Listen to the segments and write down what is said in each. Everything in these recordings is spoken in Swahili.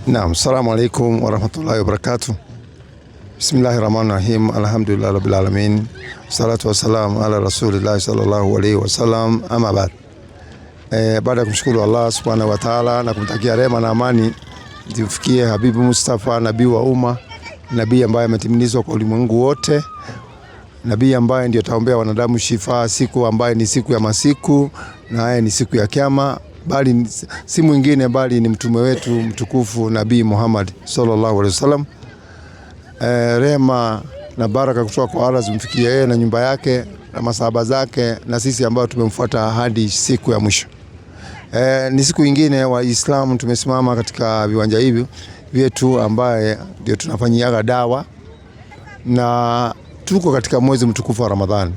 Naam, assalamu alaikum warahmatullahi wabarakatuh. Bismillahirrahmanirrahim. Alhamdulillah rabbil alamin. Salatu wassalamu ala rasulillahi sallallahu alaihi wasallam. Ama baad. Baada ya kumshukuru Allah subhanahu wa ta'ala na kumtakia rehema na amani zimfikie Habibu Mustafa, nabii wa umma, nabii ambaye ametimilizwa kwa ulimwengu wote, nabii ambaye ndio ataombea wanadamu shifa, siku ambaye ni siku ya masiku na haya ni siku ya kiyama, bali si mwingine bali ni mtume wetu mtukufu Nabii Muhammad sallallahu alaihi wasallam. Rehema na baraka kutoka kwa Allah zimfikie yeye na nyumba yake na masahaba zake na sisi ambao tumemfuata hadi siku ya mwisho. Ni siku nyingine wa Islam tumesimama katika viwanja hivi vyetu ambaye ndio tunafanyiaga dawa, na tuko katika mwezi mtukufu wa Ramadhani.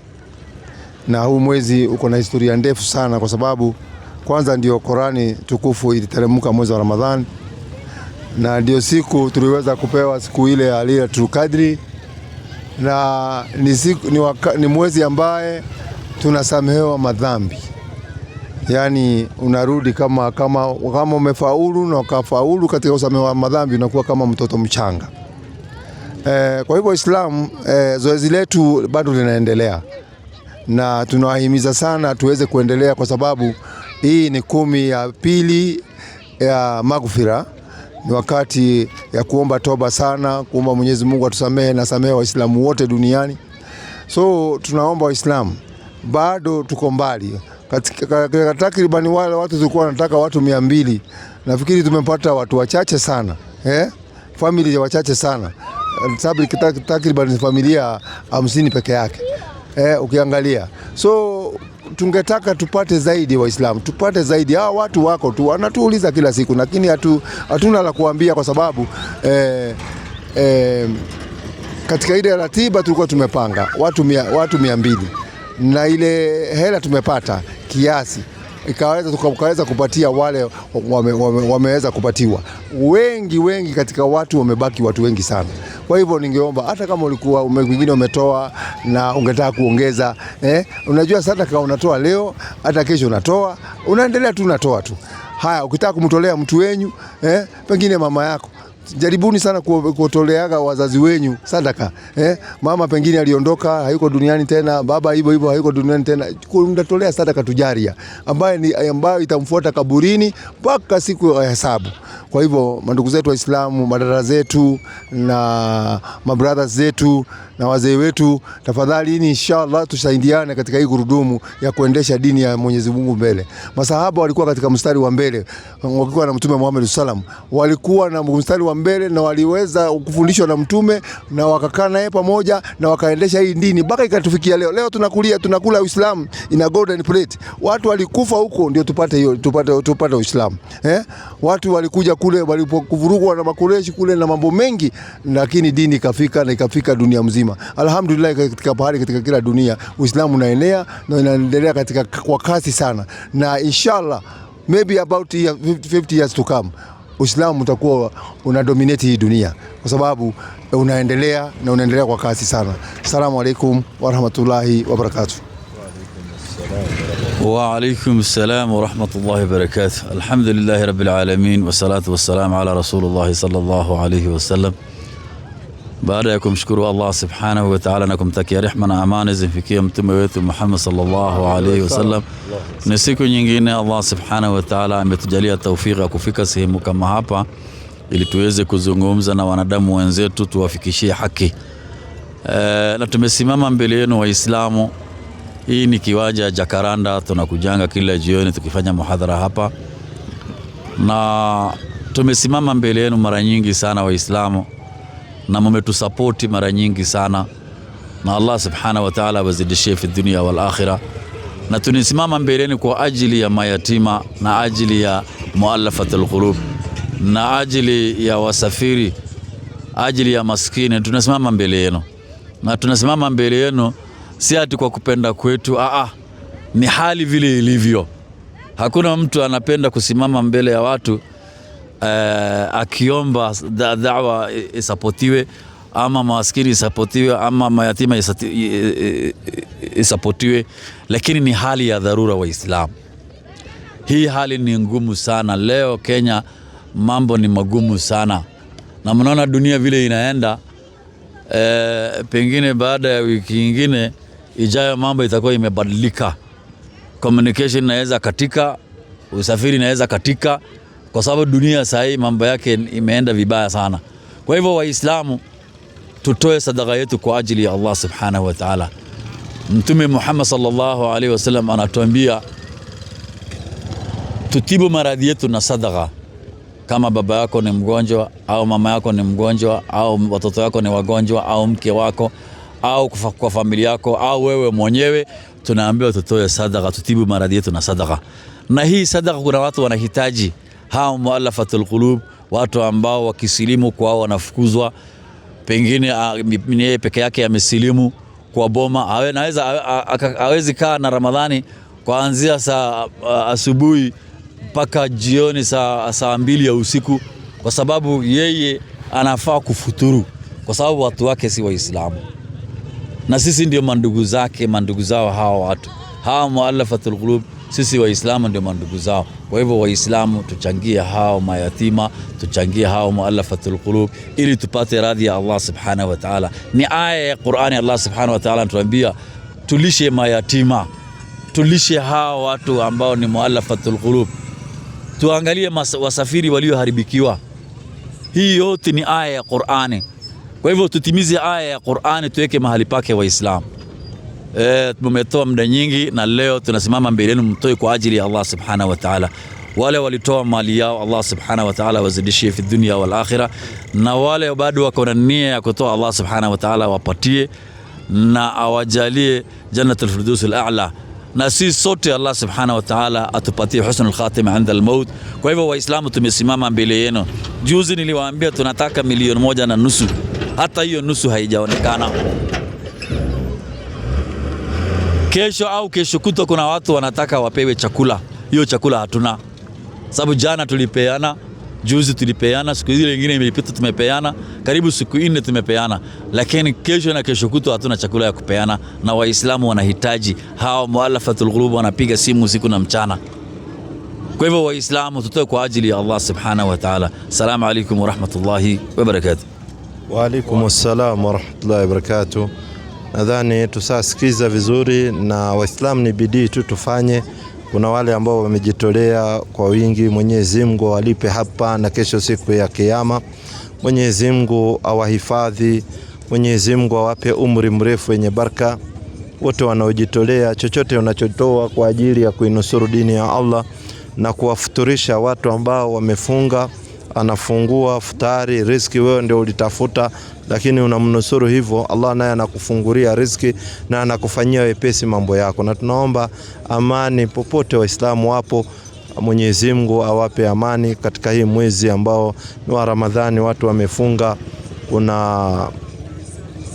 Na huu mwezi uko na historia ndefu sana, kwa sababu kwanza ndio Qurani tukufu iliteremka mwezi wa Ramadhani, na ndio siku tuliweza kupewa siku ile ya Lailatul Qadri, na ni mwezi ambaye tunasamehewa madhambi. Yani unarudi kama umefaulu na ukafaulu katika kusamehewa madhambi, unakuwa kama mtoto mchanga. Kwa hivyo Islam, zoezi letu bado linaendelea, na tunawahimiza sana tuweze kuendelea, kwa sababu hii ni 10 ya pili ya maghfira. Ni wakati ya kuomba toba sana, kuomba Mwenyezi Mungu atusamehe na samehe Waislamu wote duniani. So tunaomba Waislamu, bado tuko mbali. Katika takriban wale watu tulikuwa tunataka watu 200, nafikiri tumepata watu wachache sana. Familia wachache sana. Sababu takriban familia 50 peke yake. Ukiangalia. So tungetaka tupate zaidi Waislamu, tupate zaidi. Hao watu wako tu wanatuuliza kila siku, lakini hatuna la kuambia, kwa sababu katika ile ratiba tulikuwa tumepanga watu 200, na ile hela tumepata kiasi tukaweza kupatia wale wameweza kupatiwa. Wengi katika watu wamebaki watu wengi sana. Kwa hivyo ningeomba, hata kama ulikuwa wengine umetoa na ungetaka kuongeza, unajua sadaka unatoa leo, hata kesho unatoa, unaendelea tu unatoa tu. Haya, ukitaka kumtolea mtu wenyu, pengine mama yako, jaribuni sana kutoleaga wazazi wenyu sadaka. Mama pengine aliondoka, hayuko duniani tena, baba hivyo hayuko duniani tena, mtatolea sadaka tujaria ambayo itamfuata kaburini mpaka siku ya hesabu. Kwa hivyo mandugu zetu Waislamu, madada zetu na mabrothers zetu na wazee wetu, tafadhali inshallah tusaidiane katika hii gurudumu ya kuendesha dini ya Mwenyezi Mungu mbele. Masahaba walikuwa katika mstari wa mbele, walikuwa na Mtume Muhammad sallam, walikuwa na mstari wa mbele na waliweza kufundishwa na Mtume, na wakakaa naye pamoja na wakaendesha hii dini mpaka ikatufikia leo. Leo tunakula Uislamu ina golden plate. Watu walikufa huko ndio tupate Uislamu. Watu walikuja kule walipokuvurugwa na Makureshi kule na mambo mengi, lakini dini ikafika dunia mzima. Alhamdulillah, katika kila dunia Uislamu unaenea na inaendelea kwa kasi sana, na inshallah maybe about 50 years to come Uislamu utakuwa unadominate hii dunia, kwa sababu unaendelea kwa kasi sana. Assalamu alaikum warahmatullahi wabarakatuh. وعليكم السلام ورحمة الله وبركاته. الحمد لله رب العالمين والصلاة والسلام على رسول الله صلى الله عليه وسلم. باركم شكروا الله سبحانه وتعالى نكم تكي رحمنا أمانة زنفكية متمويت محمد صلى الله عليه وسلم. نسيكو nyingine Allah subhanahu wa ta'ala ametujalia tawfika kufika sehemu kama hapa ili tuweze kuzungumza na wanadamu wenzetu, tuwafikishie haki. Na tumesimama mbele yenu Waislamu. Hii ni kiwanja Jacaranda, tunakujanga kila jioni tukifanya muhadhara hapa, na tumesimama mbele yenu mara nyingi sana Waislamu, na mmetusapoti mara nyingi sana, na Allah subhanahu wa ta'ala wazidishie fi dunia wal akhirah. Na tunasimama mbele yenu kwa ajili ya mayatima, na ajili ya muallafatul qulub, na ajili ya wasafiri, ajili ya maskini. Tunasimama mbele yenu, na tunasimama mbele yenu si ati kwa kupenda kwetu, ni hali vile ilivyo. Hakuna mtu anapenda kusimama mbele ya watu akiomba da'wa isapotiwe, ama maskini isapotiwe, ama mayatima isapotiwe, lakini ni hali ya dharura Waislamu. Hii hali ni ngumu sana. Leo Kenya mambo ni magumu sana, na mnaona dunia vile inaenda. Pengine baada ya wiki nyingine ijayo mambo itakuwa imebadilika. Communication inaweza katika, usafiri inaweza katika, kwa sababu dunia sasa hii mambo yake imeenda vibaya sana. Kwa hivyo Waislamu tutoe sadaka yetu kwa ajili ya Allah subhanahu wa ta'ala. Mtume Muhammad sallallahu alaihi wasallam anatuambia tutibu maradhi yetu na sadaka. Kama baba yako ni mgonjwa au mama yako ni mgonjwa au watoto wako ni wagonjwa au mke wako au kwa familia yako au wewe mwenyewe, tunaambiwa tutoe sadaka, tutibu maradhi yetu na sadaka. Na hii sadaka kuna watu wanahitaji, hao muallafatul qulub, watu ambao wakisilimu kwao wanafukuzwa, pengine yeye peke yake amesilimu kwa boma, hawezi kaa na Ramadhani kuanzia saa asubuhi mpaka jioni saa 2 ya usiku, kwa sababu yeye anafaa kufuturu, kwa sababu watu wake si Waislamu na sisi ndio mandugu zake, mandugu zao hawa watu, hawa muallafatul qulub, sisi Waislamu ndio mandugu zao. Kwa hivyo Waislamu tuchangie hao mayatima, tuchangie hao muallafatul qulub ili tupate radhi ya Allah subhanahu wa ta'ala. Ni aya ya Qur'ani, Allah subhanahu wa ta'ala anatuambia tulishe mayatima, tulishe hao watu ambao ni muallafatul qulub, tuangalie wasafiri walioharibikiwa. Hii yote ni aya ya Qur'ani. Kwa hivyo tutimize aya ya Qur'ani, tuweke mahali pake Waislamu. Tumetoa muda nyingi na leo tunasimama mbele yenu, mtoe kwa ajili ya Allah subhanahu wa ta'ala. Wale walitoa mali yao, Allah subhanahu wa ta'ala wazidishie fi dunya wal akhirah, na wale bado wako na nia ya kutoa, Allah subhanahu wa ta'ala wapatie na awajalie jannatul firdausil a'la, na sisi sote Allah subhanahu wa ta'ala atupatie husnul khatima inda al-maut. Kwa hivyo Waislamu tumesimama mbele yenu. Juzi niliwaambia tunataka 1.5 milioni, hata hiyo nusu haijaonekana. Kesho au kesho kutwa kuna watu wanataka wapewe chakula, hiyo chakula hatuna, sababu jana tulipeana, juzi tulipeana, siku zile nyingine imepita tumepeana, karibu siku 4 tumepeana, lakini kesho na kesho kutwa hatuna chakula ya kupeana, na Waislamu wanahitaji, hao muallafatul qulub wanapiga simu usiku na mchana. Kwa hivyo Waislamu tutoe kwa ajili ya Allah subhanahu wa ta'ala. Assalamu alaykum wa rahmatullahi wa barakatuh. Wa alaykum assalam wa rahmatullahi wa barakatuh. Nadhani tusasikiza vizuri, na Waislamu ni bidii tu tufanye. Kuna wale ambao wamejitolea kwa wingi. Mwenyezi Mungu awalipe hapa na kesho siku ya Kiyama. Mwenyezi Mungu awahifadhi, Mwenyezi Mungu awape umri mrefu wenye baraka. Wote wanaojitolea, chochote unachotoa kwa ajili ya kuinusuru dini ya Allah na kuwafuturisha watu ambao wamefunga, anafungua futari, riziki wewe ndio ulitafuta, lakini unamnusuru hivyo, Allah naye anakufungulia riziki na anakufanyia wepesi mambo yako. Na tunaomba amani popote Waislamu wapo, Mwenyezi Mungu awape amani katika hii mwezi ambao ni wa Ramadhani. Watu wamefunga, kuna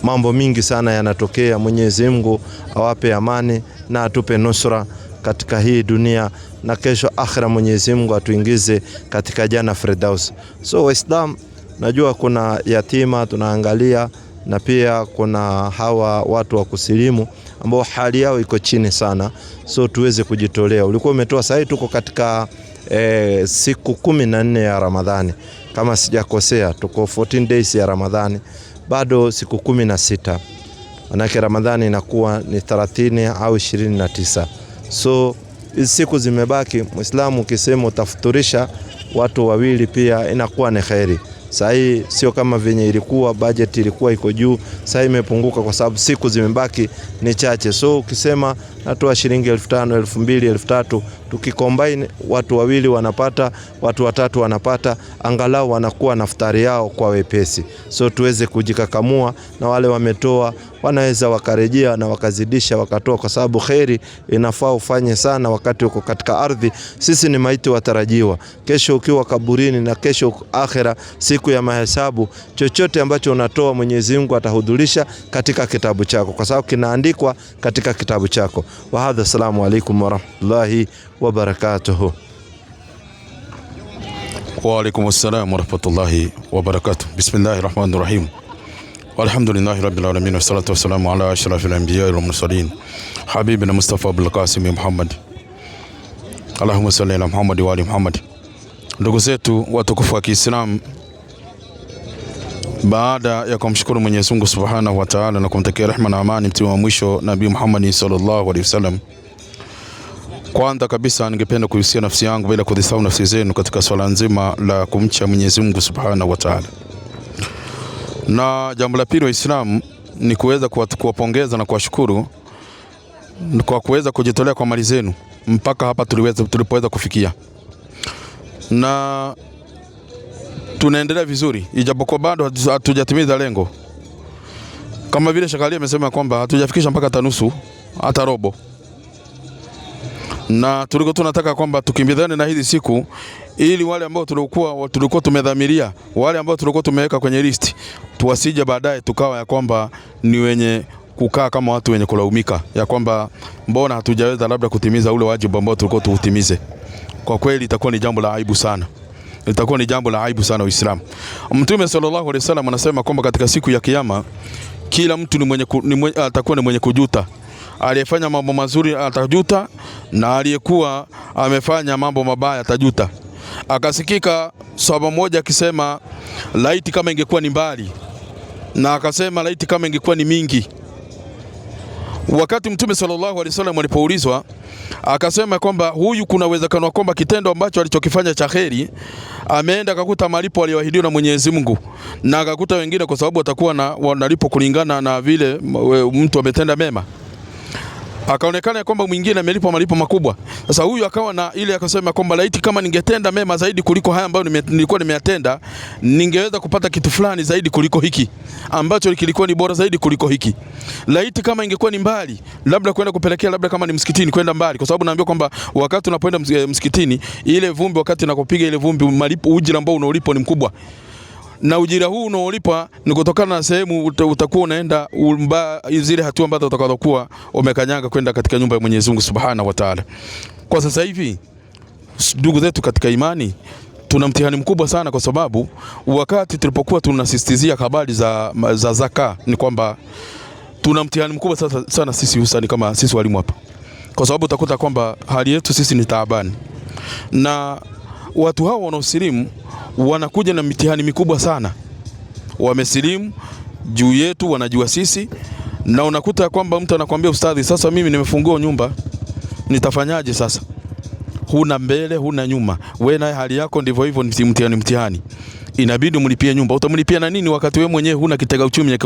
mambo mingi sana yanatokea. Mwenyezi Mungu awape amani na atupe nusra katika hii dunia, na kesho akhira Mwenyezi Mungu atuingize katika janna firdaus. So Waislamu, najua kuna yatima tunaangalia, na pia kuna hawa watu wa kusilimu ambao hali yao iko chini sana, so tuweze kujitolea. Ulikuwa umetoa, sasa tuko katika siku 14 ya Ramadhani kama sijakosea, tuko 14 days ya Ramadhani, bado siku 16, manake Ramadhani inakuwa ni 30 au 29. So hizi siku zimebaki. Muislamu ukisema utafuturisha watu wawili pia inakuwa ni khairi. Sasa hii sio kama venye ilikuwa, budget ilikuwa iko juu, sasa imepunguka kwa sababu siku zimebaki ni chache. So ukisema natoa shilingi 1500, 2000, 3000, tukicombine watu wawili wanapata, watu watatu wanapata, angalau wanakuwa na futari yao kwa wepesi. So tuweze kujikakamua, na wale wametoa wanaweza wakarejea na wakazidisha wakatoa, kwa sababu khairi inafaa ufanye sana wakati uko katika ardhi. Sisi ni maiti watarajiwa. Kesho ukiwa kaburini na kesho akhira, siku ya mahesabu, chochote ambacho unatoa Mwenyezi Mungu atahudhurisha katika kitabu chako, kwa sababu kinaandikwa katika kitabu chako. Wa hadha, assalamu alaykum wa rahmatullahi wa barakatuh. Wa alaykum assalam wa rahmatullahi wa barakatuh. Bismillahir rahmanir rahim. Walhamdulillahi rabbil alamin, wassalatu wassalamu ala ashrafil anbiya wal mursalin, habibina Mustafa bil Qasim Muhammad. Allahumma salli ala Muhammad wa ali Muhammad. Ndugu zetu watukufu wa Kiislamu, baada ya kumshukuru Mwenyezi Mungu Subhanahu wa Ta'ala na kumtakia rehema na amani mtume wa mwisho Nabii Muhammad sallallahu alaihi wasallam, kwanza kabisa ningependa kuhusia nafsi yangu bila kudhisahau nafsi zenu katika swala nzima la kumcha Mwenyezi Mungu Subhanahu wa Ta'ala. Na jambo la pili Waislamu ni kuweza kuwapongeza na kuwashukuru kwa kuweza kujitolea kwa mali zenu mpaka hapa tulipoweza kufikia. Na tunaendelea vizuri ijapokuwa bado hatujatimiza lengo. Kama vile Sheikh Ali amesema kwamba hatujafikisha mpaka tanusu hata robo. Na tulikuwa tunataka kwamba tukimbizane na hizi siku ili wale ambao tulikuwa tumedhamiria, wale ambao tulikuwa tumeweka kwenye listi, tuwasije baadaye tukawa ya kwamba ni wenye kukaa kama watu wenye kulaumika ya kwamba mbona hatujaweza labda kutimiza ule wajibu ambao tulikuwa tuutimize. Kwa kweli itakuwa ni jambo la aibu sana. Itakuwa ni jambo la aibu sana Uislamu. Mtume sallallahu alaihi wasallam anasema kwamba katika siku ya kiyama kila mtu atakuwa ni mwenye kujuta. Aliyefanya mambo mazuri atajuta na aliyekuwa amefanya mambo mabaya atajuta. Akasikika sahaba mmoja akisema laiti kama ingekuwa ni mbali, na akasema laiti kama ingekuwa ni mingi. Wakati Mtume sallallahu alaihi wasallam alipoulizwa akasema kwamba huyu kuna uwezekano kwamba kitendo ambacho alichokifanya cha kheri ameenda akakuta malipo aliyoahidiwa na Mwenyezi Mungu, na akakuta wengine kwa sababu atakuwa na wanalipo kulingana na vile mtu ametenda mema, akaonekana kwamba mwingine amelipwa malipo makubwa. Sasa huyu akawa na ile akasema kwamba laiti kama ningetenda mema zaidi kuliko haya ambayo nilikuwa nimeyatenda, ningeweza kupata kitu fulani zaidi kuliko hiki ambacho kilikuwa ni bora zaidi kuliko hiki. Laiti kama ingekuwa ni mbali, labda kwenda kupelekea labda kama ni msikitini kwenda mbali, kwa sababu naambiwa kwamba wakati unapoenda msikitini ile vumbi, wakati unakopiga ile vumbi, malipo ujira ambao unaolipo ni mkubwa. Na ujira huu unaolipa ni kutokana na sehemu utakuwa unaenda zile hatua ambazo utakazokuwa umekanyanga kwenda katika nyumba ya Mwenyezi Mungu Subhanahu wa Ta'ala. Kwa sasa hivi ndugu zetu katika imani tuna mtihani mkubwa sana, kwa sababu wakati tulipokuwa tunasisitizia habari za zaka ni kwamba tuna mtihani mkubwa sana sisi hususani kama sisi walimu hapa, kwa sababu utakuta kwamba hali yetu sisi ni taabani, na watu hao wanaosilimu wanakuja na mitihani mikubwa sana. Wamesilimu juu yetu, wanajua sisi, na unakuta kwamba mtu anakuambia ustadhi, sasa mimi nimefungua nyumba, nitafanyaje sasa? Huna mbele, huna nyuma. Wewe naye hali yako ndivyo hivyo, mtihani. Inabidi umlipie nyumba. Utamlipia na nini wakati wewe mwenyewe huna kitega uchumi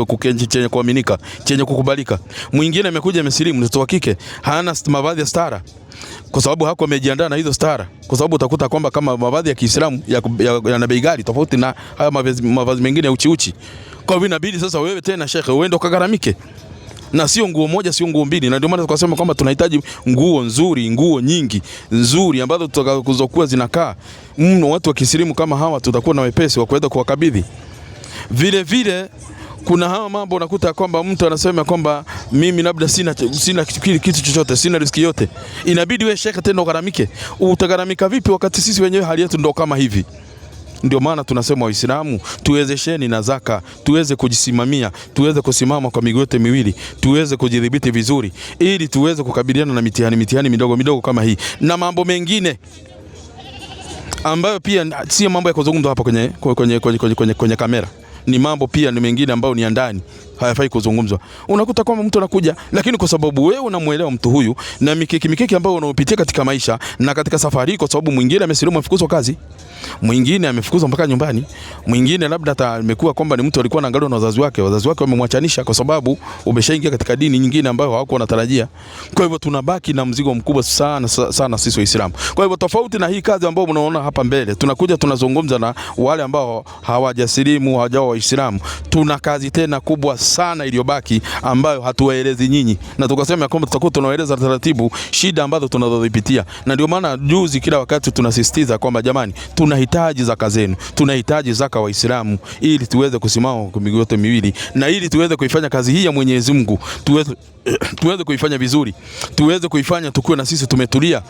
chenye kuaminika, chenye kukubalika? Mwingine amekuja amesilimu, mtoto wa kike, hana mavazi ya stara, kwa sababu hako amejiandaa na hizo stara, kwa sababu utakuta kwamba kama mavazi ya Kiislamu yana bei ghali tofauti na haya mavazi mengine ya uchi. Kwa hivyo inabidi sasa wewe tena shekhe uende ukagaramike, na sio nguo moja, sio nguo mbili. Na ndio maana tukasema kwamba tunahitaji nguo nzuri, nguo nyingi nzuri ambazo tutakazokuwa zinakaa mno. Watu wa Kiislamu kama hawa tutakuwa na wepesi wa kuweza kuwakabidhi. Vile vile kuna hawa mambo unakuta kwamba mtu anasema kwamba mimi labda sina kitu chochote, sina riziki yote. Inabidi wewe shekhe tena ugaramike. Utagaramika vipi wakati sisi wenyewe hali yetu ndio kama hivi? Ndio maana tunasema Waislamu tuwezesheni na zaka, tuweze kujisimamia, tuweze kusimama kwa miguu yote miwili, tuweze kujidhibiti vizuri ili tuweze kukabiliana na mitihani midogo kama hii na mambo mengine ambayo pia si mambo ya kuzungumzwa hapa kwenye kamera. Ni mambo pia ni mengine ambayo ni ndani, hayafai kuzungumzwa. Unakuta kwamba mtu anakuja, lakini kwa sababu wewe unamuelewa mtu huyu na mikiki ambayo unaopitia katika maisha na katika safari, kwa sababu mwingine amesilimu amefukuzwa kazi, mwingine amefukuzwa mpaka nyumbani, mwingine labda amekuwa kwamba ni mtu alikuwa anaangaliwa na wazazi wake wamemwachanisha kwa sababu umeshaingia katika dini nyingine ambayo hawakuwa wanatarajia. Kwa hivyo tunabaki na mzigo mkubwa sana sisi Waislamu. Kwa hivyo tofauti na hii kazi ambayo mnaona hapa mbele, tunakuja tunazungumza na wale ambao hawajasilimu, hawajawa Waislamu. Tuna kazi tena kubwa sana iliyobaki ambayo hatuwaelezi nyinyi, na tukasema kwamba tutakuwa tunawaeleza taratibu shida ambazo tunazozipitia. Na ndio maana juzi kila wakati tunasisitiza kwamba jamani, tunahitaji zaka zenu, tunahitaji zaka Waislamu ili tuweze kusimama kwa miguu yote miwili, na ili tuweze kuifanya kazi hii ya Mwenyezi Mungu, tuweze kuifanya vizuri, tuweze kuifanya tukiwa na sisi tumetulia.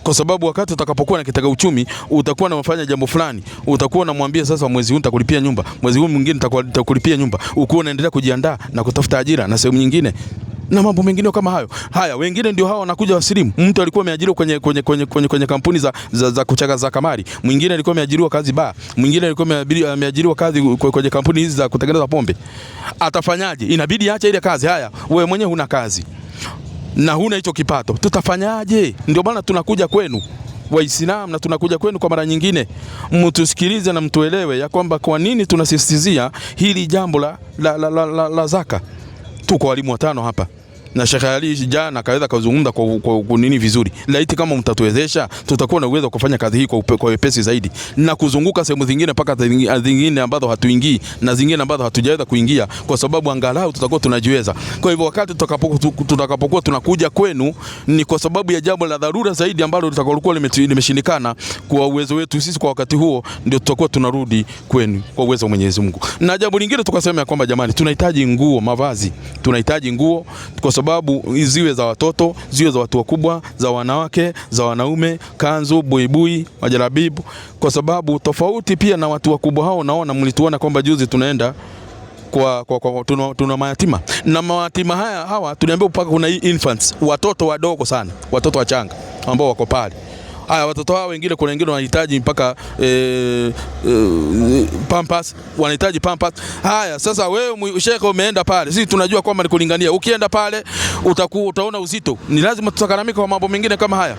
Kwa sababu wakati utakapokuwa na kitega uchumi, utakuwa unafanya jambo fulani, utakuwa unamwambia sasa mwezi huu nitakulipia nyumba, mwezi huu mwingine nitakulipia nyumba, ukiwa unaendelea kujiandaa na kutafuta ajira na sehemu nyingine. na mambo mengine kama hayo. Haya, wengine ndio hao wanakuja wasilimu. Mtu alikuwa ameajiriwa kwenye kampuni za kuchagaza kamari, mwingine alikuwa ameajiriwa kazi baa, mwingine alikuwa ameajiriwa kazi kwenye kampuni hizi za kutengeneza pombe. Atafanyaje? Inabidi aache ile kazi. Haya, wewe mwenyewe huna kazi na huna hicho kipato, tutafanyaje? Ndio maana tunakuja kwenu Waislamu, na tunakuja kwenu kwa mara nyingine, mtusikilize na mtuelewe ya kwamba kwa nini tunasisitizia hili jambo la zaka. Tuko walimu watano hapa na Sheikh Ali jana kaweza kuzungumza kwa nini vizuri. Laiti kama mtatuwezesha, tutakuwa na uwezo wa kufanya kazi hii kwa wepesi zaidi na kuzunguka sehemu zingine mpaka zingine ambazo hatuingii na zingine ambazo hatujaweza kuingia, kwa sababu angalau tutakuwa tunajiweza. Kwa hivyo wakati tutakapokuwa tunakuja kwenu ni kwa sababu ya jambo la dharura zaidi ambalo litakuwa limeshindikana kwa uwezo wetu sisi kwa wakati huo, ndio tutakuwa tunarudi kwenu kwa uwezo wa Mwenyezi Mungu. Na jambo lingine tukasema ya kwamba jamani, tunahitaji nguo, mavazi. Tunahitaji nguo kwa sababu ziwe za watoto, ziwe za watu wakubwa, za wanawake, za wanaume, kanzu, buibui, majalabibu, kwa sababu tofauti pia na watu wakubwa hao. Naona mlituona kwamba juzi tunaenda tuna mayatima, na mayatima hawa tuliambiwa mpaka kuna infants, watoto wadogo sana, watoto wachanga ambao wako pale. Haya, watoto hao wengine, kuna wengine wanahitaji mpaka pampers, wanahitaji pampers. Haya, sasa wewe Sheikh umeenda pale, sisi tunajua kwamba ni kulingania. Ukienda pale utaona uzito. Ni lazima tutakaramika kwa mambo mengine kama haya.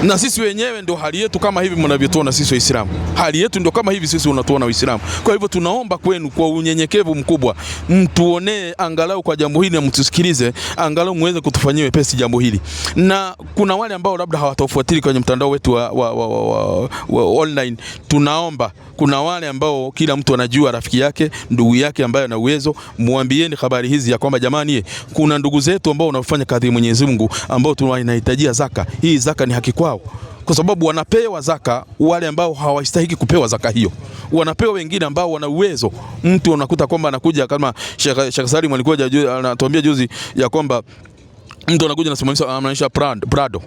Na sisi wenyewe ndio hali yetu kama hivi mnavyotuona sisi Waislamu. Hali yetu ndio kama hivi sisi unatuona Waislamu. Kwa hivyo tunaomba kwenu kwa unyenyekevu mkubwa, mtuonee angalau kwa jambo hili na mtusikilize, angalau muweze kutufanyia wepesi jambo hili. Na kuna wale ambao labda hawatafuatili kwenye mtandao wetu wa online, tunaomba kuna wale ambao kila mtu anajua rafiki yake, ndugu yake ambaye ana uwezo, muambieni habari hizi ya kwamba jamani, kuna ndugu zetu ambao wanafanya kazi ya Mwenyezi Mungu ambao tunahitajia zaka. Hii zaka ni haki kwao, kwa sababu wanapewa zaka wale ambao hawastahili kupewa zaka hiyo. Wanapewa wengine ambao wana uwezo. Mtu unakuta kwamba anakuja kama Sheikh Salim alikuja anatuambia juzi ya kwamba mtu anakuja anasimamisha Prado.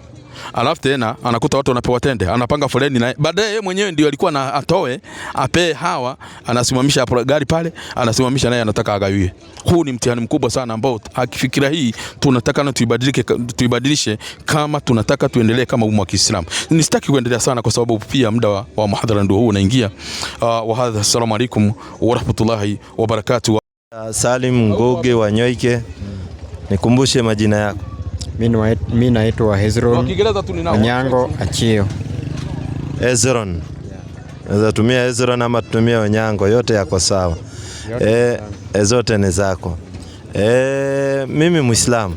Alafu tena anakuta watu wanapewa tende, anapanga foleni, na baadaye yeye mwenyewe ndio alikuwa atoe ape hawa, anasimamisha gari pale, anasimamisha naye anataka agawie. Huu ni mtihani mkubwa sana ambao akifikira hii tunataka na tuibadilishe kama tunataka tuendelee kama umma wa Kiislamu. Nisitaki kuendelea sana kwa sababu pia muda wa muhadhara ndio huu unaingia. Wa hadha, assalamu alaykum wa rahmatullahi wa barakatuh. Salim Ngoge wa Nyoike, nikumbushe majina yako. Mimi naitwa Hezron Onyango Achio. Hezron. Unaweza tumia Hezron ama tutumia Onyango, yote yako sawa. Zote ni zako. Mimi Muislamu.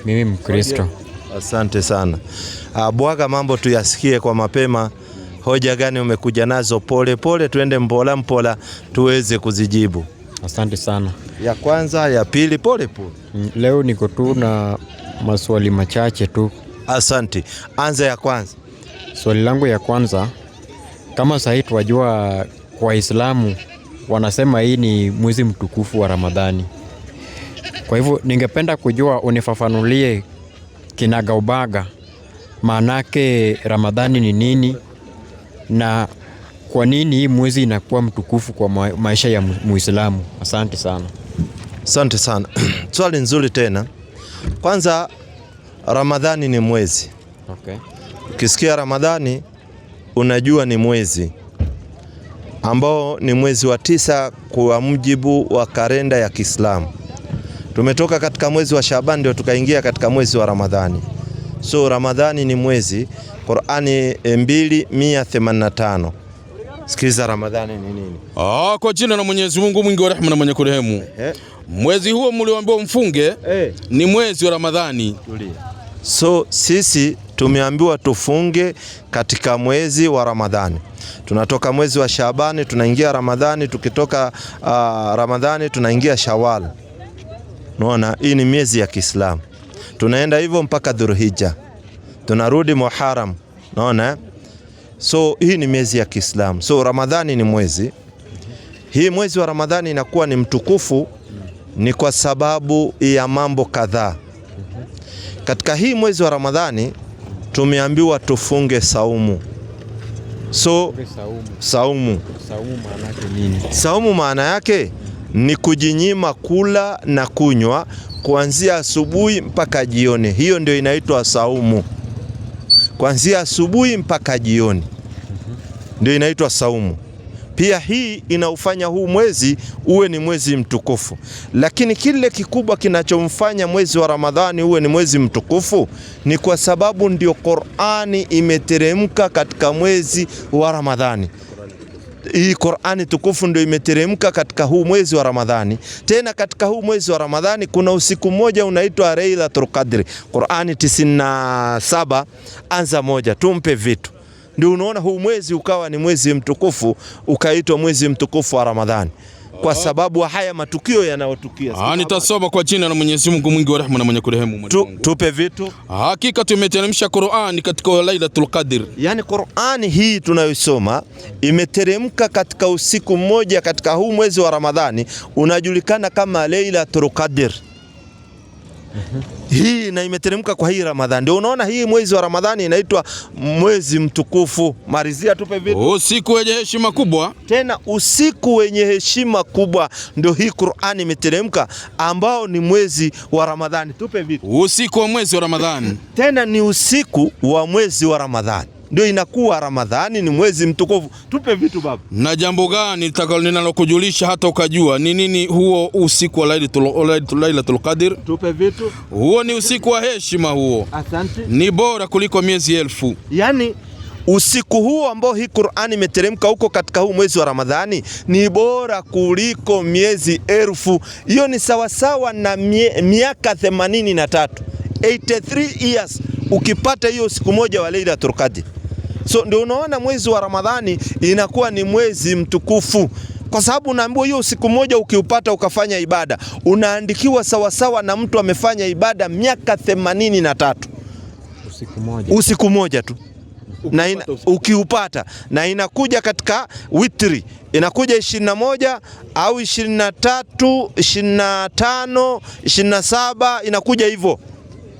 Mimi Mkristo. Asante sana. Bwaga mambo tuyasikie kwa mapema. Hoja gani umekuja nazo? Pole pole tuende mpola tuweze kuzijibu. Asante sana. Ya kwanza, ya pili, pole pole. Leo niko tu na maswali machache tu. Asante. Anza ya kwanza. Swali langu ya kwanza, kama sasa tunajua kwa Waislamu wanasema hii ni mwezi mtukufu wa Ramadhani. Kwa hivyo ningependa kujua, unifafanulie kinagaubaga maanake Ramadhani ni nini na kwa nini hii mwezi inakuwa mtukufu kwa maisha ya Muislamu. Asante sana. Asante sana. Swali nzuri tena. Kwanza, Ramadhani ni mwezi. Okay. Ukisikia Ramadhani unajua ni mwezi ambao ni mwezi wa 9 kwa mujibu wa kalenda ya Kiislamu. Tumetoka katika mwezi wa Shaaban ndio tukaingia katika mwezi wa Ramadhani. So Ramadhani ni mwezi. Qur'ani 285. Sikiza Ramadhani ni nini? Kwa jina la Mwenyezi Mungu mwingi wa rehema na mwenye kurehemu. Mwezi huo mlioambiwa mfunge ni mwezi wa Ramadhani. So sisi tumeambiwa tufunge katika mwezi wa Ramadhani. Tunatoka mwezi wa Shaabani tunaingia Ramadhani, tukitoka Ramadhani tunaingia Shawwal. Unaona, hii ni miezi ya Kiislamu. Tunaenda hivyo mpaka Dhulhijja. Tunarudi Muharram. Unaona? So hii ni miezi ya Kiislamu. So Ramadhani ni mwezi. Hii mwezi wa Ramadhani inakuwa ni mtukufu ni kwa sababu ya mambo kadhaa. Katika hii mwezi wa Ramadhani tumeambiwa tufunge saumu. So saumu maana yake nini? Saumu maana yake ni kujinyima kula na kunywa kuanzia asubuhi mpaka jioni. Hiyo ndio inaitwa saumu. Kuanzia asubuhi mpaka jioni ndio inaitwa saumu. Pia hii inaufanya huu mwezi uwe ni mwezi mtukufu. Lakini kile kikubwa kinachomfanya mwezi wa Ramadhani uwe ni mwezi mtukufu ni kwa sababu ndio Qur'ani imeteremka katika mwezi wa Ramadhani. Hii Qur'ani tukufu ndio imeteremka katika huu mwezi wa Ramadhani. Tena katika huu mwezi wa Ramadhani kuna usiku mmoja unaitwa Lailatul Qadr. Qur'ani 97 anza moja, tumpe vitu. Ndio unaona huu mwezi ukawa ni mwezi mtukufu, ukaitwa mwezi mtukufu wa Ramadhani kwa sababu haya matukio yanayotukia. Nitasoma kwa jina la Mwenyezi Mungu mwingi wa rehema na mwenye kurehemu. Tupe vitu. Hakika tumeteremsha Qur'ani katika Lailatul Qadr. Yani Qur'ani hii tunayosoma imeteremka katika usiku mmoja katika huu mwezi wa Ramadhani unajulikana kama Lailatul Qadr. Hii na imeteremka kwa hii Ramadhani. Ndio unaona hii mwezi wa Ramadhani inaitwa mwezi mtukufu. Marizia tupe vitu. Usiku wenye heshima kubwa. Tena usiku wenye heshima kubwa ndio hii Qur'ani imeteremka ambao ni mwezi wa Ramadhani. Tupe vitu. Usiku wa mwezi wa Ramadhani. Tena ni usiku wa mwezi wa Ramadhani. Ndio inakuwa Ramadhani ni mwezi mtukufu. Tupe vitu baba. Na jambo gani ninalokujulisha hata ukajua ni nini huo usiku wa Lailatul Qadr? Tupe vitu. Huo ni usiku wa heshima huo. Asante. Ni bora kuliko miezi 1000. Yani usiku huo ambao hii Qur'ani imeteremka huko katika huu mwezi wa Ramadhani ni bora kuliko miezi 1000. Hiyo ni sawasawa na miaka 83. 83 years ukipata hiyo siku moja wa Lailatul Qadr. So ndio unaona mwezi wa Ramadhani inakuwa ni mwezi mtukufu. Kwa sababu unaambiwa hiyo siku moja ukiupata ukafanya ibada, unaandikiwa sawasawa na mtu amefanya ibada miaka 83. Usiku moja tu. Na ukiupata na inakuja katika witri, inakuja 21 au 23, 25, 27, inakuja hivyo.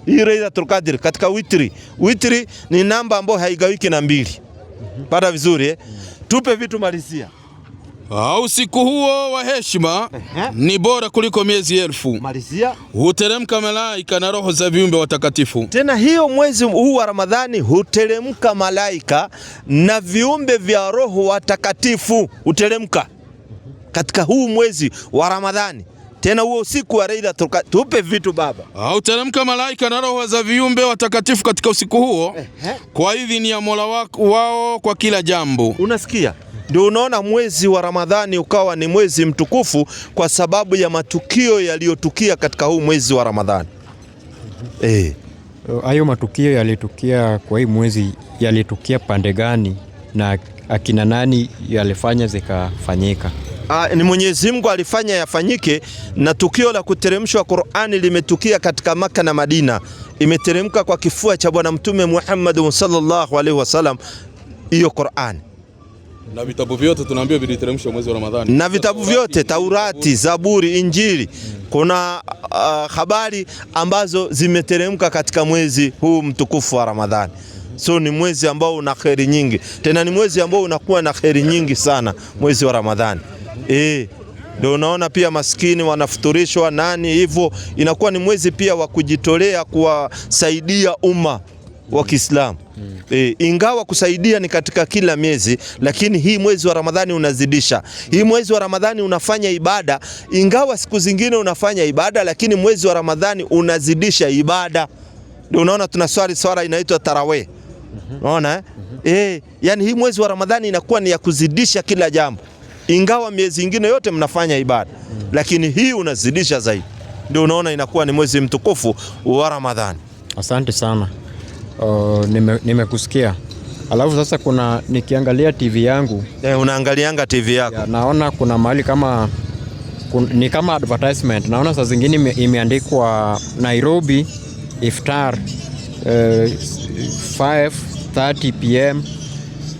Hii Lailatul Qadr katika witri. Witri ni namba ambayo haigawiki na 2. Pata vizuri Tupe vitu malizia. Usiku huo wa heshima ni bora kuliko miezi 1000. Malizia. Huteremka malaika na roho za viumbe watakatifu. Tena hiyo mwezi huu wa Ramadhani huteremka malaika na viumbe vya roho watakatifu. Huteremka katika huu mwezi wa Ramadhani. Tena huo usiku wa Lailatul Qadr. Tupe vitu baba. Huteremka malaika na roho za viumbe watakatifu katika usiku huo kwa idhini ya Mola wao kwa kila jambo. Unasikia? Ndio unaona mwezi wa Ramadhani ukawa ni mwezi mtukufu kwa sababu ya matukio yaliyotukia katika huu mwezi wa Ramadhani. Hayo matukio yalitukia kwa hii mwezi yalitukia pande gani na akina nani yalifanya zikafanyika? Ni Mwenyezi Mungu alifanya yafanyike, na tukio la kuteremshwa Qur'ani limetukia katika Maka na Madina. Imeteremka kwa kifua cha Bwana Mtume Muhammad sallallahu alaihi wasallam hiyo Qur'ani. Na vitabu vyote tunaambiwa viliteremshwa mwezi wa Ramadhani. Na vitabu vyote, Taurati, Zaburi, Injili, kuna habari ambazo zimeteremka katika mwezi huu mtukufu wa Ramadhani. So ni mwezi ambao una kheri nyingi. Tena ni mwezi ambao unakuwa na kheri nyingi sana mwezi wa Ramadhani. Ndio unaona pia maskini wanafuturishwa nani hivyo, inakuwa ni mwezi pia wa kujitolea kuwasaidia umma wa Kiislamu. Ingawa kusaidia ni katika kila miezi, lakini hii mwezi wa Ramadhani unazidisha. Hii mwezi wa Ramadhani unafanya ibada, ingawa siku zingine unafanya ibada, lakini mwezi wa Ramadhani unazidisha ibada. Ndio unaona tunaswali swala inaitwa tarawih. Unaona yani hii mwezi wa Ramadhani inakuwa ni ya kuzidisha kila jambo. Ingawa miezi ingine yote mnafanya ibada, lakini hii unazidisha zaidi. Ndio unaona inakuwa ni mwezi mtukufu wa Ramadhani. Asante sana. Nimekusikia. Alafu sasa nikiangalia TV yangu. Unaangalianga TV yako? Naona kuna mahali kama ni kama advertisement. Naona saa zingine imeandikwa Nairobi iftar 5:30 PM.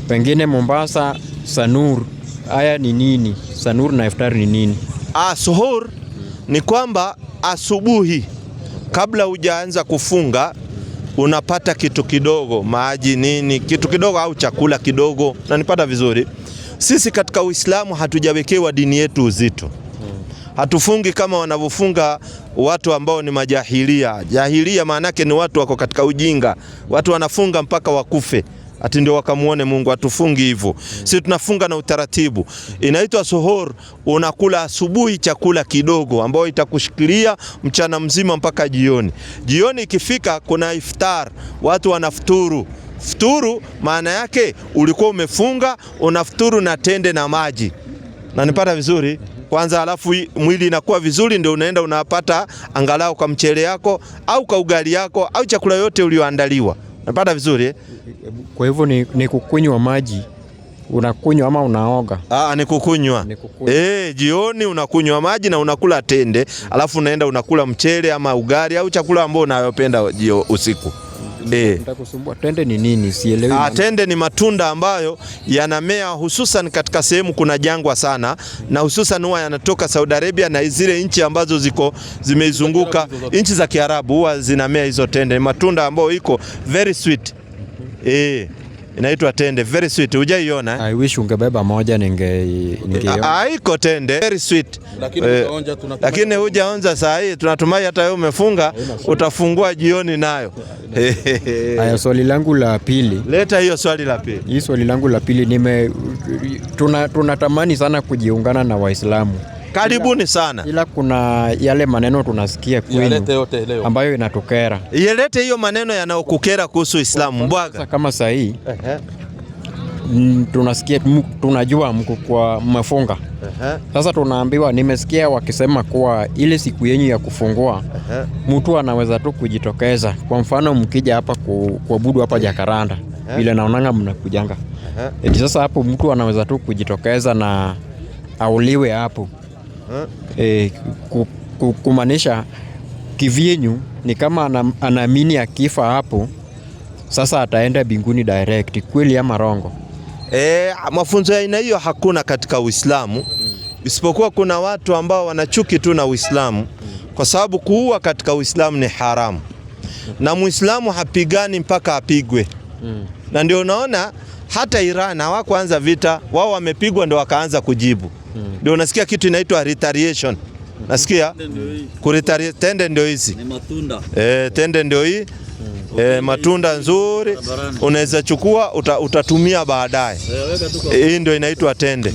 Pengine Mombasa Sanur. Haya ni nini? Sanur na iftar ni nini? Suhur ni kwamba asubuhi kabla hujaanza kufunga unapata kitu kidogo, maji nini, kitu kidogo au chakula kidogo. Na nipata vizuri. Sisi katika Uislamu hatujawekewa dini yetu uzito. Hatufungi kama wanavyofunga watu ambao ni majahilia. Jahilia maana yake ni watu wako katika ujinga. Watu wanafunga mpaka wakufe ati ndio wakamuone Mungu. Hatufungi hivyo. Sisi tunafunga na utaratibu. Inaitwa suhur, unakula asubuhi chakula kidogo ambao itakushikilia mchana mzima mpaka jioni. Jioni ikifika kuna iftar, watu wanafuturu. Futuru maana yake ulikuwa umefunga, unafuturu na tende na maji. Na nipata vizuri? Kwanza alafu mwili inakuwa vizuri, ndio unaenda unapata angalau kwa mchele yako au kwa ugali yako au chakula yote ulioandaliwa. Napata vizuri? Kwa hivyo ni kukunywa maji. Unakunywa ama unaoga? Ni kukunywa. Jioni unakunywa maji na unakula tende, alafu unaenda unakula mchele ama ugali au chakula ambao unayopenda usiku. Nitakusumbua. Tende ni nini? Sielewi. Tende ni matunda ambayo yanamea hususan katika sehemu kuna jangwa sana, na hususan huwa yanatoka Saudi Arabia na zile nchi ambazo zimeizunguka, nchi za Kiarabu huwa zinamea hizo tende. Ni matunda ambayo iko very sweet. Inaitwa tende, very sweet. Hujaiona? I wish ungebeba moja ningeona. Iko tende very sweet. Lakini hujaonja saa hii. Tunatumai hata wewe umefunga utafungua jioni nayo. Haya, swali langu la pili. Leta hiyo swali la pili. Hii swali langu la pili, tunatamani sana kujiungana na Waislamu. Karibuni sana. Ila kuna yale maneno tunasikia kwenu ambayo inatukera. Yelete hiyo maneno yanayokukera kuhusu Uislamu mbwaga. Kama saa hii tunasikia, tunajua mko kwa mmefunga. Sasa tunaambiwa, nimesikia wakisema kuwa ile siku yenyu ya kufungua mtu anaweza tu kujitokeza. Kwa mfano mkija hapa kuabudu hapa Jakaranda, bila naonanga mnakujanga. Sasa hapo mtu anaweza tu kujitokeza na auliwe hapo. Kumaanisha kivyenyu ni kama anaamini akifa hapo sasa ataenda mbinguni direct. Kweli ama rongo? Mafunzo ya aina hiyo hakuna katika Uislamu. Isipokuwa kuna watu ambao wanachuki tu na Uislamu, kwa sababu kuua katika Uislamu ni haramu. Na Muislamu hapigani mpaka apigwe. Na ndio unaona hata Iran hawakuanza vita, wao wamepigwa ndio wakaanza kujibu. Ndio unasikia kitu inaitwa retaliation. Nasikia? Tende ndio hizi. Ni matunda. Tende ndio hii. Matunda nzuri unaweza chukua utatumia baadaye. Hii ndio inaitwa tende.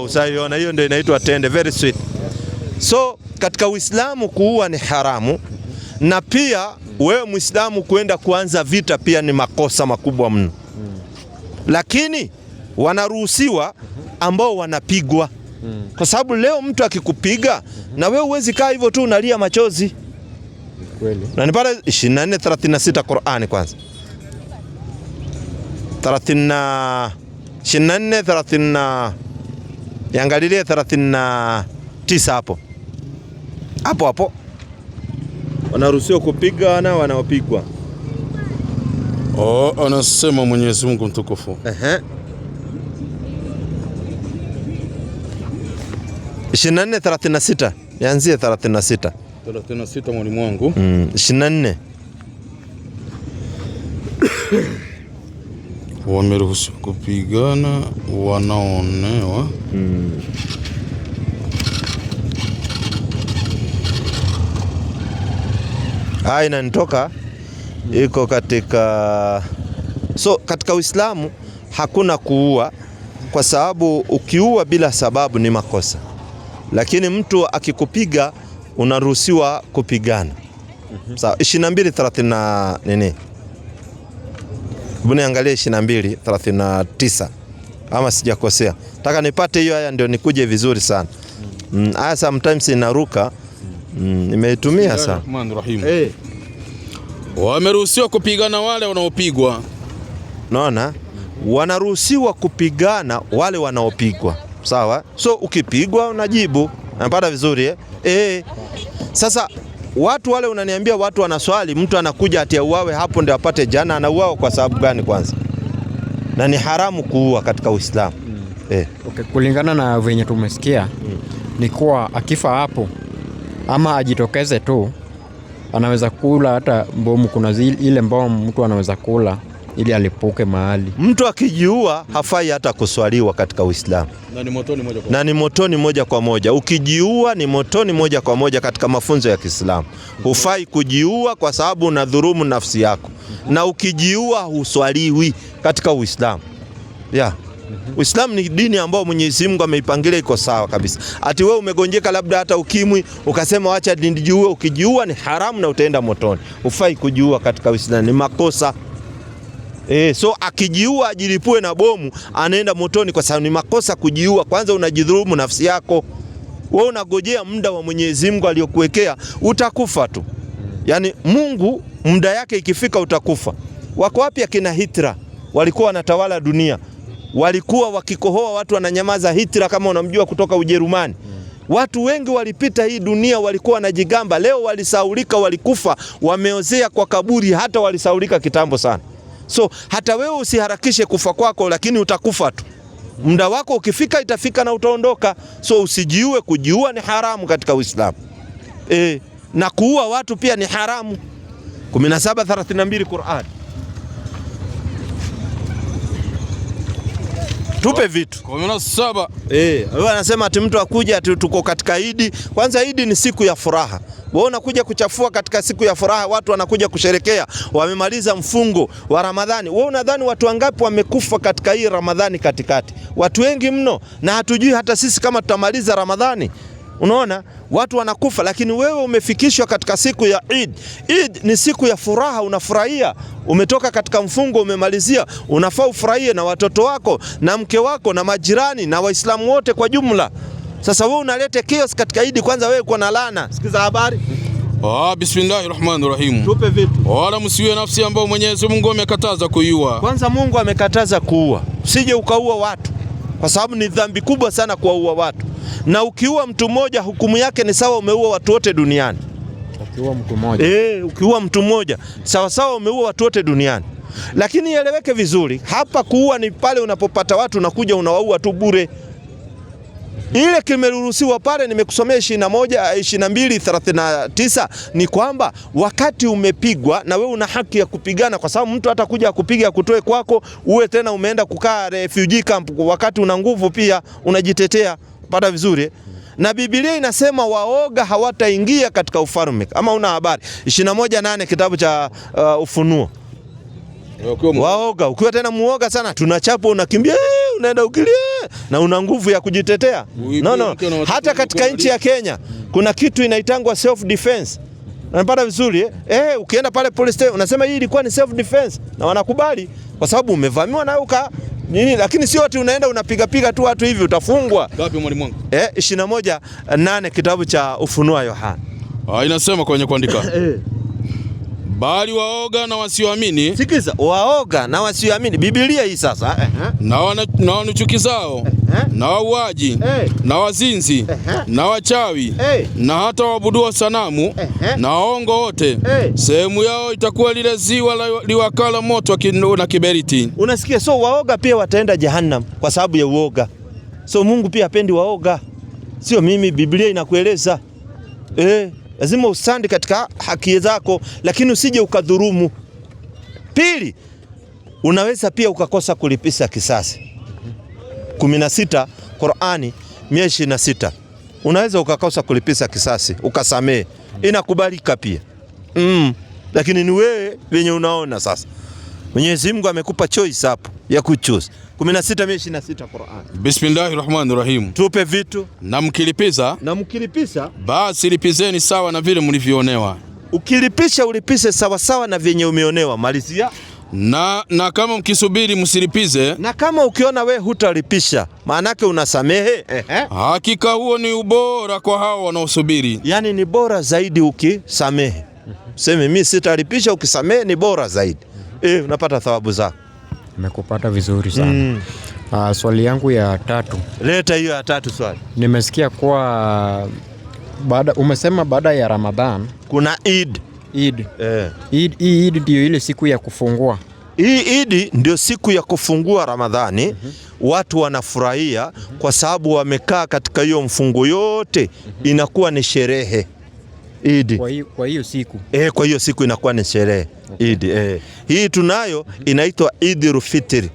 Usaiona, hiyo ndio inaitwa tende, very sweet. So katika Uislamu kuua ni haramu, na pia wewe Muislamu kwenda kuanza vita pia ni makosa makubwa mno. Lakini wanaruhusiwa ambao wanapigwa. Kwa sababu leo mtu akikupiga na wewe huwezi kaa hivyo tu unalia machozi. Kweli. Na nipata 24:36 Qur'ani kwanza. 24:30 Yaangalilie 39 hapo. Hapo. Wanaruhusiwa kupiga na wanaopigwa. Anasema Mwenyezi Mungu mtukufu. 24:36. Yaanzie 36. 36 mwalimu wangu. 24. Wameruhusiwa kupigana wanaonewa. Inanitoka iko katika katika Uislamu hakuna kuua, kwa sababu ukiua bila sababu ni makosa. Lakini mtu akikupiga unaruhusiwa kupigana. Sawa. 22:30 nini? Buni angalia 22:39 ama sijakosea. Nataka nipate hiyo aya ndio nikuje vizuri sana. Aya sometimes inaruka. Nimeitumia sana. Wameruhusiwa kupigana wale wanaopigwa. Naona wanaruhusiwa kupigana wale wanaopigwa. Sawa? So ukipigwa unajibu. Unapata vizuri Sasa watu wale unaniambia watu wanaswali, mtu anakuja ati auawe hapo ndio apate jana, anauawa kwa sababu gani kwanza? Na ni haramu kuua katika Uislamu. Kulingana na venye tumesikia ni kuwa akifa hapo ama ajitokeze tu anaweza kula hata mbomu. Kuna ile mbomu mtu anaweza kula ili alipuke mahali. Mtu akijiua hafai hata kuswaliwa katika Uislamu. Na ni motoni moja kwa moja. Na ni motoni moja kwa moja. Ukijiua ni motoni moja kwa moja katika mafunzo ya Kiislamu. Hufai kujiua kwa sababu unadhulumu nafsi yako. Na ukijiua huswaliwi katika Uislamu. Uislamu ni dini ambayo Mwenyezi Mungu ameipangilia iko sawa kabisa. Ati wewe umegonjeka labda hata ukimwi ukasema acha nijiue, ukijiua ni haramu na utaenda motoni. Hufai kujiua katika Uislamu, ni makosa. So akijiua ajilipue na bomu anaenda motoni kwa sababu ni makosa kujiua. Kwanza unajidhulumu nafsi yako. Wewe unagojea muda wa Mwenyezi Mungu aliyokuwekea, utakufa tu. Yani Mungu muda yake ikifika utakufa. Wako wapi akina Hitler? Walikuwa wanatawala dunia. Walikuwa wakikohoa watu wananyamaza. Hitler kama unamjua kutoka Ujerumani. Watu wengi walipita hii dunia walikuwa wanajigamba. Leo walisaulika, walikufa, wameozea kwa kaburi, hata walisaulika kitambo sana. So hata wewe usiharakishe kufa kwako, lakini utakufa tu. Muda wako ukifika itafika na utaondoka. So usijiue, kujiua ni haramu katika Uislamu. Na kuua watu pia ni haramu. 17:32 Qur'an. Tupe vitu. 17. Wewe anasema ati mtu akuja ati tuko katika Idi. Kwanza Idi ni siku ya furaha. Wewe unakuja kuchafua katika siku ya furaha, watu wanakuja kusherekea, wamemaliza mfungo wa Ramadhani. Wewe unadhani watu wangapi wamekufa katika hii Ramadhani katikati? Watu wengi mno, na hatujui hata sisi kama tutamaliza Ramadhani. Unaona? Watu wanakufa, lakini wewe umefikishwa katika siku ya Eid. Eid ni siku ya furaha, unafurahia. Umetoka katika mfungo, umemalizia, unafaa ufurahie na watoto wako na mke wako na majirani na Waislamu wote kwa jumla. Sasa wewe unaleta chaos katika Eid, kwanza wewe uko na laana. Sikiza habari. Bismillahirrahmanirrahim. Tupe vitu. Wala msiwe nafsi ambayo Mwenyezi Mungu amekataza kuiua. Kwanza Mungu amekataza kuua. Usije ukaua watu. Kwa sababu ni dhambi kubwa sana kuua watu. Na ukiua mtu mmoja hukumu yake ni sawa umeua watu wote duniani. Ukiua mtu mmoja. Ukiua mtu mmoja sawa sawa umeua watu wote duniani. Lakini ieleweke vizuri, hapa kuua ni pale unapopata watu unakuja unawaua tu bure. Ile kimeruhusiwa pale nimekusomea 22:39 ni kwamba wakati umepigwa na wewe una haki ya kupigana, kwa sababu mtu hata kuja kupiga kutoe kwako uwe tena umeenda kukaa refugee camp, wakati una nguvu pia unajitetea. Pata vizuri. Na Biblia inasema waoga hawataingia katika ufalme. Ama una habari? 21:8 kitabu cha Ufunuo. Waoga, ukiwa tena muoga sana tunachapa, unakimbia, unaenda ukilia na una nguvu ya kujitetea. No. Hata katika nchi ya Kenya kuna kitu inaitangwa self defense. Unapata vizuri ukienda pale police station unasema hii ilikuwa ni self defense na wanakubali kwa sababu umevamiwa na nini, lakini sio ati unaenda unapiga tu watu hivi utafungwa. Ngapi mwalimu wangu? 21:8 kitabu cha Ufunuo Yohana. Inasema kwenye kuandika. Bali waoga na wasioamini. Sikiza, waoga na wasioamini. Biblia hii sasa. Na wanuchukizao. Na wauaji. Na wazinzi. Na wachawi. Na hata waabudu sanamu. Na waongo wote. Sehemu yao itakuwa lile ziwa liwakala moto na kiberiti. Unasikia? So waoga pia wataenda jehanamu kwa sababu ya uoga. So Mungu pia hapendi waoga. Sio mimi, Biblia inakueleza. Lazima usandi katika haki zako, lakini usije ukadhurumu. Pili, unaweza pia ukakosa kulipisha kisasi. 16 Qur'ani 126. Unaweza ukakosa kulipisha kisasi, ukasamee. Inakubalika pia. Lakini ni wewe wenye unaona sasa. Mwenyezi Mungu amekupa choice hapo ya kuchoose. 16:126 Qur'an. Bismillahirrahmanirrahim. Tupe vitu. Na mkilipiza. Basi lipizeni sawa na vile mlivyoonewa. Ukilipisha ulipishe sawa sawa na vyenye umeonewa. Malizia. Na kama mkisubiri msilipize. Na kama ukiona we hutalipisha, maana yake unasamehe. Hakika huo ni ubora kwa hao wanaosubiri. Yani ni bora zaidi ukisamehe. Sema mimi sitalipisha, ukisamehe ni bora zaidi. Unapata thawabu zako. Nimekupata vizuri sana. Swali yangu ya tatu. Leta hiyo ya tatu swali. Nimesikia kwa umesema baada ya Ramadhan kuna Eid. Eid ndio ile siku ya kufungua. Hii Eid ndio siku ya kufungua Ramadhani. Watu wanafurahia kwa sababu wamekaa katika hiyo mfungo yote. Inakuwa ni sherehe Eid. Kwa hiyo siku. Kwa hiyo siku inakuwa ni sherehe. Idi. Hii tunayo inaitwa Idul Fitri.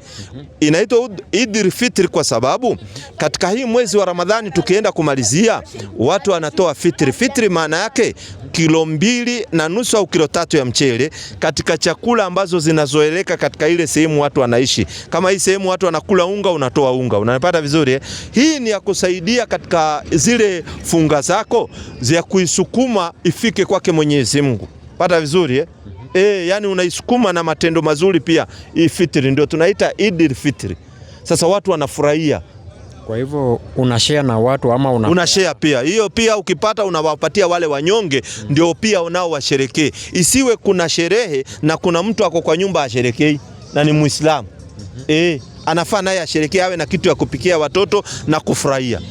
Inaitwa Idul Fitri kwa sababu katika hii mwezi wa Ramadhani tukienda kumalizia watu wanatoa fitri. Fitri maana yake kilo 2.5 au kilo 3 ya mchele katika chakula ambazo zinazoeleka katika ile sehemu watu wanaishi. Kama hii sehemu watu wanakula unga, unatoa unga. Unanipata vizuri? Hii ni ya kusaidia katika zile funga zako za kuisukuma ifike kwake Mwenyezi Mungu. Pata vizuri? Yani unaisukuma na matendo mazuri pia. Hii fitri ndio tunaita Idul Fitri. Sasa watu wanafurahia. Kwa hivyo unashare na watu ama unashare pia. Hiyo pia ukipata unawapatia wale wanyonge, ndio pia unao washerekee. Isiwe kuna sherehe na kuna mtu ako kwa nyumba asherekei na ni Muislamu. Anafaa naye asherekee, awe na kitu ya kupikia watoto na kufurahia.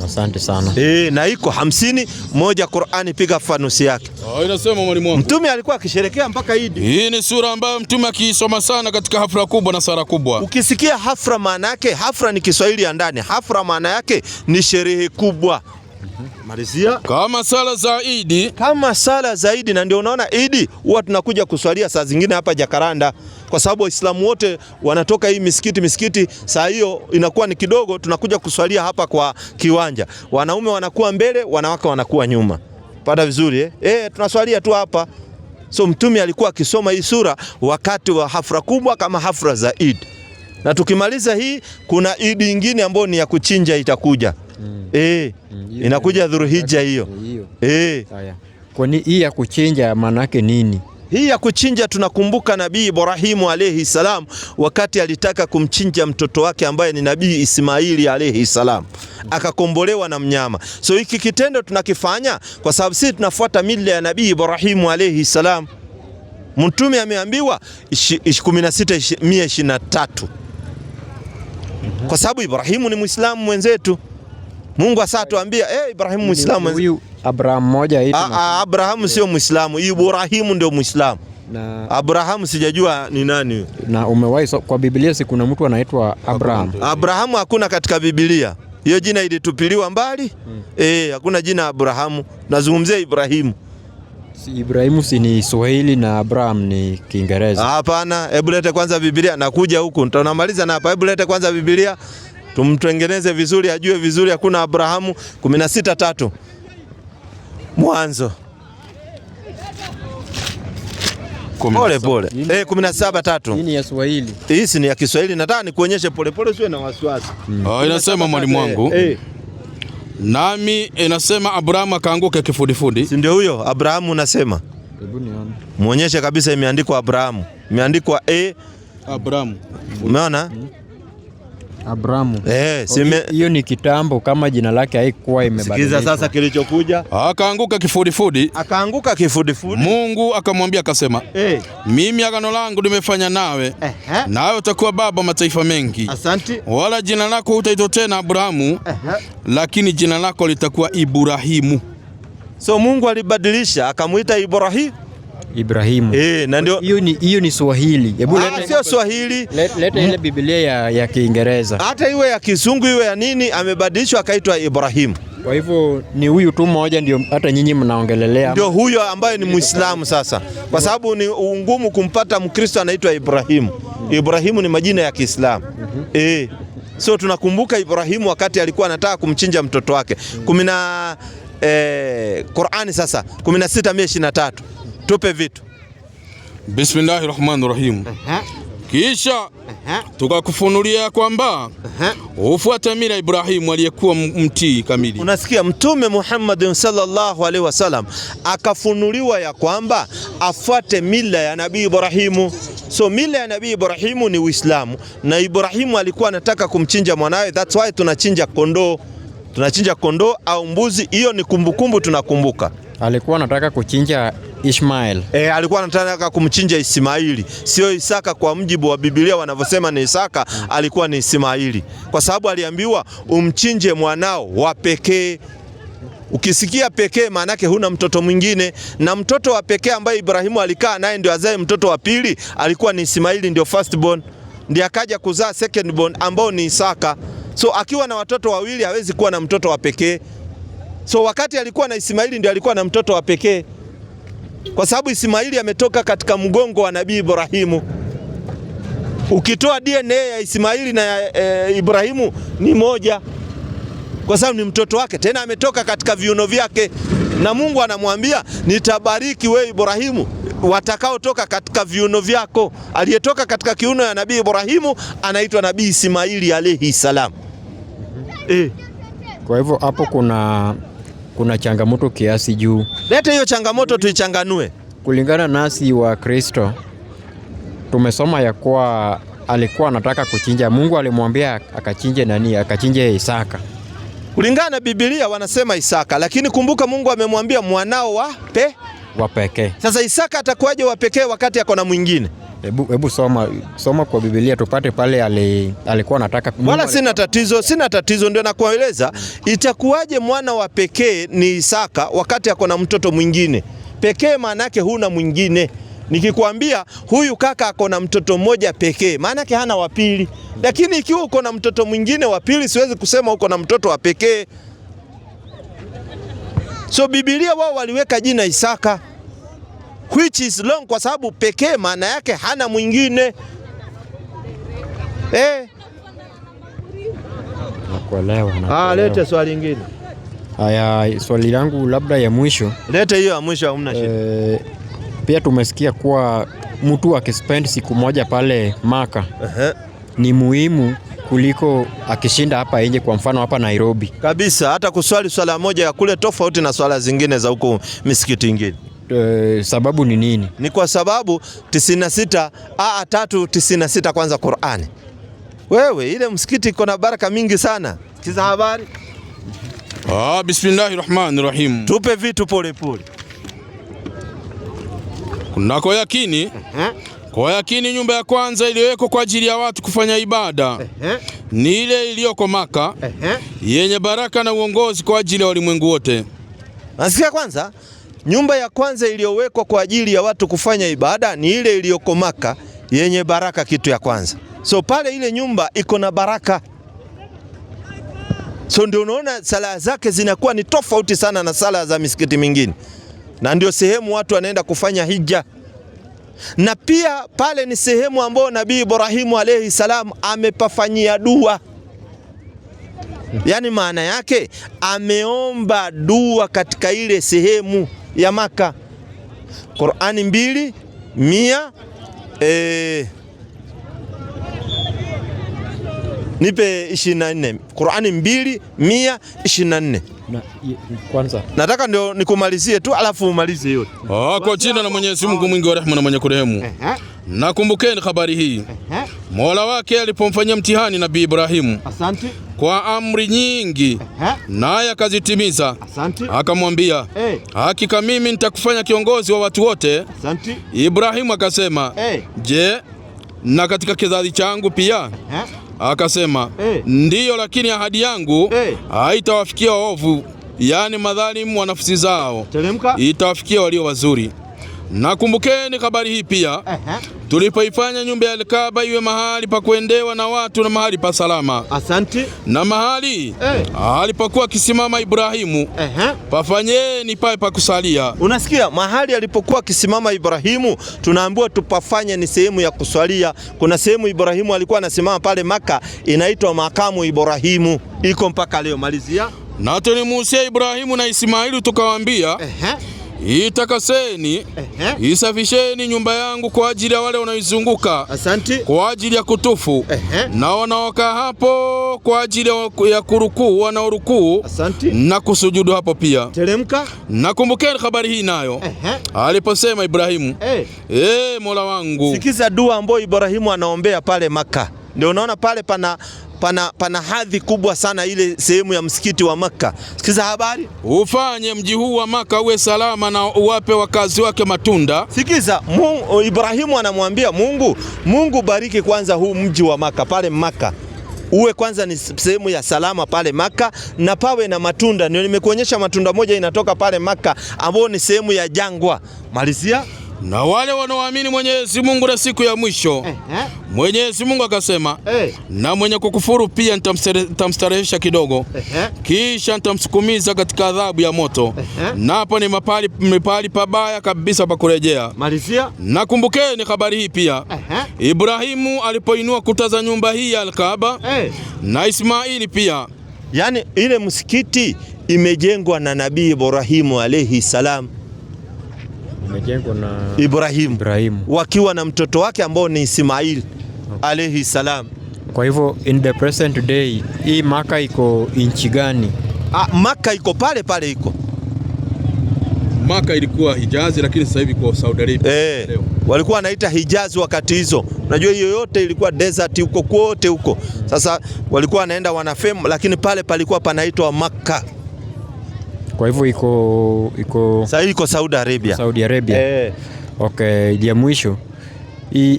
Asante sana. Na iko 50 moja Qur'ani piga fanusi yake. Inasema mwalimu wangu. Mtume alikuwa akisherekea mpaka Idi. Hii ni sura ambayo Mtume akiisoma sana katika hafla kubwa na sara kubwa. Ukisikia hafla maana yake, hafla ni Kiswahili ya ndani. Hafla maana yake ni sherehe kubwa. Malizia. Kama sala za Idi. Kama sala za Idi, na ndio unaona Idi huwa tunakuja kuswalia saa zingine hapa Jakaranda. Kwa sababu Waislamu wote wanatoka hii misikiti, saa hiyo inakuwa ni kidogo, tunakuja kuswalia hapa kwa kiwanja. Wanaume wanakuwa mbele, wanawake wanakuwa nyuma. Pata vizuri tunaswalia tu hapa. So Mtume alikuwa akisoma hii sura wakati wa hafla kubwa kama hafla za Eid. Na tukimaliza hii kuna Eid nyingine ambayo ni ya kuchinja itakuja. Inakuja Dhulhijja hiyo. Kwani hii ya kuchinja maana yake nini? Hii ya kuchinja tunakumbuka Nabii Ibrahimu alayhi salam wakati alitaka kumchinja mtoto wake ambaye ni Nabii Ismaili alayhi salam. Akakombolewa na mnyama. So hiki kitendo tunakifanya kwa sababu sisi tunafuata mila ya Nabii Ibrahimu alayhi salam. Mtume ameambiwa 16:123. Kwa sababu Ibrahimu ni Muislamu mwenzetu. Mungu asatuambia Ibrahimu Muislamu. Huyu Abraham moja hivi. Abraham sio Muislamu, Ibrahimu ndio Muislamu. Na Abraham sijajua ni nani. Na umewahi kwa Biblia si kuna mtu anaitwa Abraham? Abraham hakuna katika Biblia. Hiyo jina ilitupiliwa mbali. Hakuna jina Abrahamu. Nazungumzia Ibrahimu. Si Ibrahimu si ni Swahili na Abraham ni Kiingereza. Hapana, hebu lete kwanza Biblia, nakuja huku. Tunamaliza na hapa. Hebu lete kwanza Biblia. Tumtengeneze vizuri, ajue vizuri hakuna Abrahamu. 16:3 Mwanzo. Pole. 17:3. Hii ni ya Swahili. Hii ni ya Kiswahili, nataka nikuonyeshe pole siwe na wasiwasi. Inasema mwalimu wangu. Nami inasema Abrahamu akaanguka kifudifudi. Si ndio huyo Abrahamu unasema? Hebu nione. Muonyeshe kabisa imeandikwa Abrahamu. Imeandikwa Abrahamu. Umeona? Abrahamu. Hiyo ni kitambo kama jina lake haikuwa imebadilishwa. Sikiza sasa kilichokuja. Akaanguka kifudifudi. Mungu akamwambia akasema, mimi agano langu nimefanya nawe. Nawe utakuwa baba mataifa mengi. Asante. Wala jina lako hutaitwa tena Abrahamu, lakini jina lako litakuwa Ibrahimu. So Mungu alibadilisha akamuita Ibrahimu. Na ndio hiyo ni Swahili. Hebu leta. Sio Swahili. Leta ile Biblia ya Kiingereza. Hata iwe ya Kizungu iwe ya nini, amebadilishwa akaitwa Ibrahimu. Kwa hivyo ni huyu tu mmoja ndio hata nyinyi mnaongelelea. Ndio huyo ambaye ni Muislamu sasa. Kwa sababu ni ngumu kumpata Mkristo anaitwa Ibrahimu. Ibrahimu ni majina ya Kiislamu. So tunakumbuka Ibrahimu wakati alikuwa anataka kumchinja mtoto wake. Qur'ani sasa 16:123. Tupe vitu. Bismillahirrahmanirrahim. Kisha tukakufunulia kwamba ufuate mila Ibrahimu aliyekuwa mtii kamili. Unasikia Mtume Muhammad sallallahu alaihi wasallam akafunuliwa ya kwamba afuate mila ya Nabii Ibrahimu. So mila ya Nabii Ibrahimu ni Uislamu, na Ibrahimu alikuwa anataka kumchinja mwanawe. That's why tunachinja kondoo au mbuzi. Hiyo ni kumbukumbu tunakumbuka. Alikuwa anataka kuchinja Ishmael. Alikuwa anataka kumchinja Ismaili, sio Isaka. Kwa mjibu wa Biblia wanavyosema ni Isaka, alikuwa ni Ismaili, kwa sababu aliambiwa umchinje mwanao wa pekee. Ukisikia pekee maana yake huna mtoto mwingine, na mtoto wa pekee ambaye Ibrahimu alikaa naye ndio azae mtoto wa pili alikuwa ni Ismaili, ndio first born, ndiye akaja kuzaa second born ambao ni Isaka. So akiwa na watoto wawili hawezi kuwa na mtoto wa pekee. So wakati alikuwa na Ismaili ndio alikuwa na mtoto wa pekee. kwa sababu Ismaili ametoka katika mgongo wa Nabii Ibrahimu. Ukitoa DNA ya Ismaili na Ibrahimu ni moja, kwa sababu ni mtoto wake, tena ametoka katika viuno vyake. Na Mungu anamwambia nitabariki wewe Ibrahimu watakao toka katika viuno vyako. Aliyetoka katika kiuno ya Nabii Ibrahimu anaitwa Nabii Ismaili alayhi salam. Kwa hivyo hapo kuna changamoto kiasi juu. Leta hiyo changamoto tuichanganue. Kulingana nasi wa Kristo tumesoma ya kuwa alikuwa anataka kuchinja, Mungu alimwambia akachinje nani? Akachinje Isaka. Kulingana na Biblia wanasema Isaka, lakini kumbuka Mungu amemwambia mwanao wa pekee. Sasa Isaka atakuwaje wa pekee wakati ako na mwingine? Hebu soma kwa Biblia tupate pale alikuwa anataka. Wala sina tatizo ndio nakueleza. Itakuwaje mwana wa pekee ni Isaka wakati ako na mtoto mwingine? Pekee maana yake huna mwingine. Nikikwambia huyu kaka ako na mtoto mmoja pekee, maana yake hana wa pili. Lakini ikiwa uko na mtoto mwingine wa pili, siwezi kusema uko na mtoto wa pekee. So Biblia wao waliweka jina Isaka, which is long, kwa sababu pekee maana yake hana mwingine. Nakuelewa. Lete swali lingine. Haya, swali langu labda ya mwisho. Lete hiyo ya mwisho, hamna shida. Pia tumesikia kuwa mtu akispend siku moja pale Maka ni muhimu kuliko akishinda hapa nje, kwa mfano hapa Nairobi. Kabisa, hata kuswali swala moja ya kule tofauti na swala zingine za huko misikiti ingine. Sababu ni nini? Ni kwa sababu 396 kwanza Qur'ani. Wewe ile msikiti iko na baraka mingi sana. Sikiza habari. Bismillahirrahmanirrahim. Tupe vitu pole pole. Kunako yakini, kwa yakini nyumba ya kwanza iliyowekwa kwa ajili ya watu kufanya ibada ni ile iliyoko Maka, yenye baraka na uongozi kwa ajili ya walimwengu wote. Nasikia kwanza, nyumba ya kwanza iliyowekwa kwa ajili ya watu kufanya ibada ni ile iliyoko Maka, yenye baraka, kitu ya kwanza. So pale ile nyumba iko na baraka. So ndio unaona sala zake zinakuwa ni tofauti sana na sala za misikiti mingine. Na ndio sehemu watu wanaenda kufanya hija. Na pia pale ni sehemu ambayo Nabii Ibrahimu alayhi salam amepafanyia dua. Yani maana yake ameomba dua katika ile sehemu ya Maka. Qur'ani 2:100 nipe 24. Qur'ani 2:124. Kwanza nataka ndio nikumalizie tu alafu umalize yote. Kwa jina la Mwenyezi Mungu mwingi wa rehema na mwenye kurehemu. Nakumbukeni habari hii. Mola wake alipomfanyia mtihani Nabii Ibrahimu. Asante. Kwa amri nyingi naye akazitimiza. Akamwambia, hakika mimi nitakufanya kiongozi wa watu wote. Asante. Ibrahimu akasema, je, na katika kizazi changu pia? Akasema, ndiyo, lakini ahadi yangu haitawafikia waovu, yani madhalimu wa nafsi zao. Itawafikia walio wazuri. Nakumbukeni habari hii pia. Tulipoifanya nyumba ya Al-Kaaba iwe mahali pa kuendewa na watu na mahali pa salama. Asante. Na mahali alipokuwa kisimama Ibrahimu, pafanyeni pawe pa kusalia. Unasikia, mahali alipokuwa kisimama Ibrahimu tunaambiwa tupafanye ni sehemu ya kusalia. Kuna sehemu Ibrahimu alikuwa anasimama pale Maka inaitwa makamu Ibrahimu, iko mpaka leo. Malizia. Na tulimuhusia Ibrahimu na Ismaili tukawaambia, itakaseni, isafisheni nyumba yangu kwa ajili ya wale wanaoizunguka. Asante. Kwa ajili ya kutufu. Na wanaokaa hapo kwa ajili ya kurukuu, wanaorukuu. Asante. Na kusujudu hapo pia. Teremka. Nakumbukeni habari hii nayo. Aliposema Ibrahimu, Mola wangu. Sikiza dua ambayo Ibrahimu anaombea pale Maka. Ndio unaona pale pana hadhi kubwa sana ile sehemu ya msikiti wa Maka. Sikiza habari. Ufanye mji huu wa Maka uwe salama na uwape wakazi wake matunda. Sikiza, Ibrahimu anamwambia Mungu bariki kwanza huu mji wa Maka pale Maka. Uwe kwanza ni sehemu ya salama pale Maka na pawe na matunda. Ndio nimekuonyesha matunda moja inatoka pale Maka ambayo ni sehemu ya jangwa. Malizia. na wale wanaoamini Mwenyezi Mungu na siku ya mwisho. Mwenyezi Mungu akasema, na mwenye kukufuru pia nitamstarehesha kidogo, kisha nitamsukumiza katika adhabu ya moto, napo ni mahali pabaya kabisa pa kurejea. Malizia. Nakumbukeni habari hii pia, Ibrahimu alipoinua kuta za nyumba hii ya Al-Kaaba, na Ismaili pia. Yani ile msikiti imejengwa na Nabii Ibrahimu alayhi salam. Imejengwa na Ibrahimu wakiwa na mtoto wake ambao ni Ismail alayhi salam. Kwa hivyo in the present day hii Maka iko inchi gani? Maka iko pale pale iko. Maka ilikuwa Hijazi, lakini sasa hivi kwa Saudi Arabia. Walikuwa wanaita Hijazi wakati hizo. Unajua hiyo yote ilikuwa desert huko kote huko. Sasa walikuwa wanaenda wanafemu, lakini pale palikuwa panaitwa Maka. Kwa hivyo iko sasa iko Saudi Arabia. Okay, ya mwisho.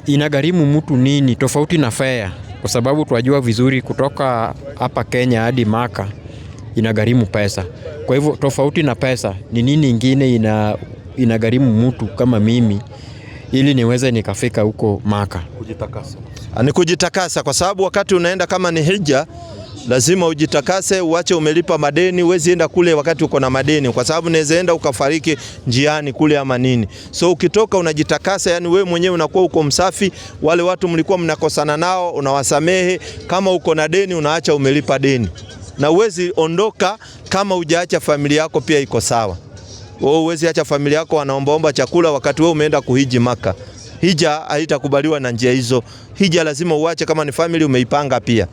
Inagharimu mtu nini tofauti na fare? Kwa sababu tunajua vizuri kutoka hapa Kenya hadi Maka inagharimu pesa. Kwa hivyo tofauti na pesa ni nini ingine inagharimu mtu kama mimi ili niweze nikafika huko Maka? Kujitakasa. Ni kujitakasa, kwa sababu wakati unaenda kama ni hija lazima ujitakase, uache umelipa madeni. Uwezi enda kule wakati uko na madeni, kwa sababu unaweza enda ukafariki njiani kule ama nini. So ukitoka unajitakasa, yani wewe mwenyewe unakuwa uko msafi. Wale watu mlikuwa mnakosana nao unawasamehe. Kama uko na deni unaacha umelipa deni. Na uwezi ondoka kama hujaacha familia yako pia iko sawa. Wewe uwezi acha familia yako wanaombaomba chakula wakati wewe umeenda kuhiji Maka. Hija haitakubaliwa na njia hizo. Hija lazima uache kama ni family umeipanga pia.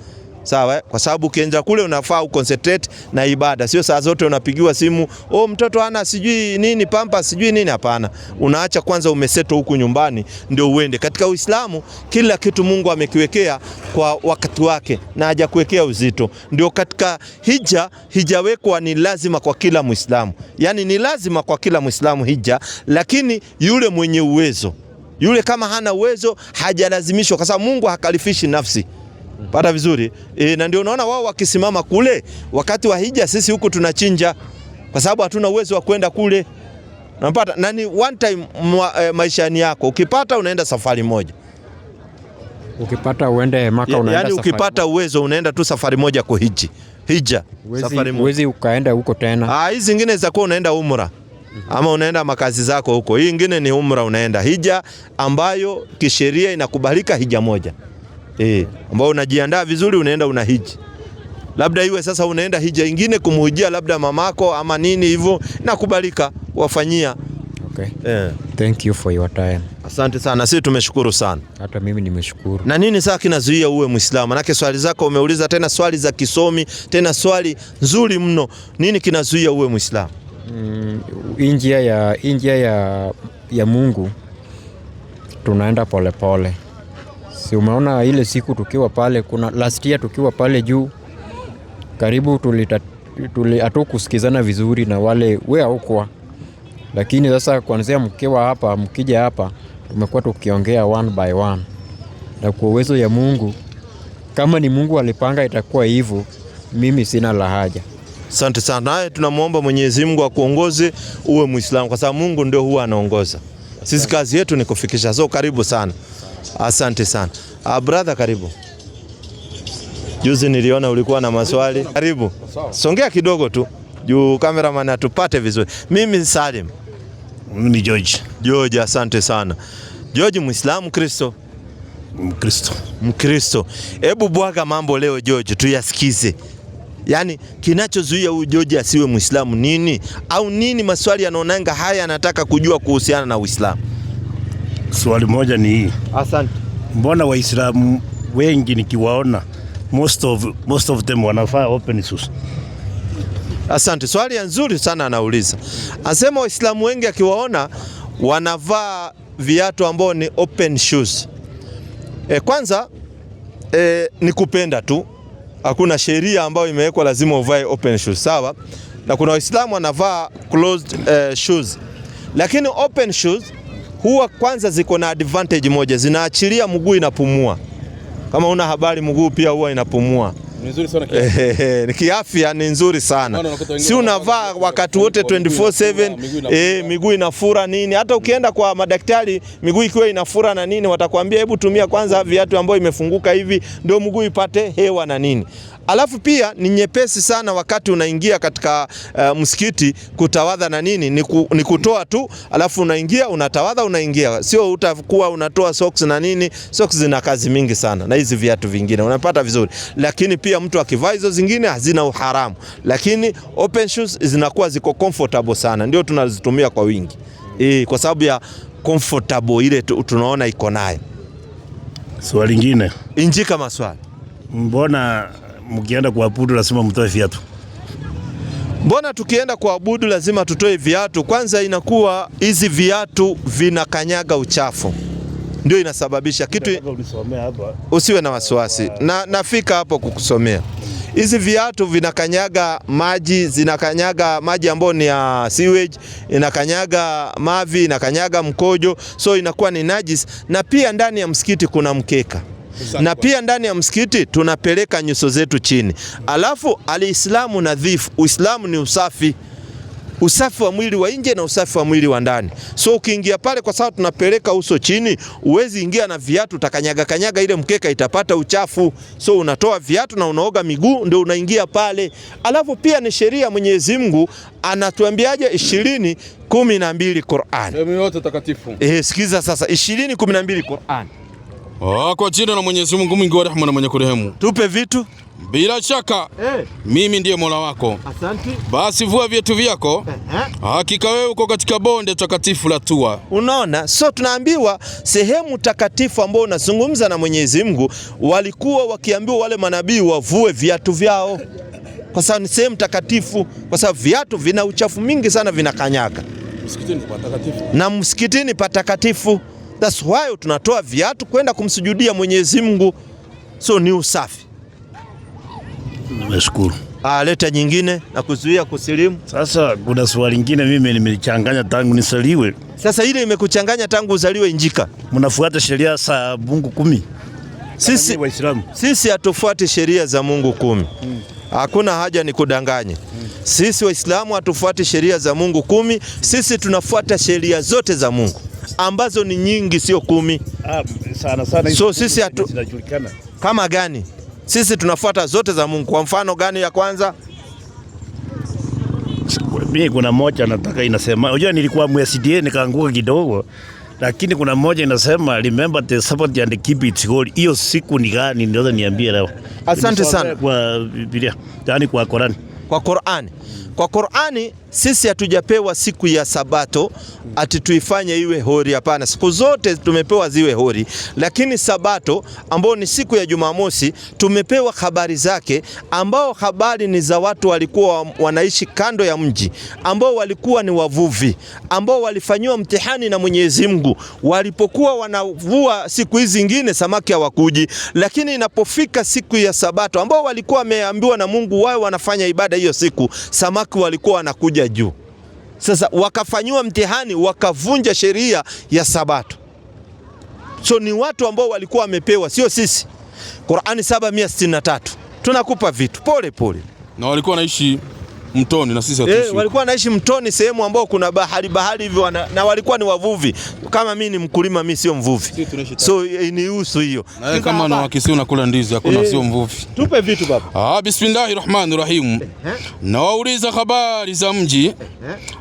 Sawa, kwa sababu ukienda kule unafaa uconcentrate na ibada. Sio saa zote unapigiwa simu, mtoto hana sijui nini pampa sijui nini. Hapana. Unaacha kwanza umeseto huku nyumbani ndio uende. Katika Uislamu kila kitu Mungu amekiwekea kwa wakati wake na hajakuwekea uzito. Ndio katika hija wekwa ni lazima kwa kila Muislamu. Yaani ni lazima kwa kila Muislamu hija, lakini yule mwenye uwezo. Yule kama hana uwezo hajalazimishwa, kwa sababu Mungu hakalifishi nafsi. Pata vizuri. Na ndio unaona wao wakisimama kule wakati wa hija, sisi huku tunachinja kwa sababu hatuna uwezo wa kwenda kule. Unapata na ni one time maishani yako. Ukipata unaenda safari moja. Ukipata uende Maka unaenda safari. Yani ukipata uwezo unaenda tu safari moja kuhiji. Hija safari moja. Uwezi ukaenda huko tena. Hizi zingine za kuwa unaenda umra. Ama unaenda makazi zako huko. Hii nyingine ni umra, unaenda hija ambayo kisheria inakubalika hija moja. Ambao unajiandaa vizuri unaenda unahiji. Labda iwe sasa unaenda hija ingine kumuhijia labda mamako ama nini hivyo, nakubalika wafanyia. Okay. Thank you for your time. Asante sana, sisi tumeshukuru sana. Hata mimi nimeshukuru. Na nini sasa kinazuia uwe Muislamu? Manake swali zako umeuliza tena swali za kisomi, tena swali nzuri mno. Nini kinazuia uwe Muislamu? Njia ya Mungu tunaenda polepole. Si umeona ile siku tukiwa pale, kuna last year tukiwa pale juu karibu hatukusikizana vizuri na wale huko. Lakini sasa kuanzia mkija hapa tumekuwa tukiongea one by one. Na kwa uwezo ya Mungu, kama ni Mungu alipanga itakuwa hivyo, mimi sina la haja. Asante sana. Naye tunamuomba Mwenyezi Mungu akuongoze uwe Muislamu, kwa sababu Mungu ndio huwa anaongoza. Sisi kazi yetu ni kufikisha. So karibu sana. Asante sana. Brother karibu. Juzi niliona ulikuwa na maswali. Karibu. Songea kidogo tu. Juu cameraman atupate vizuri. Mimi Salim. Mimi ni George. George, asante sana. George, Muislamu Kristo? Mkristo. Hebu bwaga mambo leo George, tuyasikize. Yaani kinachozuia huyu George asiwe Muislamu nini? Au nini maswali yanaonanga haya anataka kujua kuhusiana na Uislamu? Swali moja ni hii. Asante. Mbona Waislamu wengi nikiwaona most of them wanafaa open shoes? Asante. Swali nzuri sana anauliza. Anasema Waislamu wengi akiwaona wanavaa viatu ambao ni open shoes. Kwanza ni kupenda tu. Hakuna sheria ambayo imewekwa lazima uvae open shoes, sawa? Na kuna Waislamu wanavaa closed shoes. Lakini open shoes huwa kwanza ziko na advantage moja, zinaachilia mguu inapumua. Kama una habari, mguu pia huwa inapumua. Ni nzuri sana kiafya. Ni kiafya ni nzuri sana. Si unavaa wakati wote 24/7 miguu inafura nini? Hata ukienda kwa madaktari miguu ikiwa inafura na nini watakwambia hebu tumia kwanza viatu ambao imefunguka hivi ndio mguu ipate hewa na nini. Alafu pia ni nyepesi sana wakati unaingia katika msikiti kutawadha na nini, ni kutoa tu, alafu unaingia unatawadha unaingia. Sio utakuwa unatoa socks na nini, socks zina kazi mingi sana na hizi viatu vingine unapata vizuri. Lakini pia mtu akivaa hizo zingine hazina uharamu, lakini open shoes zinakuwa ziko comfortable sana, ndio tunazitumia kwa wingi. Kwa sababu ya comfortable ile tunaona iko nayo. Swali lingine. Injika maswali. Mbona mkienda kuabudu lazima mtoe viatu? Mbona tukienda kuabudu lazima tutoe viatu? Kwanza inakuwa hizi viatu vinakanyaga uchafu. Ndio inasababisha kitu. Usiwe na wasiwasi. Nafika hapo kukusomea. Hizi viatu vinakanyaga maji, zinakanyaga maji ambayo ni ya sewage, inakanyaga mavi, inakanyaga mkojo, so inakuwa ni najis. Na pia ndani ya msikiti kuna mkeka. Na pia ndani ya msikiti tunapeleka nyuso zetu chini. Alafu aliislamu nadhifu, Uislamu ni usafi. Usafi wa mwili wa nje na usafi wa mwili wa ndani. So ukiingia pale kwa sababu tunapeleka uso chini, uwezi ingia na viatu kanyaga ile mkeka itapata uchafu. So unatoa viatu na unaoga miguu ndio unaingia pale. Alafu pia ni sheria Mwenyezi Mungu anatuambiaje 20:12 Qur'an. Yote takatifu. Sikiza sasa 20:12 Qur'an. Kwa jina la Mwenyezi Mungu mwingi wa rehema na mwenye kurehemu. Tupe vitu. Bila shaka mimi ndiye Mola wako. Asante. Basi vua viatu vyako. Hakika wewe uko katika bonde takatifu la Tua. Unaona, so tunaambiwa sehemu takatifu ambayo unazungumza na Mwenyezi Mungu, walikuwa wakiambiwa wale manabii wavue viatu vyao. Kwa sababu ni sehemu takatifu, kwa sababu viatu vina uchafu mingi sana vinakanyaga. Msikitini patakatifu. Na msikitini patakatifu. That's why tunatoa viatu kwenda kumsujudia Mwenyezi Mungu. So ni usafi. Nashukuru. Leta nyingine na kuzuia kusilimu. Sasa kuna swali lingine mimi nimechanganya tangu nisaliwe. Sasa ile imekuchanganya tangu uzaliwe Injika. Mnafuata sheria za Mungu 10? Sisi Waislamu. Sisi hatufuati sheria za Mungu 10. Hakuna haja ni kudanganya. Sisi Waislamu hatufuati sheria za Mungu 10. Sisi tunafuata sheria zote za Mungu ambazo ni nyingi, sio 10. Sana. So sisi zinajulikana. Kama gani? Sisi tunafuata zote za Mungu. Kwa mfano gani ya kwanza? Mimi kuna moja nataka inasema, unajua nilikuwa MSDA nikaanguka kidogo, lakini kuna moja inasema remember the Sabbath and keep it holy. Hiyo siku ni gani? Ndio niambie leo. Asante sana. Kwa Biblia, yani kwa Qur'ani. Kwa Qur'ani. Kwa Qur'ani sisi hatujapewa siku ya Sabato ati tuifanye iwe hori, hapana. Siku zote tumepewa ziwe hori, lakini Sabato ambao ni siku ya Jumamosi tumepewa habari zake, ambao habari ni za watu walikuwa wanaishi kando ya mji, ambao walikuwa ni wavuvi, ambao walifanywa mtihani na Mwenyezi Mungu. Walipokuwa wanavua siku hizi zingine samaki hawakuji, lakini inapofika siku ya Sabato ambao walikuwa wameambiwa na Mungu wao wanafanya ibada hiyo siku, samaki walikuwa wanakuja juu. Sasa wakafanywa mtihani, wakavunja sheria ya Sabato. So ni watu ambao walikuwa wamepewa, sio sisi. Qur'ani 763. Tunakupa vitu pole pole. Na walikuwa wanaishi mtoni na sisi hatuishi. Walikuwa wanaishi mtoni, sehemu ambao kuna bahari hivyo, na walikuwa ni wavuvi. Kama mimi ni mkulima, mimi sio mvuvi. So inihusu hiyo. Na kama na wakisi unakula ndizi, hakuna sio mvuvi. Tupe vitu baba. Bismillahirrahmanirrahim. Na wauliza habari za mji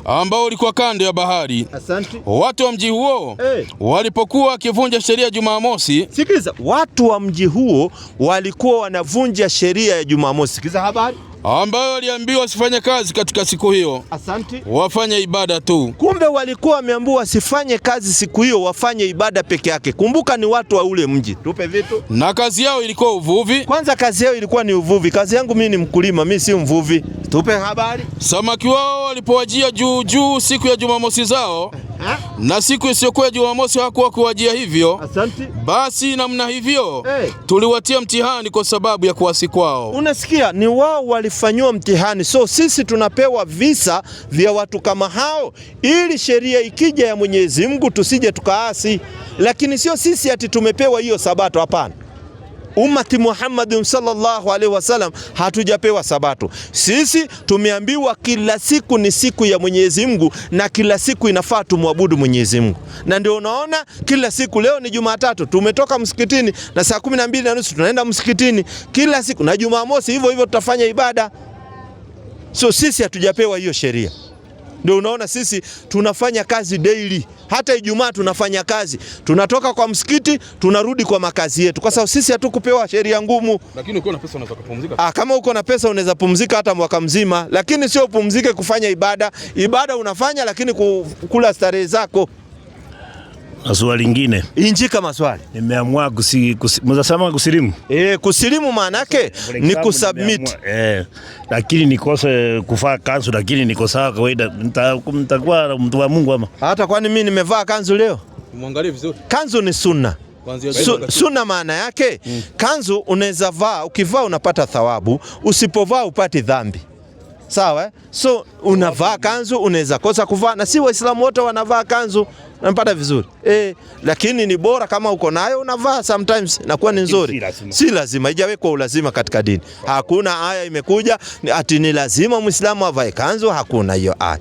ambao ulikuwa kando ya bahari. Asante. Watu wa mji huo walipokuwa wakivunja sheria Jumamosi. Sikiliza, watu wa mji huo walikuwa wanavunja sheria ya Jumamosi. Sikiliza habari. Ambao waliambiwa wasifanye kazi katika siku hiyo. Asante. Wafanye ibada tu. Kumbe walikuwa wameambiwa wasifanye kazi siku hiyo, wafanye ibada peke yake. Kumbuka ni watu wa ule mji. Tupe vitu. Na kazi yao ilikuwa uvuvi. Kwanza kazi yao ilikuwa ni uvuvi. Kazi yangu mimi ni mkulima, mimi si mvuvi. Tupe habari. Samaki wao walipowajia juu siku ya Jumamosi zao, na siku isiyokuwa Jumamosi hakuwa kuwajia hivyo. Asante. Basi namna hivyo tuliwatia mtihani kwa sababu ya kuasi kwao. Unasikia, ni wao walifanywa mtihani. So sisi tunapewa visa vya watu kama hao ili sheria ikija ya Mwenyezi Mungu tusije tukaasi. Lakini sio sisi ati tumepewa hiyo Sabato, hapana. Ummati Muhammad sallallahu alaihi wasallam hatujapewa sabato. Sisi tumeambiwa kila siku ni siku ya Mwenyezi Mungu na kila siku inafaa tumwabudu Mwenyezi Mungu. Na ndio unaona kila siku, leo ni Jumatatu tumetoka msikitini na saa 12:30 tunaenda msikitini kila siku, na Jumamosi hivyo hivyo tutafanya ibada. So sisi hatujapewa hiyo sheria. Ndio unaona sisi tunafanya kazi daily. Hata Ijumaa tunafanya kazi. Tunatoka kwa msikiti, tunarudi kwa makazi yetu. Kwa sababu sisi hatukupewa sheria ngumu. Lakini ukiwa na pesa unaweza kupumzika. Kama uko na pesa unaweza pumzika hata mwaka mzima, lakini sio pumzike kufanya ibada. Ibada unafanya lakini kula starehe zako. Na swali lingine. Injika maswali. Nimeamua mzasema kusilimu. Kusilimu maana yake ni kusubmit. Lakini nikose kuvaa kanzu, lakini niko sawa kawaida. Nitakuwa mtu wa Mungu ama? Hata kwani mimi nimevaa kanzu leo? Muangalie vizuri. Kanzu ni sunna. Sunna maana yake kanzu unaweza vaa, ukivaa unapata thawabu, usipovaa upati dhambi. Sawa? So unavaa kanzu, unaweza kosa kuvaa, na si Waislamu wote wanavaa kanzu. Unapata vizuri. Lakini ni bora kama uko nayo unavaa, sometimes inakuwa ni nzuri. Si lazima, haijawekwa ulazima katika dini. Hakuna aya imekuja ati ni lazima Muislamu avae kanzu, hakuna hiyo aya.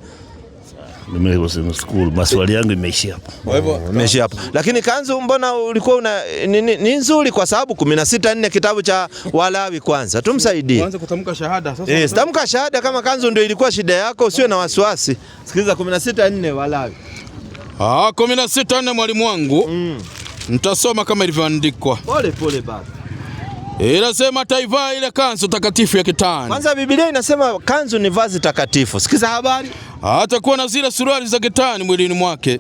Maswali yangu imeishia hapo. Imeishia hapo. Lakini kanzu mbona ulikuwa ni nzuri kwa sababu 16:4 kitabu cha Walawi kwanza. Tumsaidie. Kwanza kutamka shahada sasa. Tamka shahada kama kanzu ndio ilikuwa shida yako, usiwe na wasiwasi. Sikiliza 16:4 Walawi. 16:4 mwalimu wangu. Nitasoma kama ilivyoandikwa. Pole baba. Inasema taivaa ile kanzu takatifu ya kitani. Kwanza Biblia inasema kanzu ni vazi takatifu. Sikiza habari. Hatakuwa na zile suruali za kitani mwilini mwake.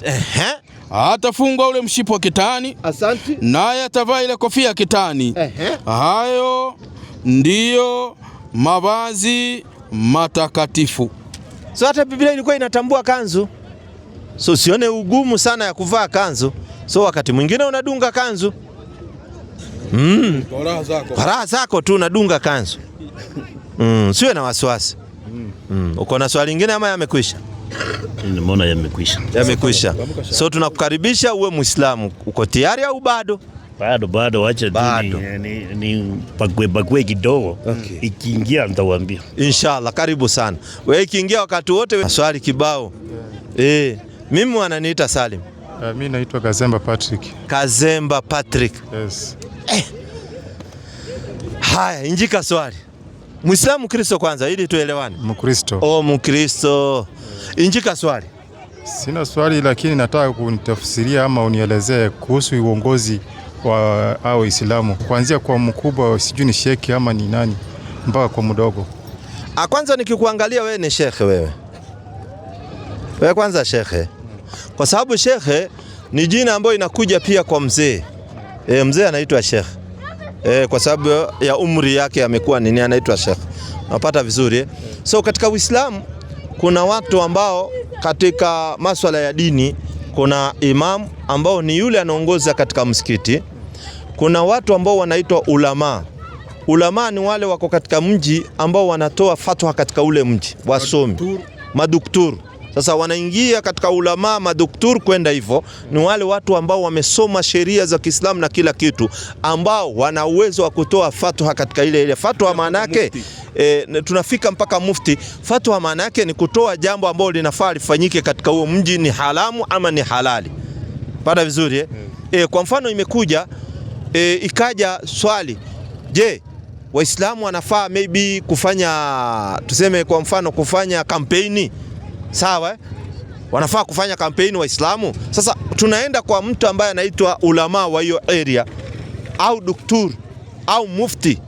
Hatafungwa ule mshipo wa kitani. Asante. Naye atavaa ile kofia ya kitani. Hayo ndiyo mavazi matakatifu. So hata Biblia ilikuwa inatambua kanzu. So sione ugumu sana ya kuvaa kanzu. So wakati mwingine unadunga kanzu. Kwa raha zako tu unadunga kanzu. Siwe na wasiwasi. Uko na swali lingine ama yamekwisha? Nimeona yamekwisha. Yamekwisha. So tunakukaribisha uwe Muislamu. Uko tayari au bado? Bado acha ni pakwe kidogo. Ikiingia nitawaambia. Inshallah, karibu sana. Wewe ikiingia wakati wote swali kibao. Mimi wananiita Salim. Mimi naitwa Kazemba Patrick. Kazemba Patrick. Yes. Haya, injika swali. Muislamu Kristo kwanza ili tuelewane. Mkristo. Mkristo. Injika swali. Sina swali lakini nataka kunitafsiria ama unielezee kuhusu uongozi wa Waislamu. Kuanzia kwa mkubwa, sijui ni shekhi ama ni nani, mpaka kwa mdogo. Kwanza nikikuangalia wewe ni shekhe wewe. Wewe kwanza shekhe. Kwa sababu shekhe ni jina ambayo inakuja pia kwa mzee. Mzee anaitwa shekhe. Kwa sababu ya umri yake amekuwa nini, anaitwa shekhe. Unapata vizuri. So katika Uislamu kuna watu ambao katika masuala ya dini, kuna imam ambao ni yule anaongoza katika msikiti. Kuna watu ambao wanaitwa ulama. Ulama ni wale wako katika mji ambao wanatoa fatwa katika ule mji, wasomi, maduktur. Sasa wanaingia katika ulama, maduktur kwenda hivyo, ni wale watu ambao wamesoma sheria za Kiislamu na kila kitu, ambao wana uwezo wa kutoa fatwa katika ile fatwa. Maana yake tunafika mpaka mufti. Fatwa maana yake ni kutoa jambo ambalo linafaa lifanyike katika huo mji, ni haramu ama ni halali. Pata vizuri kwa mfano imekuja ikaja swali, je, Waislamu wanafaa maybe kufanya, tuseme kwa mfano kufanya kampeni? Sawa, wanafaa kufanya kampeni Waislamu. Sasa tunaenda kwa mtu ambaye anaitwa ulama wa hiyo area au doktor au mufti,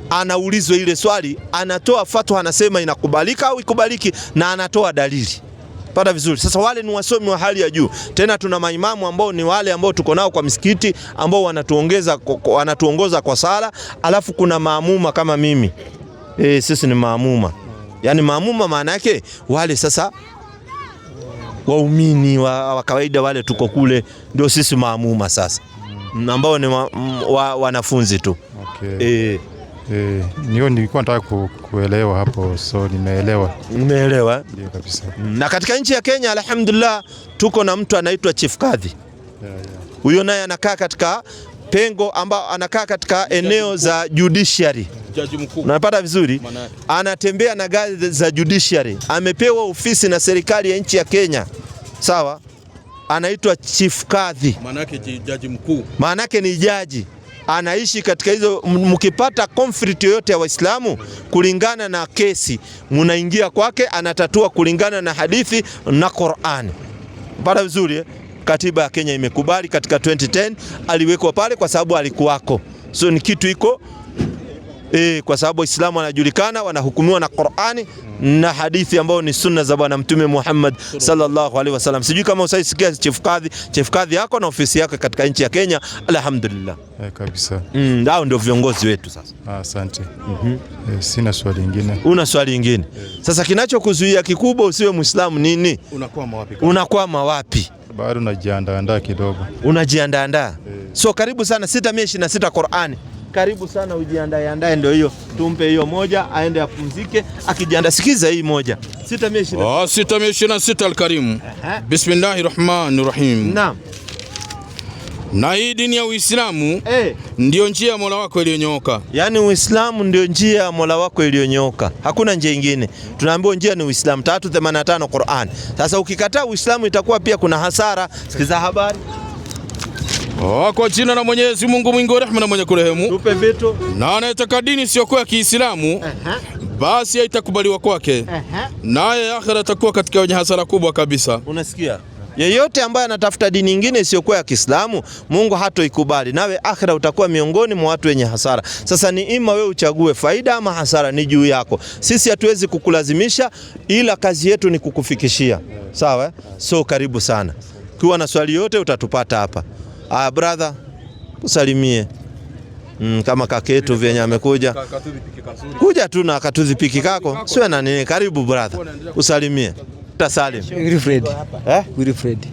anaulizwa ile swali, anatoa fatwa, anasema inakubalika au ikubaliki, na anatoa dalili. Pata vizuri. Sasa wale ni wasomi wa hali ya juu. Tena tuna maimamu ambao ni wale ambao tuko nao kwa misikiti, ambao wanatuongoza kwa sala. Alafu kuna maamuma kama mimi. Sisi ni maamuma. Yani maamuma maana yake wale sasa waumini wa kawaida wale tuko kule, ndio sisi maamuma sasa, ambao ni wanafunzi tu. Okay. Niyo nilikuwa nataka kuelewa hapo, so nimeelewa. Umeelewa? Ndio kabisa. Na katika nchi ya Kenya alhamdulillah tuko na mtu anaitwa Chief Kadhi. Huyo naye anakaa katika pengo ambao anakaa katika eneo za judiciary. Jaji mkuu. Unapata vizuri? Anatembea na ngazi za judiciary. Amepewa ofisi na serikali ya nchi ya Kenya. Sawa? Anaitwa chief kadhi. Maana yake jaji mkuu. Maana yake ni jaji. Anaishi katika hizo. Mkipata conflict yoyote ya Waislamu kulingana na kesi, mnaingia kwake, anatatua kulingana na hadithi na Qur'an. Bada vizuri Katiba ya Kenya imekubali katika 2010 aliwekwa pale kwa sababu alikuwako. So ni kitu iko kwa sababu Waislamu wanajulikana, wanahukumiwa na Qur'ani na hadithi ambayo ni sunna za Bwana Mtume Muhammad sallallahu alaihi wasallam. Sijui kama usaisikia chief kadhi yako na ofisi yako katika nchi ya Kenya. Alhamdulillah. Kabisa. Hao ndio viongozi wetu sasa. Asante. Sina swali lingine. Una swali lingine? Sasa kinachokuzuia kikubwa usiwe Muislamu nini? Unakwama wapi? Bado najiandaa kidogo. Unajiandaa. So karibu sana 626 Qur'ani. Karibu sana ujiandae, ndio hiyo. Tumpe hiyo moja aende apumzike akijiandaa. Sikiza hii moja. 626 Al-Karim. Bismillahirrahmanirrahim. Naam. Na hii dini ya Uislamu ndio njia ya Mola wako iliyonyooka. Yaani Uislamu ndio njia ya Mola wako iliyonyooka. Hakuna njia nyingine. Tunaambiwa njia ni Uislamu. 385 Qur'an. Sasa ukikataa Uislamu itakuwa pia kuna hasara. Sikiza habari. Kwa jina la Mwenyezi Mungu mwingi wa rehema na mwenye kurehemu. Tupe vitu. Na anayetaka dini sio kwa Kiislamu basi haitakubaliwa kwake. Naye akhira atakuwa katika wenye hasara kubwa kabisa. Unasikia? Yeyote ambaye anatafuta dini nyingine isiyokuwa ya Kiislamu, Mungu hatoikubali. Nawe akhira utakuwa miongoni mwa watu wenye hasara. Sasa ni ima wewe uchague faida ama hasara, ni juu yako. Sisi hatuwezi kukulazimisha, ila kazi yetu ni kukufikishia. Sawa? So karibu sana. Ukiwa na swali yote utatupata hapa. Brother, usalimie. Kama kaketu vyenye amekuja. Kuja tu na katuzipiki kako. Siwe na nini. Karibu brother. Usalimie. Tasalim.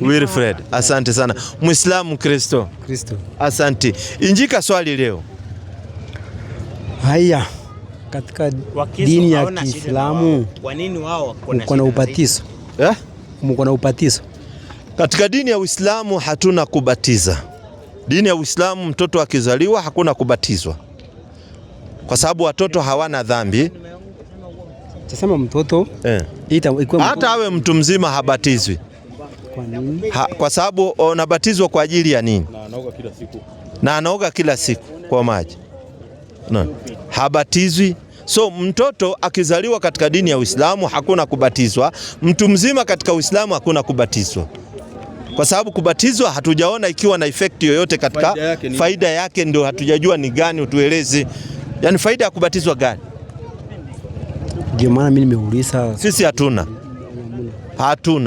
Wilfred. Asante sana. Muislamu Kristo. Asante. Injika swali leo. Haya. Katika dini ya Kiislamu kwa nini wao kuna ubatizo? Mko na ubatizo? Katika dini ya Uislamu hatuna kubatiza. Dini ya Uislamu mtoto akizaliwa hakuna kubatizwa. Kwa sababu watoto hawana dhambi. Sasa mtoto hata awe mtu mzima habatizwi. Kwa nini? Kwa sababu unabatizwa kwa ajili ya nini? Na anaoga kila siku kwa maji. Habatizwi. So mtoto akizaliwa katika dini ya Uislamu hakuna kubatizwa. Mtu mzima katika Uislamu hakuna kubatizwa. Kwa sababu kubatizwa hatujaona ikiwa na effect yoyote katika faida yake ndio hatujajua ni gani, utueleze. Yaani faida ya kubatizwa gani? Ndio maana mimi nimeuliza. Sisi hatuna.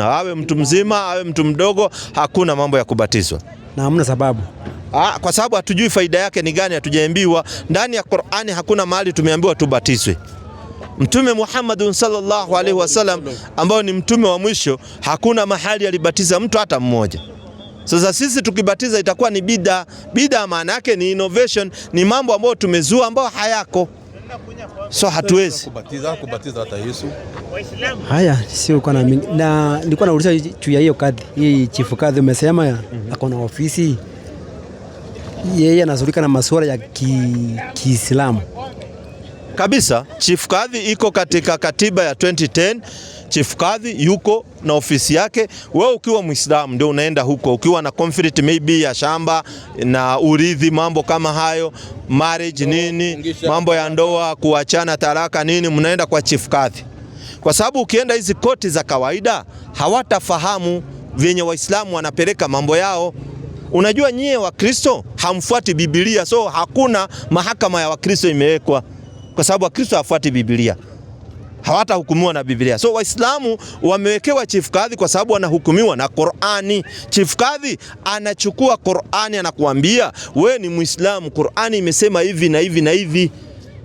Awe mtu mzima, awe mtu mdogo, hakuna mambo ya kubatizwa. Na hamna sababu. Kwa sababu hatujui faida yake ni gani, hatujaambiwa. Ndani ya Qur'ani hakuna mahali tumeambiwa tubatizwe. Mtume Muhammad sallallahu alaihi wasallam ambao ni mtume wa mwisho, hakuna mahali alibatiza mtu hata mmoja. Sasa sisi tukibatiza itakuwa ni bid'a. Bid'a maana yake ni innovation, ni mambo ambayo tumezua ambayo hayako. So hatuwezi kubatiza hata Yesu. Haya, sio kwa na nilikuwa nauliza juu ya hiyo kadhi. Hii chifu kadhi umesema ako na ofisi. Yeye anashughulika na masuala ya Kiislamu. Kabisa, chief kadhi iko katika katiba ya 2010. Chief kadhi yuko na ofisi yake. Wewe ukiwa Muislamu ndio unaenda huko. Ukiwa na conflict maybe ya shamba na urithi, mambo kama hayo, marriage nini, mambo ya ndoa, kuachana, talaka nini, mnaenda kwa chief kadhi. Kwa sababu ukienda hizi koti za kawaida hawatafahamu venye Waislamu wanapeleka mambo yao. Unajua nyie wa Kristo hamfuati Biblia, so hakuna mahakama ya Wakristo imewekwa. Kwa sababu Wakristo hawafuati Biblia, hawatahukumiwa na Biblia. So Waislamu wamewekewa chief kadhi kwa sababu wanahukumiwa na Qur'ani. Chief kadhi anachukua Qur'ani, anakuambia we ni Muislamu, Qur'ani imesema hivi na hivi na hivi.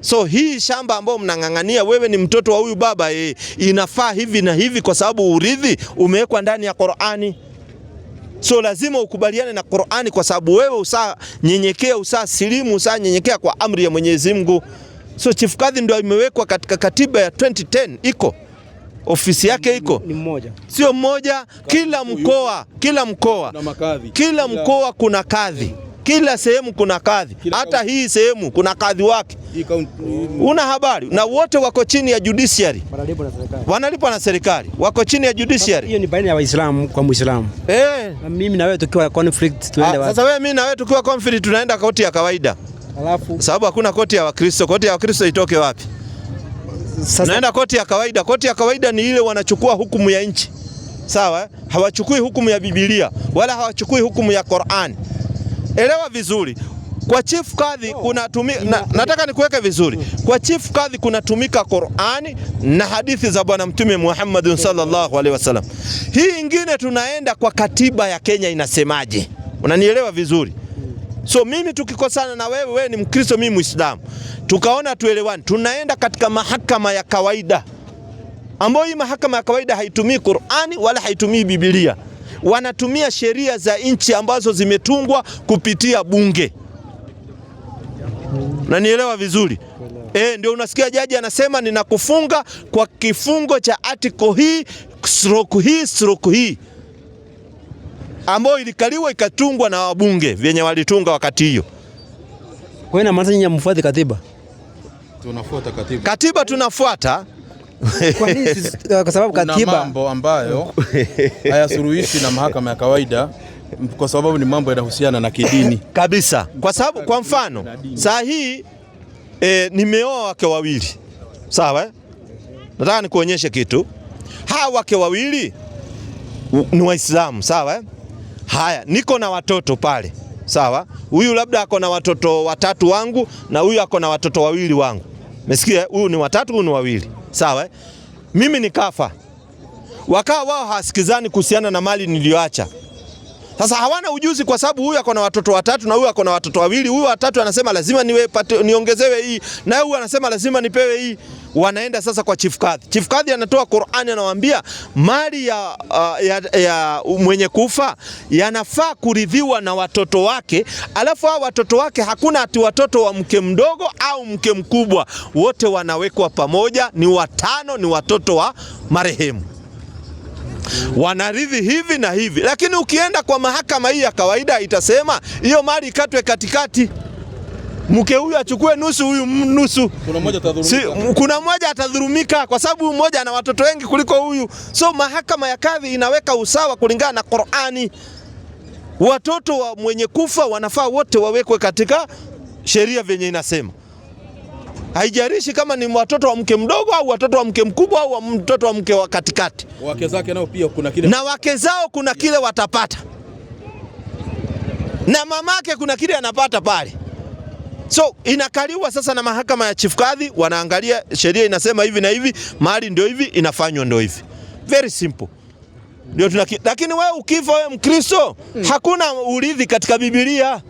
So hii shamba ambao mnang'ang'ania, wewe ni mtoto wa huyu baba, inafaa hivi na hivi kwa sababu urithi umewekwa ndani ya Qur'ani. So lazima ukubaliane na Qur'ani kwa sababu wewe usanyenyekea, usasilimu, usanyenyekea kwa amri ya Mwenyezi Mungu. So chief kadhi ndio imewekwa katika katiba ya 2010, iko ofisi yake iko. Ni mmoja. Sio mmoja, kila mkoa kuna kadhi. Kila sehemu kuna kadhi, hata hii sehemu kuna kadhi wake. Una habari? Na wote wako chini ya judiciary, wanalipwa na serikali, wako chini ya judiciary. Hiyo ni baina ya Waislamu kwa Muislamu. Mimi na wewe tukiwa conflict tuende wapi? Sasa wewe mimi na wewe tukiwa conflict tunaenda koti ya kawaida. Alafu sababu hakuna koti ya Wakristo. Koti ya Wakristo itoke wapi? Sasa naenda koti ya kawaida. Koti ya kawaida ni ile wanachukua hukumu ya nchi. Sawa? Hawachukui hukumu ya Biblia wala hawachukui hukumu ya Qur'an. Elewa vizuri. Kwa chief kadhi kunatumika nataka nikuweke vizuri. Kwa chief kadhi kunatumika Qur'ani na hadithi za Bwana Mtume Muhammad sallallahu alaihi wasallam. Hii ingine tunaenda kwa katiba ya Kenya inasemaje. Unanielewa vizuri? So mimi tukikosana na wewe ni Mkristo mimi Muislamu, tukaona tuelewani, tunaenda katika mahakama ya kawaida, ambayo hii mahakama ya kawaida haitumii Qur'ani wala haitumii Biblia. Wanatumia sheria za nchi ambazo zimetungwa kupitia bunge. Na nielewa vizuri. Ndio unasikia jaji anasema ninakufunga kwa kifungo cha article hii stroke hii ambayo ilikaliwa ikatungwa na wabunge vyenye walitunga wakati hiyo. Kwa hiyo maana nyinyi mfuate katiba? Tunafuata katiba. Katiba tunafuata. Kwa nini? Kwa sababu katiba mambo ambayo hayasuluhishi na mahakama ya kawaida, kwa sababu ni mambo yanahusiana na kidini kabisa. Kwa sababu kwa mfano saa hii nimeoa wake wawili. Sawa? Nataka nikuonyeshe kitu. Hawa wake wawili ni Waislamu, sawa? Haya, niko na watoto pale. Sawa? Huyu labda ako na watoto 3 wangu na huyu ako na watoto 2 wangu. Umesikia? Huyu ni 3, huyu ni 2. Sawa? Mimi nikafa. Wakawa wao hasikizani kuhusiana na mali niliyoacha. Sasa hawana ujuzi kwa sababu huyu ako na watoto 3 na huyu ako na watoto 2. Huyu 3 anasema lazima niongezewe hii na huyu anasema lazima nipewe hii. Wanaenda sasa kwa chief kadhi. Chief kadhi anatoa Qur'ani, anawaambia mali ya mwenye kufa yanafaa kuridhiwa na watoto wake, alafu hao watoto wake hakuna ati watoto wa mke mdogo au mke mkubwa, wote wanawekwa pamoja, ni 5, ni watoto wa marehemu. Wanaridhi hivi na hivi. Lakini ukienda kwa mahakama hii ya kawaida itasema hiyo mali ikatwe katikati. Mke huyu achukue nusu, huyu nusu. Kuna mmoja atadhulumika kwa sababu mmoja ana watoto wengi kuliko huyu. So mahakama ya kadhi inaweka usawa kulingana na Qur'ani. Watoto wa mwenye kufa wanafaa wote wawekwe katika sheria venye inasema. Haijalishi kama ni watoto wa mke mdogo au watoto wa mke mkubwa au mtoto wa mke wa katikati. Wake zake nao pia kuna kile. Na wake zao kuna kile watapata. Na mamake kuna kile anapata pale. So inakaliwa sasa na mahakama ya chief kadhi, wanaangalia sheria inasema hivi na hivi, mali ndio hivi, inafanywa ndio hivi. Very simple. Ndio lakini wewe ukifa wewe Mkristo, hakuna urithi katika Biblia.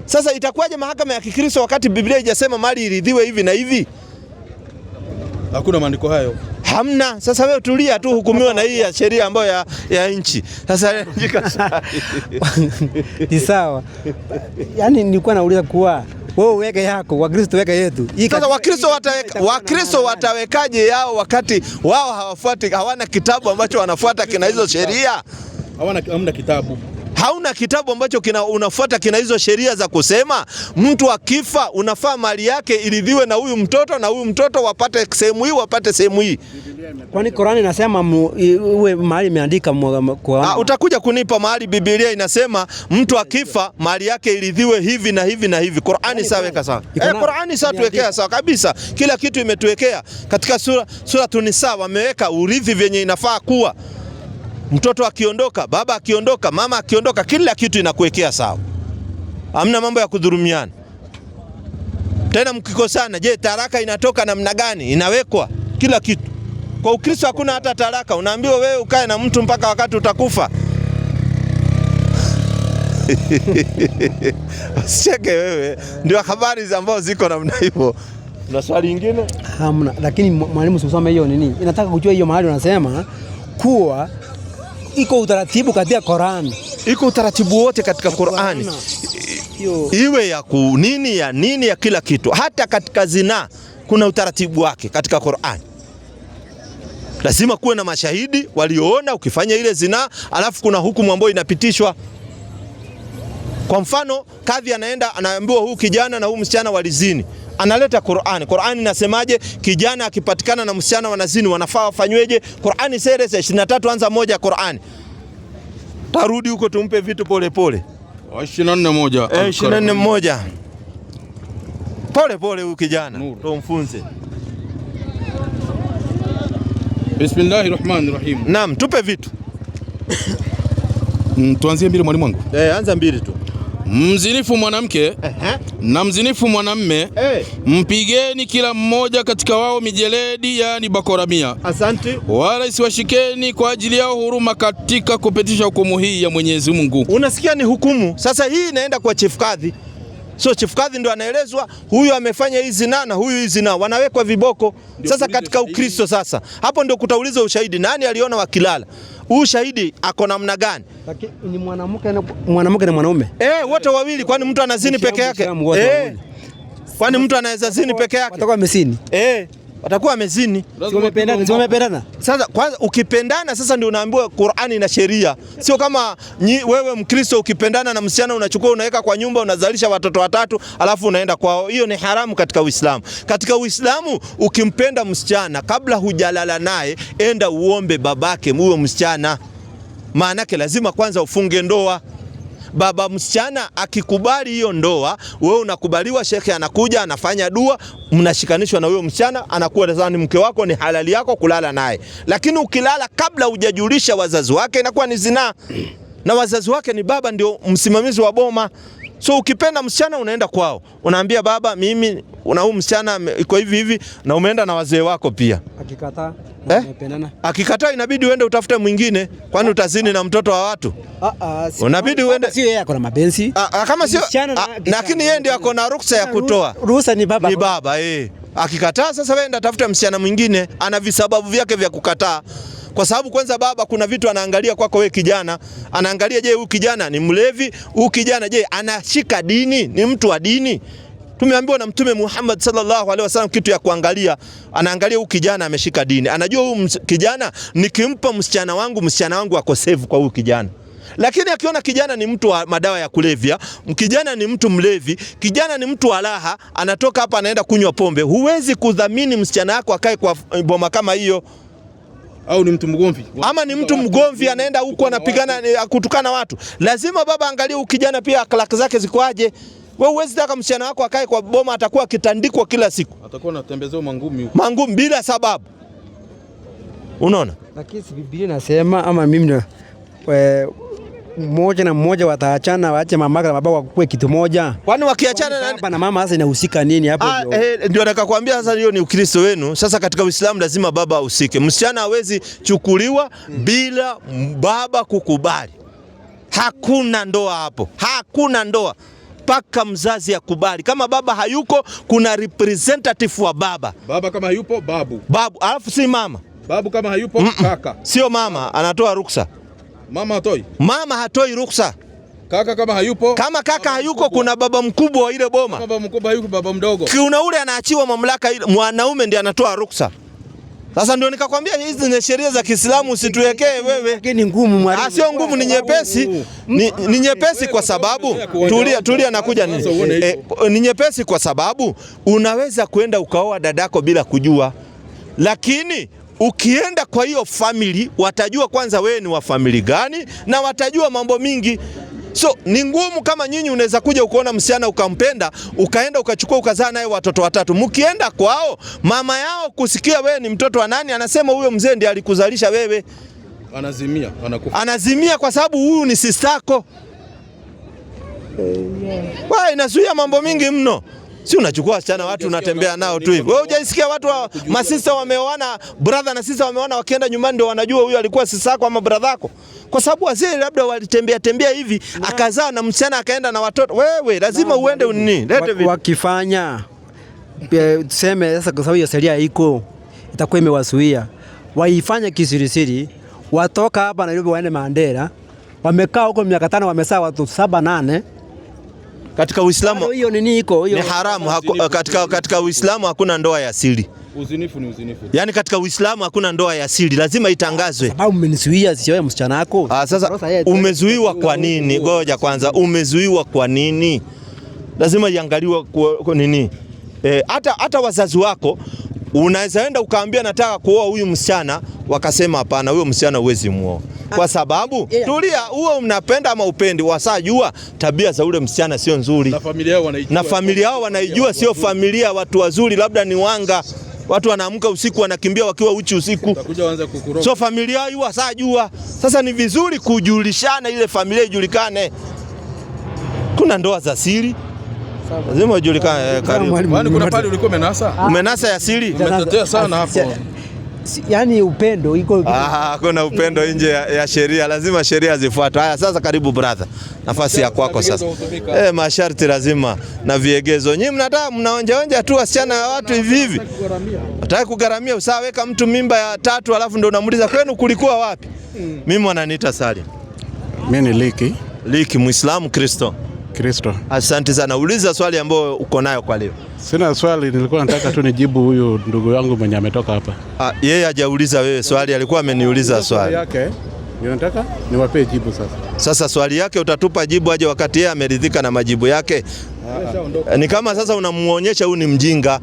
Sasa itakuwaje mahakama ya Kikristo wakati Biblia haijasema mali iridhiwe hivi na hivi? Hakuna maandiko hayo. Hamna. Sasa wewe tulia tu, hukumiwa na hii ya sheria ambayo ya nchi. Sasa ni sawa. Yaani nilikuwa nauliza kuwa wewe weke yako, Wakristo weke yetu. Sasa Wakristo watawekaje yao wakati wao hawafuati, hawana kitabu ambacho wanafuata kina hizo sheria? Hamna kitabu. Hauna kitabu ambacho unafuata kina hizo sheria za kusema mtu akifa unafaa mali yake iridhiwe na huyu mtoto na huyu mtoto wapate sehemu hii, wapate sehemu hii. Kwani Qur'ani inasema uwe mahali imeandika kwa utakuja kunipa mahali Biblia inasema mtu akifa mali yake iridhiwe hivi na hivi na hivi. Qur'ani saweka sawa. Qur'ani tuwekea sawa kabisa. Kila kitu imetuwekea. Katika sura Nisa wameweka urithi vyenye inafaa kuwa. Mtoto akiondoka, baba akiondoka, mama akiondoka, kila kitu inakuwekea sawa. Hamna mambo ya kudhulumiana. Tena mkikosana, je, taraka inatoka namna gani? Inawekwa kila kitu. Kwa Ukristo hakuna hata taraka. Unaambiwa wewe ukae na mtu mpaka wakati utakufa. Usicheke wewe. Ndio habari ambazo ziko namna hivyo. Una swali lingine? Hamna. Lakini mwalimu usome hiyo nini? Inataka kujua hiyo mahali unasema kuwa iko utaratibu katika Qur'ani. Iko utaratibu wote katika Qur'ani. Iwe ya nini ya kila kitu. Hata katika zina kuna utaratibu wake katika Qur'ani. Lazima kuwe na mashahidi walioona ukifanya ile zina, alafu kuna hukumu ambayo inapitishwa. Kwa mfano kadhi anaenda anaambiwa huyu kijana na huyu msichana walizini, analeta Qur'ani. Qur'ani inasemaje? Kijana akipatikana na msichana wanazini wanafaa wafanyweje? Qur'ani sura 23 anza moja Qur'ani. Tarudi huko tumpe vitu pole pole. 24:1. 24:1. Pole pole huyu kijana tumfunze. Bismillahirrahmanirrahim. Naam, tupe vitu. Tuanzie mbili mwalimu wangu. Anza mbili tu. Mzinifu mwanamke na mzinifu mwanamme mpigeni kila mmoja katika wao mijeledi, yani bakora 100. Asante. Wala isiwashikeni kwa ajili yao huruma katika kupitisha hukumu hii ya Mwenyezi Mungu. Unasikia ni hukumu. Sasa hii inaenda kwa chief kadhi. So chief kadhi ndo anaelezwa huyu amefanya hii zina na huyu hii zina, wanawekwa viboko. Sasa katika Ukristo sasa hapo ndio kutauliza ushahidi, nani aliona wakilala? Huyu shahidi ako namna gani? Ni mwanamke na mwanaume. Wote wawili, kwani mtu anazini peke yake? Kwani mtu anaweza zini peke yake? Watakuwa wamezini. Watakuwa wamezini. Wamependana. Sasa kwanza ukipendana sasa ndio unaambiwa Qur'ani na sheria. Sio kama wewe Mkristo ukipendana na msichana unachukua unaweka kwa nyumba unazalisha watoto 3 alafu unaenda kwao. Hiyo ni haramu katika Uislamu. Katika Uislamu ukimpenda msichana kabla hujalala naye enda uombe babake huyo msichana. Maana yake lazima kwanza ufunge ndoa. Baba msichana akikubali hiyo ndoa, wewe unakubaliwa, shekhe anakuja anafanya dua, mnashikanishwa na huyo msichana, anakuwa ni mke wako, ni halali yako kulala naye. Lakini ukilala kabla hujajulisha wazazi wake inakuwa ni zinaa. Na wazazi wake ni baba ndio msimamizi wa boma. So ukipenda msichana unaenda kwao. Unaambia baba mimi una huyu msichana iko hivi hivi, na umeenda na wazee wako pia. Akikataa akikataa inabidi uende utafute mwingine, kwani utazini na mtoto wa watu? Unabidi uende. Sio yeye ako na mabenzi. Kama sio, lakini yeye ndio ako na ruhusa ya kutoa. Ruhusa ni baba. Ni baba Akikataa sasa wewe enda tafuta msichana mwingine, ana visababu vyake vya kukataa. Kwa sababu kwanza baba kuna vitu anaangalia kwako wewe kijana. Anaangalia je, huyu kijana ni mlevi? Huyu kijana je, anashika dini? Ni mtu wa dini? Tumeambiwa na Mtume Muhammad sallallahu alaihi wasallam kitu ya kuangalia. Anaangalia huyu kijana ameshika dini. Anajua huyu kijana nikimpa msichana wangu ako safe kwa huyu kijana. Lakini akiona kijana ni mtu wa madawa ya kulevya, kijana ni mtu mlevi, kijana ni mtu wa raha, anatoka hapa anaenda kunywa pombe, huwezi kudhamini msichana wako akae kwa boma kama hiyo. Au ni mtu mgomvi. Ama ni mtu mgomvi anaenda huko anapigana kutukana watu. Lazima baba angalie huyu kijana pia akhlaq zake zikoaje. Wewe huwezi taka msichana wako akae kwa boma atakuwa kitandikwa kila siku. Atakuwa anatembezwa mangumi huko. Mangumi bila sababu. Unaona? Lakini Biblia inasema ama mimi mmoja na mmoja wataachana, waache mamaka na baba wakue kitu moja. Kwani wakiachana na mama sasa inahusika nini hapo? Ndio nakakwambia sasa hiyo ni Ukristo wenu. Sasa katika Uislamu lazima baba ahusike. Msichana hawezi chukuliwa bila baba kukubali. Hakuna ndoa hapo. Hakuna ndoa. Paka mzazi akubali. Kama baba hayuko kuna representative wa baba. Baba kama hayupo babu. Babu, alafu si mama. Babu kama hayupo kaka. Sio mama anatoa ruksa. Mama hatoi. Mama hatoi ruksa. Kaka kama hayupo. Kama kaka hayuko kuna baba mkubwa wa ile boma. Baba mkubwa hayuko baba mdogo. Kuna ule anaachiwa mamlaka ile, mwanaume ndiye anatoa ruksa. Sasa ndio nikakwambia hizi ni sheria za Kiislamu usituwekee wewe. Lakini ngumu mwalimu. Sio ngumu, ni nyepesi. Ni nyepesi kwa sababu tulia nakuja ni nyepesi kwa sababu unaweza kwenda ukaoa dadako bila kujua. Lakini ukienda kwa hiyo family watajua kwanza wewe ni wa family gani na watajua mambo mingi. So ni ngumu kama nyinyi unaweza kuja ukaona msichana ukampenda, ukaenda ukachukua ukazaa naye watoto 3. Mkienda kwao, mama yao kusikia wewe ni mtoto wa nani, anasema huyo mzee ndiye alikuzalisha wewe. Anazimia, anakufa. Anazimia kwa sababu huyu ni sistako. Wewe inazuia mambo mingi mno. Si unachukua wasichana watu unatembea nao tu hivi. Wewe hujaisikia watu masista wameoana, brother na sister wameoana, wakienda nyumbani ndio wanajua huyu alikuwa sister yako ama brother yako. Kwa sababu wazee labda walitembea hivi akazaa na msichana akaenda na watoto. Wewe lazima uende unini. Wakifanya tuseme sasa kwa sababu hiyo sheria iko itakuwa imewasuia. Waifanye kisirisiri, watoka hapa Nairobi waende Mandera. Wamekaa huko miaka 5 wamezaa watu 7-8. Katika Uislamu hiyo nini iko hiyo ni haramu. Katika Uislamu hakuna ndoa ya siri. Uzinifu ni uzinifu. Yaani katika Uislamu hakuna ndoa ya siri, lazima itangazwe. Sababu mmenizuia sioe msichana wako. Sasa umezuiwa kwa nini? Ngoja kwanza, umezuiwa kwa nini? Lazima iangaliwe kwa nini? Hata wazazi wako unaweza enda ukaambia nataka kuoa huyu msichana, wakasema hapana, huyo msichana huwezi muoa. Kwa sababu tulia, huo mnapenda ama upendi, wasajua tabia za ule msichana sio nzuri. Na familia yao wanaijua, sio familia watu wazuri, labda ni wanga. Watu wanaamka usiku wanakimbia wakiwa uchi usiku. So familia yao wasajua. Sasa ni vizuri kujulishana, ile familia ijulikane. Kuna ndoa za siri. Lazima ujulikane. Kwani kuna pale ulikuwa umenasa? Umenasa ya siri? Umetetea sana hapo. Yaani upendo iko. Kuna upendo nje ya sheria, lazima sheria zifuatwe. Haya sasa, karibu brother. Nafasi ya kwako sasa. Masharti lazima na viegezo. Nyinyi mnataka mnaonja tu wasichana wa watu hivi hivi. Nataka kugaramia, usaweka mtu mimba ya 3 alafu ndio unamuuliza kwenu kulikuwa wapi? Mimi wananiita Salim. Mimi ni Liki. Liki, Muislamu Kristo. Kristo. Asante sana. Uliza swali ambayo uko nayo kwa leo. Sina swali, nilikuwa nataka tu nijibu huyu ndugu yangu mwenye ametoka hapa. Yeye hajauliza wewe swali, alikuwa ameniuliza swali yake. Ninataka niwape jibu sasa. Sasa swali yake utatupa jibu aje wakati yeye ameridhika na majibu yake? Ni kama sasa unamuonyesha huyu ni mjinga.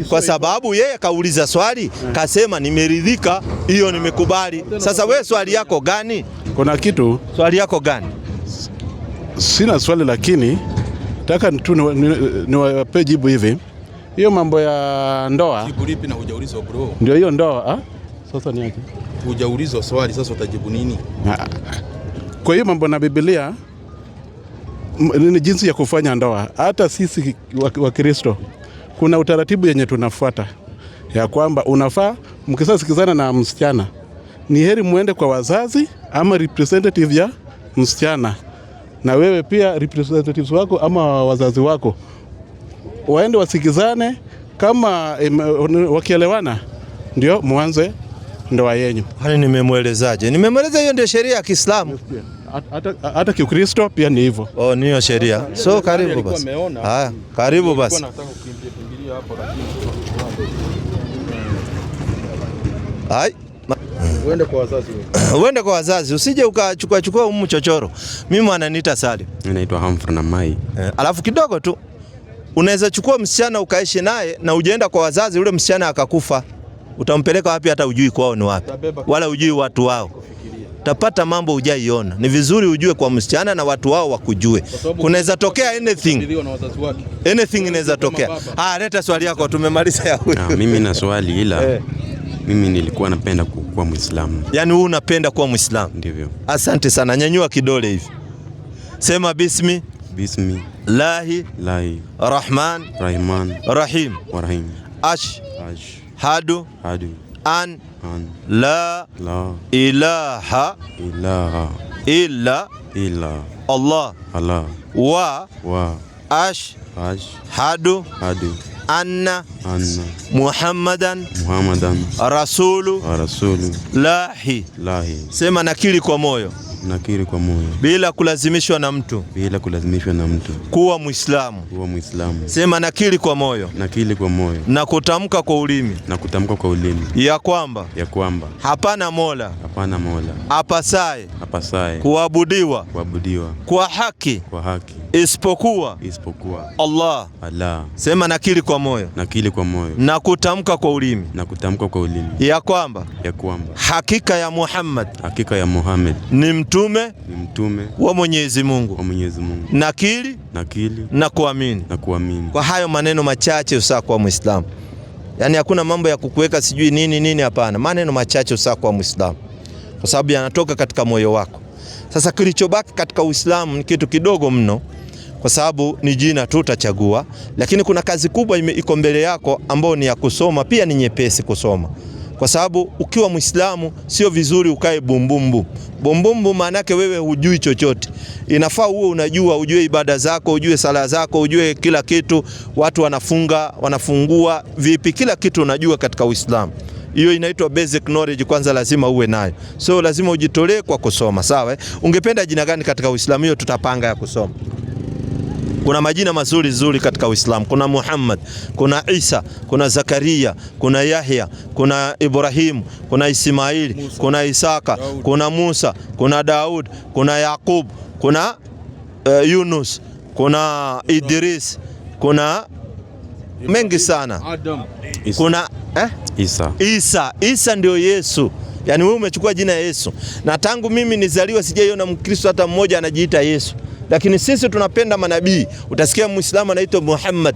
Kwa sababu yeye kauliza swali, kasema nimeridhika, hiyo nimekubali. Sasa wewe swali yako gani? Kuna kitu. Swali yako gani? Sina swali, lakini nataka tu niwape jibu hivi. Hiyo mambo ya ndoa. Jibu lipi na hujaulizwa bro? Ndio hiyo ndoa, Sasa ni yake. Hujaulizwa swali, sasa utajibu nini? Kwa hiyo mambo na Biblia ni jinsi ya kufanya ndoa. Hata sisi wa Kristo kuna utaratibu yenye tunafuata, ya kwamba unafaa mkisasikizana na msichana, ni heri muende kwa wazazi ama representative ya msichana, na wewe pia representatives wako ama wazazi wako waende wasikizane. Kama wakielewana ndio muanze ndoa yenu. Hani nimemuelezaje? Nimemweleza hiyo ndio sheria ya Kiislamu. Hata Kikristo pia ni hivyo. Niyo sheria. So karibu basi. Haya, karibu basi. Uende kwa wazazi wewe. Uende kwa wazazi, usije ukachukua humu chochoro. Mimi ananiita Salim. Mimi naitwa Humphrey na Mai. Alafu kidogo tu unaweza chukua msichana ukaishi naye na ujaenda kwa wazazi, ule msichana akakufa. Utampeleka wapi? Hata ujui kwao ni wapi, wala ujui watu wao. Utapata mambo hujaiona. Ni vizuri ujue kwa msichana na watu wao wakujue. Kunaweza tokea anything inaweza tokea. Leta swali yako, tumemaliza ya huyu. Mimi na swali, ila mimi nilikuwa napenda kuwa Muislamu. Yaani wewe unapenda kuwa Muislamu? Ndivyo. Asante sana. Nyanyua kidole hivi. Sema bismi. Bismi. Lahi. Rahman. Rahim. Hadu. An. La. Ilaha. Illa. Allah. Wa. Hadu. Anna. Muhammadan. Rasulu. Lahi. Sema nakiri kwa moyo. Bila kulazimishwa na mtu. Kuwa Muislamu. Sema nakiri kwa moyo. Na kutamka kwa ulimi. Ya kwamba. Hapana mola. Apasaye. Kuabudiwa. Kwa haki. Isipokuwa. Allah. Sema nakiri kwa moyo. Na kutamka kwa ulimi. Ya kwamba. Hakika ya Muhammad. Ni mtume wa Mwenyezi Mungu. Nakiri na kuamini. Kwa hayo maneno machache usakuwa Muislamu. Yaani hakuna mambo ya kukuweka sijui nini, hapana. Maneno machache usakuwa Muislamu, kwa sababu yanatoka katika moyo wako. Sasa kilichobaki katika Uislamu ni kitu kidogo mno, kwa sababu ni jina tu utachagua, lakini kuna kazi kubwa iko mbele yako ambayo ni ya kusoma. Pia ni nyepesi kusoma, kwa sababu ukiwa Muislamu sio vizuri ukae bumbumbu. Bumbumbu maana yake wewe hujui chochote. Inafaa uwe unajua, ujue ibada zako, ujue sala zako, ujue kila kitu. Watu wanafunga, wanafungua vipi, kila kitu unajua katika Uislamu. Hiyo inaitwa basic knowledge, kwanza lazima uwe nayo. So lazima ujitolee kwa kusoma, sawa? Ungependa jina gani katika Uislamu? Hiyo tutapanga ya kusoma. Kuna majina mazuri katika Uislamu. Kuna Muhammad, kuna Isa, kuna Zakaria, kuna Yahya, kuna Ibrahim, kuna Ismaili, kuna Isaka, kuna Musa, kuna Daud, kuna Yaqub, kuna Yunus, kuna Idris, kuna mengi sana. Kuna Isa ndio Yesu. Yaani wewe umechukua jina ya Yesu. Na tangu mimi nizaliwa sijaiona Mkristo hata mmoja anajiita Yesu. Lakini sisi tunapenda manabii. Utasikia Muislamu anaitwa Muhammad,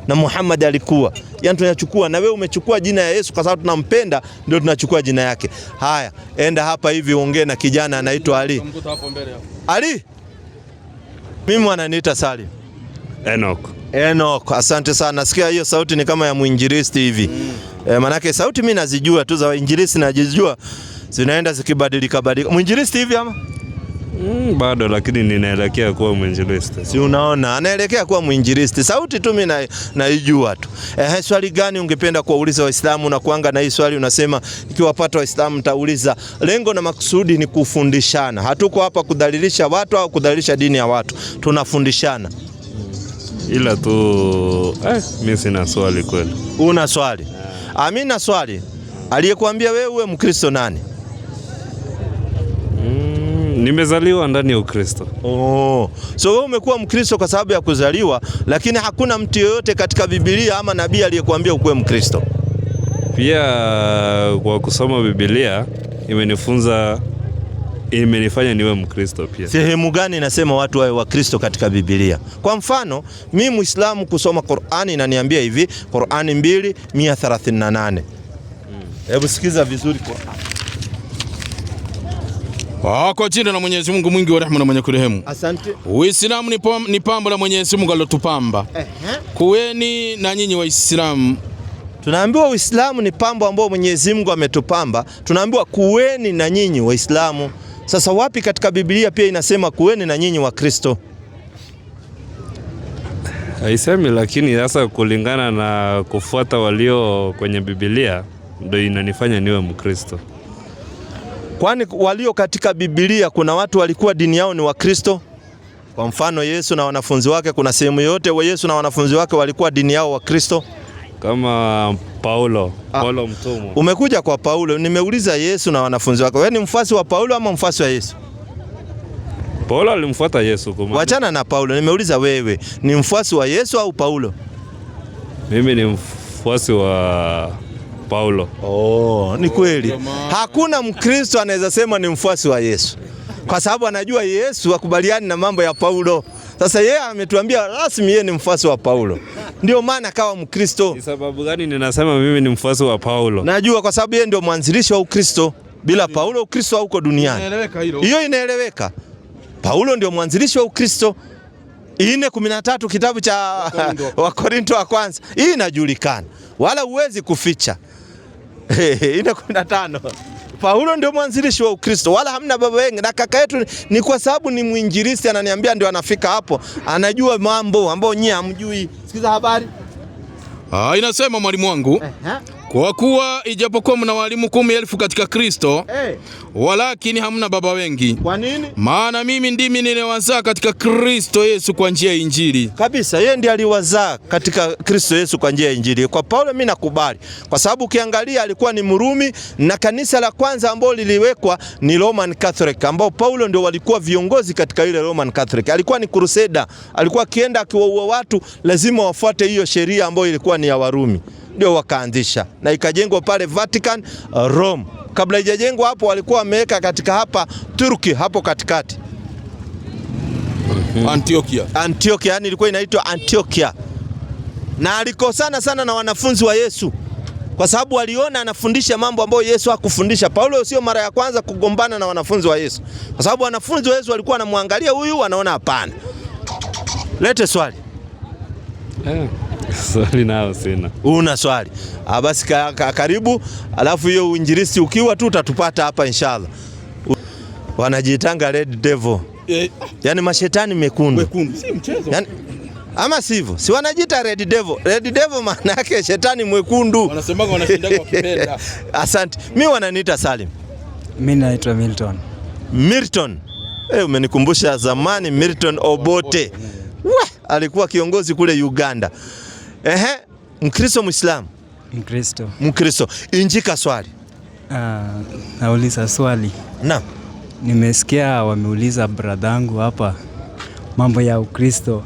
na Muhammad alikuwa. Yaani tunachukua, na wewe umechukua jina ya Yesu kwa sababu tunampenda, ndio tunachukua jina yake. Haya, enda hapa hivi ongea na kijana anaitwa Ali. Ali? Mimi wananiita Salim. Enoch, asante sana. Nasikia hiyo sauti ni kama ya muinjilisti hivi. Manake sauti mimi nazijua tu za wainjilisti, najijua zinaenda zikibadilika. Muinjilisti hivi ama? Bado, lakini ninaelekea kuwa muinjilisti. Si unaona, anaelekea kuwa muinjilisti. Sauti tu mimi naijua tu. Swali gani ungependa kuwauliza Waislamu? Na kuanga na hii swali unasema ikiwapata Waislamu mtauliza. Lengo na makusudi ni kufundishana. Hatuko hapa kudhalilisha watu au kudhalilisha dini ya watu. Tunafundishana. Ila tu mimi sina swali kweli. Una swali? Mimi na swali. Aliyekuambia wewe uwe Mkristo nani? Nimezaliwa ndani ya Ukristo. So wewe umekuwa Mkristo kwa sababu ya kuzaliwa, lakini hakuna mtu yoyote katika Biblia ama nabii aliyekuambia ukuwe Mkristo? Pia kwa kusoma Biblia imenifanya niwe Mkristo pia. Sehemu gani inasema watu wawe Wakristo katika Biblia? Kwa mfano, mimi Muislamu kusoma Qur'ani inaniambia hivi, Qur'ani 2:138. Hebu sikiza vizuri Qur'ani. Kwa jina la Mwenyezi Mungu mwingi wa rehema na mwenye kurehemu. Asante. Uislamu ni pambo la Mwenyezi Mungu alilotupamba. Kuweni na nyinyi Waislamu. Tunaambiwa Uislamu ni pambo ambao Mwenyezi Mungu ametupamba. Tunaambiwa kuweni na nyinyi Waislamu. Sasa wapi katika Biblia pia inasema kuweni na nyinyi Wakristo? Haisemi, lakini sasa kulingana na kufuata walio kwenye Biblia ndio inanifanya niwe Mkristo. Kwani walio katika Biblia kuna watu walikuwa dini yao ni Wakristo? Kwa mfano Yesu na wanafunzi wake, kuna sehemu yote wa Yesu na wanafunzi wake walikuwa dini yao Wakristo? Kama Paulo mtumwa. Umekuja kwa Paulo, nimeuliza Yesu na wanafunzi wake. Wewe ni mfuasi wa Paulo ama mfuasi wa Yesu? Paulo alimfuata Yesu. Wachana na Paulo, nimeuliza wewe ni mfuasi wa Yesu au Paulo? Mimi ni mfuasi wa Paulo. Ni kweli. Hakuna Mkristo anaweza sema ni mfuasi wa Yesu, kwa sababu anajua Yesu hakubaliani na mambo ya Paulo. Sasa yeye ametuambia rasmi yeye ni mfuasi wa Paulo. Ndio maana akawa Mkristo. Ni sababu gani ninasema mimi ni mfuasi wa Paulo? Najua kwa sababu yeye ndio mwanzilishi wa Ukristo. Bila Paulo Ukristo hauko duniani. Hiyo inaeleweka. Paulo ndio mwanzilishi wa Ukristo. 4:13 kitabu cha Wakorinto wa kwanza. Hii inajulikana. Wala huwezi kuficha. 4:15. Paulo ndio mwanzilishi wa Ukristo, wala hamna baba wengi. Na kaka yetu ni kwa sababu ni muinjilisti, ananiambia ndio anafika hapo. Anajua mambo ambayo nyinyi hamjui. Sikiza habari. Inasema mwalimu wangu, kwa kuwa ijapokuwa mna walimu 10,000 katika Kristo, walakini hamna baba wengi. Kwa nini? Maana mimi ndimi niliwazaa katika Kristo Yesu kwa njia ya Injili. Kabisa, yeye ndiye aliwazaa katika Kristo Yesu kwa njia ya Injili. Kwa Paulo mimi nakubali, kwa sababu ukiangalia alikuwa ni Mrumi, na kanisa la kwanza ambalo liliwekwa ni Roman Catholic, ambao Paulo ndio walikuwa viongozi katika ile Roman Catholic. Alikuwa ni crusader, alikuwa akienda akiwaua watu lazima wafuate hiyo sheria ambayo ilikuwa ni ya Warumi. Ndio wakaanzisha na ikajengwa pale Vatican, Rome. Kabla haijajengwa hapo walikuwa wameweka katika hapa Turki hapo katikati. Antiochia, yani ilikuwa inaitwa Antiochia. Na alikosana sana na wanafunzi wa Yesu, kwa sababu waliona anafundisha mambo ambayo Yesu hakufundisha. Paulo sio mara ya kwanza kugombana na wanafunzi wa Yesu, kwa sababu wanafunzi wa Yesu walikuwa wanamwangalia huyu, wanaona hapana. Lete swali. Swali nao sina. Una swali? Basi karibu, alafu hiyo uinjilisti ukiwa tu utatupata hapa inshallah. Wanajitanga Red Devil. Yaani mashetani mekundu. Si mchezo. Yaani ama sivyo? Si wanajiita Red Devil. Red Devil maana yake shetani mwekundu. Wanasemaga wanashinda kwa kipenda. Asante. Mimi wananiita Salim. Mimi naitwa Milton. Umenikumbusha zamani Milton Obote. alikuwa kiongozi kule Uganda. Mkristo Muislamu? Mkristo. Mkristo. Injika swali. Nauliza swali. Naam. Nimesikia wameuliza bradangu hapa mambo ya Ukristo,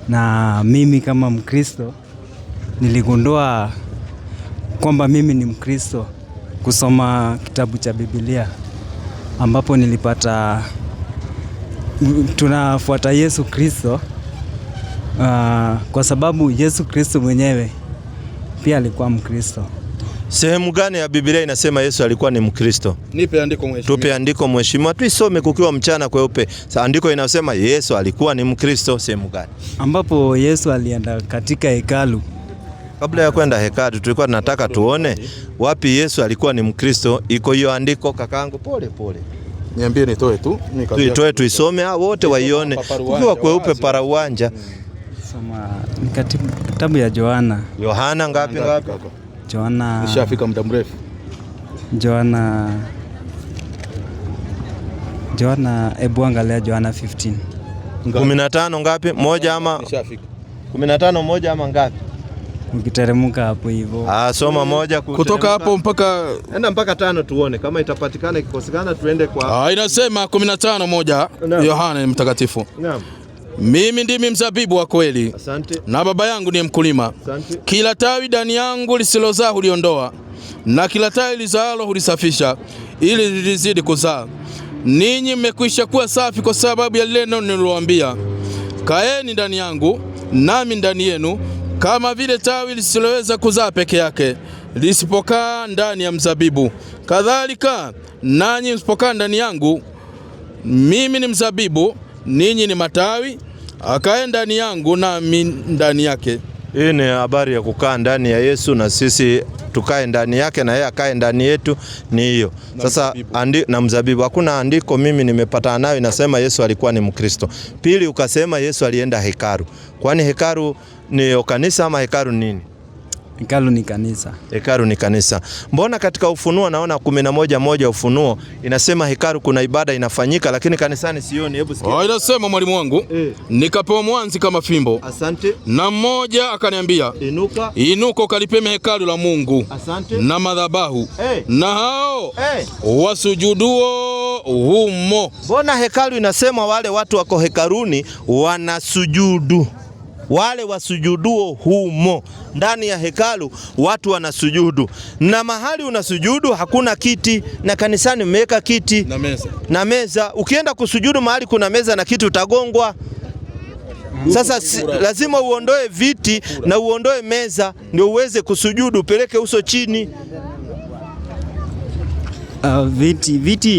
na mimi kama Mkristo niligundua kwamba mimi ni Mkristo kusoma kitabu cha Biblia, ambapo nilipata tunafuata Yesu Kristo, kwa sababu Yesu Kristo mwenyewe pia alikuwa Mkristo. Sehemu gani ya Biblia inasema Yesu alikuwa ni Mkristo? Nipe andiko mheshimiwa. Tupe andiko mheshimiwa, tuisome kukiwa mchana kweupe. Sasa andiko inasema Yesu alikuwa ni Mkristo sehemu gani? Ambapo Yesu alienda katika hekalu. Kabla ya kwenda hekalu tulikuwa tunataka tuone wapi Yesu alikuwa ni Mkristo. Iko hiyo andiko kakaangu? Pole pole. Niambie nitoe tu. Tuitoe tuisome wote waione. Kukiwa kweupe para uwanja. Soma kitabu ya Yohana. Yohana ngapi? Yohana. Nishafika muda mrefu. Yohana, hebu angalia Yohana 15. 15 ngapi? Moja ama? Nishafika. 15 moja ama ngapi? Ukiteremka hapo hivyo. Soma moja kutoka hapo mpaka enda mpaka 5 tuone kama itapatikana, ikikosekana tuende kwa. Inasema 15 moja. Yohana mtakatifu. Naam. Mimi ndimi mzabibu wa kweli. Asante. Na baba yangu ni mkulima. Asante. Kila tawi ndani yangu lisilozaa huliondoa, na kila tawi lizaalo hulisafisha, ili lizidi kuzaa. Ninyi mmekwisha kuwa safi kwa sababu ya neno nililowaambia. Kaeni ndani yangu, nami ndani yenu, kama vile tawi lisiloweza kuzaa peke yake lisipokaa ndani ya mzabibu, kadhalika nanyi msipokaa ndani yangu. Mimi ni mzabibu, ninyi ni matawi. Akae ndani yangu nami ndani yake. Hii ni habari ya kukaa ndani ya Yesu na sisi tukae ndani yake na yeye akae ndani yetu, ni hiyo. Sasa na mzabibu, hakuna andiko mimi nimepata nayo inasema Yesu alikuwa ni Mkristo. Pili ukasema Yesu alienda hekalu. Kwani hekalu ni kanisa ama hekalu nini? Hekalu ni kanisa. Hekalu ni kanisa. Mbona katika Ufunuo naona 11:1 Ufunuo inasema hekalu kuna ibada inafanyika, lakini kanisani sioni? Hebu sikia. Inasema mwalimu wangu, nikapewa mwanzi kama fimbo. Asante. Na mmoja akaniambia, inuka ukalipime hekalu la Mungu. Asante. Na madhabahu. Na hao wasujuduo humo. Mbona hekalu inasema wale watu wako hekaluni wanasujudu? Wale wasujuduo humo. Ndani ya hekalu watu wanasujudu. Na mahali unasujudu hakuna kiti, na kanisani umeweka kiti na meza. Ukienda kusujudu mahali kuna meza na kiti utagongwa. Sasa lazima uondoe viti na uondoe meza ndio uweze kusujudu, peleke uso chini.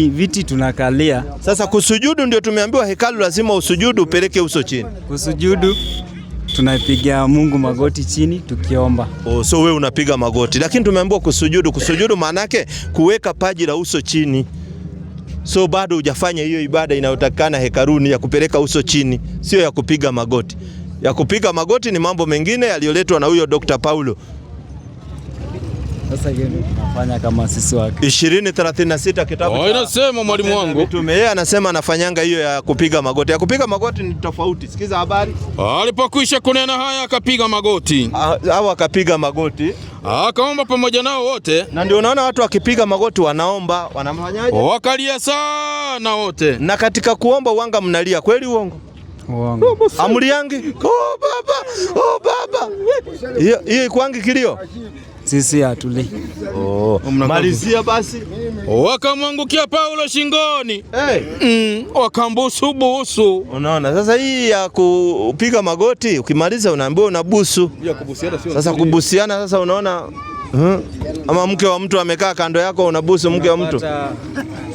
Viti tunakalia. Sasa kusujudu ndio tumeambiwa hekalu lazima usujudu, upeleke uso chini. Kusujudu tunapiga Mungu magoti chini tukiomba. So wewe unapiga magoti, lakini tumeambiwa kusujudu. Kusujudu maana yake kuweka paji la uso chini. So bado hujafanya hiyo ibada inayotakana hekaluni ya kupeleka uso chini, sio ya kupiga magoti. Ya kupiga magoti ni mambo mengine yaliyoletwa na huyo Dr. Paulo. Sasa hiyo tunafanya kama sisi wake. 20:36 kitabu. Inasema mwalimu wangu. Yeye anasema anafanyanga hiyo ya kupiga magoti. Ya kupiga magoti ni tofauti. Sikiza habari. Alipokwisha kunena haya akapiga magoti. Au akapiga magoti. Akaomba pamoja nao wote. Na ndio unaona watu wakipiga magoti wanaomba, wanamfanyaje? Wakalia sana wote. Na katika kuomba uanga mnalia, kweli uongo? Uongo. Amuliangi? Oh baba. Hiyo ikwangi kilio. Sisi hatuli. Malizia basi. Wakamwangukia Paulo shingoni. Wakambusu. Unaona, sasa hii ya kupiga magoti ukimaliza unaambiwa unabusu. Sasa kubusiana sasa unaona ama mke wa mtu amekaa kando yako unabusu mke wa mtu.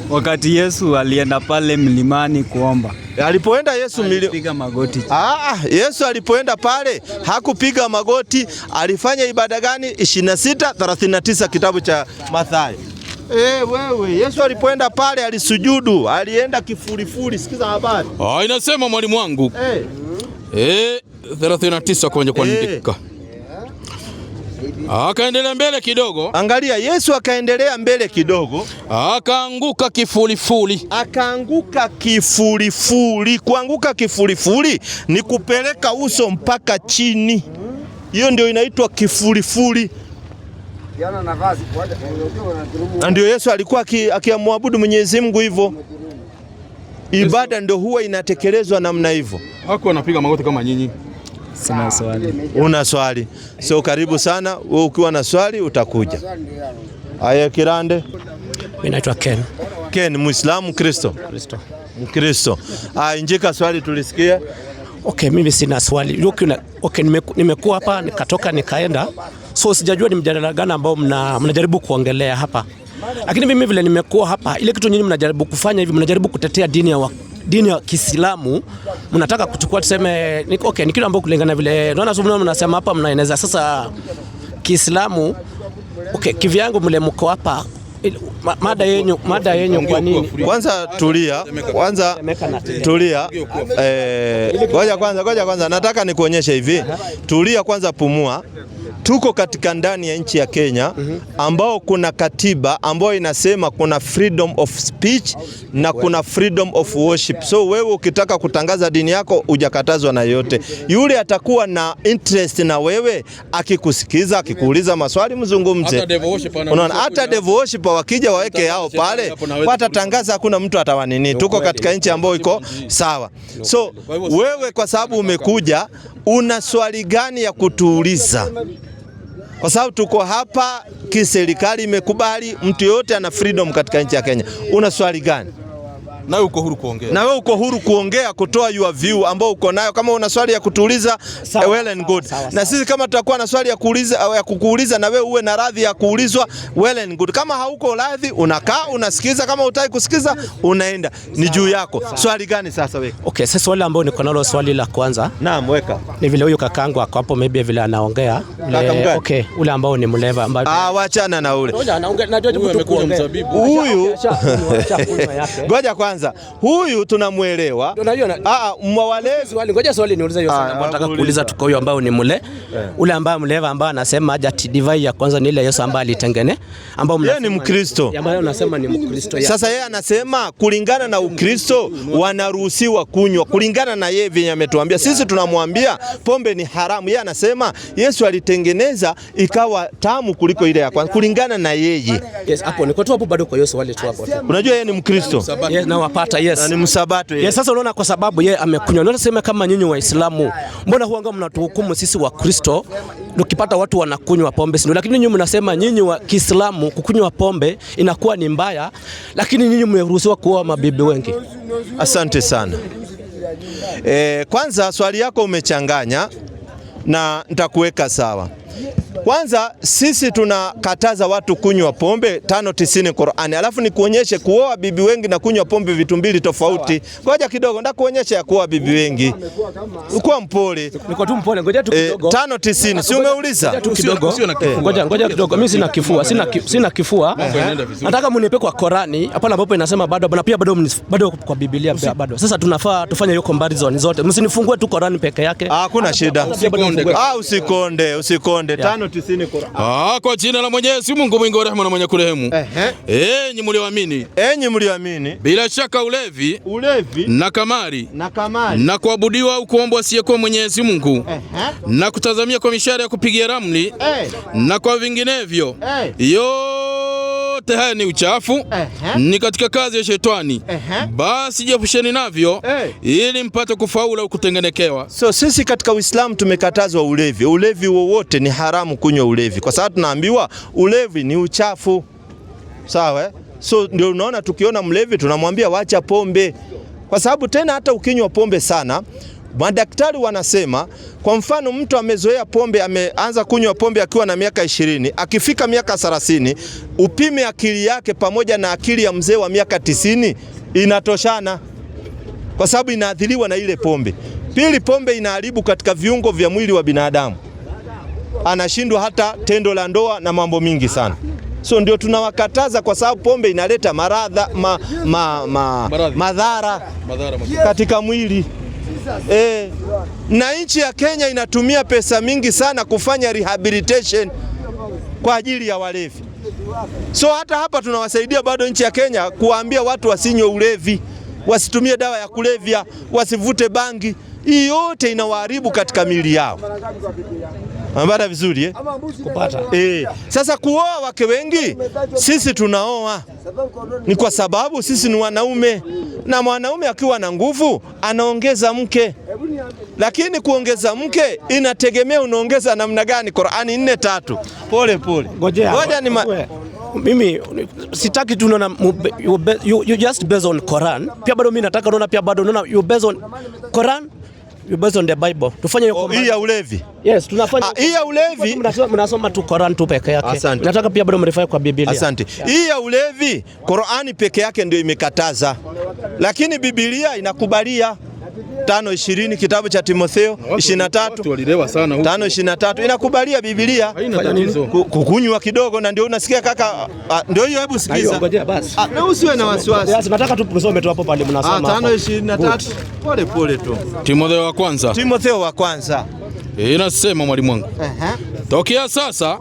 Wakati Yesu alienda pale mlimani kuomba. Alipoenda Yesu alipiga magoti. Yesu alipoenda pale hakupiga magoti. Alifanya ibada gani? 26:39 kitabu cha Mathayo. Wewe Yesu alipoenda pale alisujudu, alienda kifurifuri. Sikiza habari. Inasema mwalimu wangu. 39 kwenye kuandika. Akaendelea mbele kidogo. Angalia, Yesu akaendelea mbele kidogo, akaanguka kifulifuli. Akaanguka kifulifuli. Kuanguka kifulifuli ni kupeleka uso mpaka chini. Hiyo ndio inaitwa kifulifuli. Ndio Yesu alikuwa akimwabudu Mwenyezi Mungu hivyo. Ibada ndio huwa inatekelezwa namna hivyo. Hako anapiga magoti kama nyinyi. Sina swali. Una swali? So karibu sana. Wewe ukiwa na swali utakuja. Aya Kirande. Mimi naitwa Ken. Ken, Muislamu, Kristo? Kristo. Mkristo. Injika swali tulisikia. Okay, mimi sina swali. Okay, nimekuwa hapa nikatoka nikaenda. So sijajua ni mjadala gani ambao mnajaribu kuongelea hapa. Lakini mimi vile nimekuwa hapa, ile kitu nyinyi mnajaribu kufanya hivi, mnajaribu kutetea dini ya Kiislamu, mnataka kuchukua tuseme okay, ni kitu ambacho kulingana vile naona mnasema hapa mnaeneza sasa Kiislamu. Okay, kivyangu mle mko hapa mada yenyu kwa nini? Kwanza tulia. Tulia. Ngoja kwanza nataka nikuonyeshe hivi. Tulia kwanza, pumua. Tuko katika ndani ya nchi ya Kenya ambao kuna katiba ambayo inasema kuna freedom of speech na kuna freedom of worship. So wewe ukitaka kutangaza dini yako hujakatazwa na yote. Yule atakuwa na interest na wewe, akikusikiza, akikuuliza maswali, mzungumze. Unaona, hata devil worship wakija waweke yao pale, watatangaza, hakuna mtu atawanini. Tuko katika nchi ambayo iko sawa. So wewe kwa sababu umekuja, una swali gani ya kutuuliza? Kwa sababu tuko hapa kiserikali imekubali mtu yote ana freedom katika nchi ya Kenya. Una swali gani? Na uko huru kuongea. Na wewe uko huru kuongea, kutoa your view ambao uko nayo. Kama una swali ya kutuuliza, well and good. Na sisi kama tutakuwa na swali ya kuuliza au ya kukuuliza, na wewe uwe na radhi ya kuulizwa, well and good. Kama hauko radhi, unakaa unasikiza, kama hutaki kusikiza unaenda. Ni juu yako. Swali gani sasa wewe? Okay, sasa swali ambao niko nalo, swali la kwanza. Naam, weka. Ni vile huyo kakangu ako hapo, maybe vile anaongea. Okay, ule ambao ni mleva ambao. Wachana na ule. Najua amekunywa mzabibu. Huyu. Ngoja kwanza. Huyu tunamuelewa. Mwalezi wali. Ngoja swali niulize hiyo swali ambayo nataka kuuliza, tuko huyo ambao ni ule ambaye mleva ambao anasema aje divai ya kwanza ni ile Yesu ambaye alitengene, ambao yeye ni Mkristo. Ambaye unasema ni Mkristo. Sasa yeye anasema kulingana na Ukristo wanaruhusiwa kunywa. Kulingana na yeye vyenye ametuambia. Sisi tunamwambia pombe ni haramu. Yeye anasema Yesu alitengeneza ikawa tamu kuliko ile ya kwanza. Kulingana na yeye. Yes, hapo niko tu hapo bado kwa hiyo swali tu hapo. Unajua yeye ni Mkristo. Yes, na wapata yes. Na ni msabato yeye. Yes, sasa unaona kwa sababu yeye amekunywa. Unaona sema kama nyinyi Waislamu, mbona huanga mnatuhukumu sisi wa Kristo tukipata watu wanakunywa pombe sio? Lakini nyinyi mnasema nyinyi wa Kiislamu kukunywa pombe inakuwa ni mbaya, lakini nyinyi mmeruhusiwa kuoa mabibi wengi. Asante sana. Kwanza swali yako umechanganya na nitakuweka sawa. Kwanza sisi tunakataza watu kunywa pombe 5:90 Qur'ani. Alafu nikuonyeshe kuoa bibi wengi na kunywa pombe vitu mbili tofauti. Ngoja kidogo ndakuonyesha ya kuoa bibi wengi. Ukuwa mpole. Niko tu mpole, ngoja tu kidogo. 5:90 si umeuliza? Ngoja kidogo. Mimi sina kifua. Nataka mnipe kwa Qur'ani, hapa ambapo inasema bado na pia bado kwa Biblia bado. Sasa tunafaa tufanye hiyo comparison zote. Msinifungue tu Qur'ani peke yake. Hakuna shida. Usikonde. 5:90 Qur'an. Kwa jina la Mwenyezi Mungu mwingi wa rehema na mwenye kurehemu. Enyi mlioamini. Bila shaka ulevi na kamari na kuabudiwa au kuombwa asiyekuwa Mwenyezi Mungu na kutazamia kwa mishare ya kupigia ramli na kwa vinginevyo yote haya ni uchafu, ni katika kazi ya shetani. Basi jiepusheni navyo ili mpate kufaulu au kutengenekewa. So sisi katika Uislamu tumekatazwa ulevi. Ulevi wowote ni haramu kunywa ulevi, kwa sababu tunaambiwa ulevi ni uchafu. Sawa? So ndio unaona tukiona mlevi tunamwambia wacha pombe. Kwa sababu tena hata ukinywa pombe sana, madaktari wanasema kwa mfano mtu amezoea pombe, ameanza kunywa pombe akiwa na miaka 20, akifika miaka 30, upime akili yake pamoja na akili ya mzee wa miaka 90 inatoshana. Kwa sababu inaathiriwa na ile pombe. Pili, pombe inaharibu katika viungo vya mwili wa binadamu. Anashindwa hata tendo la ndoa na mambo mingi sana. So ndio tunawakataza kwa sababu pombe inaleta madhara katika mwili. Na nchi ya Kenya inatumia pesa mingi sana kufanya rehabilitation. kwa ajili ya walevi. So hata hapa tunawasaidia bado nchi ya Kenya kuwaambia watu wasinywe ulevi, wasitumie dawa ya kulevya, wasivute bangi. Hii yote inawaharibu katika miili yao. Ambara vizuri kupata. Sasa kuoa wake wengi, sisi tunaoa ni kwa sababu sisi ni wanaume, na mwanaume akiwa na nguvu anaongeza mke. Lakini kuongeza mke inategemea unaongeza namna gani. Qur'ani 4:3. Pole pole. Ngoja ni mimi sitaki tu naona you just based on Quran. Pia bado mimi nataka naona pia bado naona you based on Quran, you based on the Bible. Tufanye hiyo hii ya ulevi. Yes, tunafanya hii ya ulevi. Mnasoma tu Quran tu peke yake. Asante. Nataka pia bado mrefai kwa Biblia. Asante. Hii ya ulevi Qur'ani peke yake ndio imekataza. Lakini Biblia inakubalia. 5:20 kitabu cha Timotheo 23. Walilewa sana huko. 5:23 inakubalia Biblia. Kukunywa kidogo, na ndio unasikia kaka. Ndio hiyo, hebu sikiza. Na usiwe na wasiwasi. Nataka tu kusome tu hapo pale mnasoma hapo. 5:23. Pole pole tu. Timotheo wa kwanza. Timotheo wa kwanza. Inasema mwalimu wangu. Tokea sasa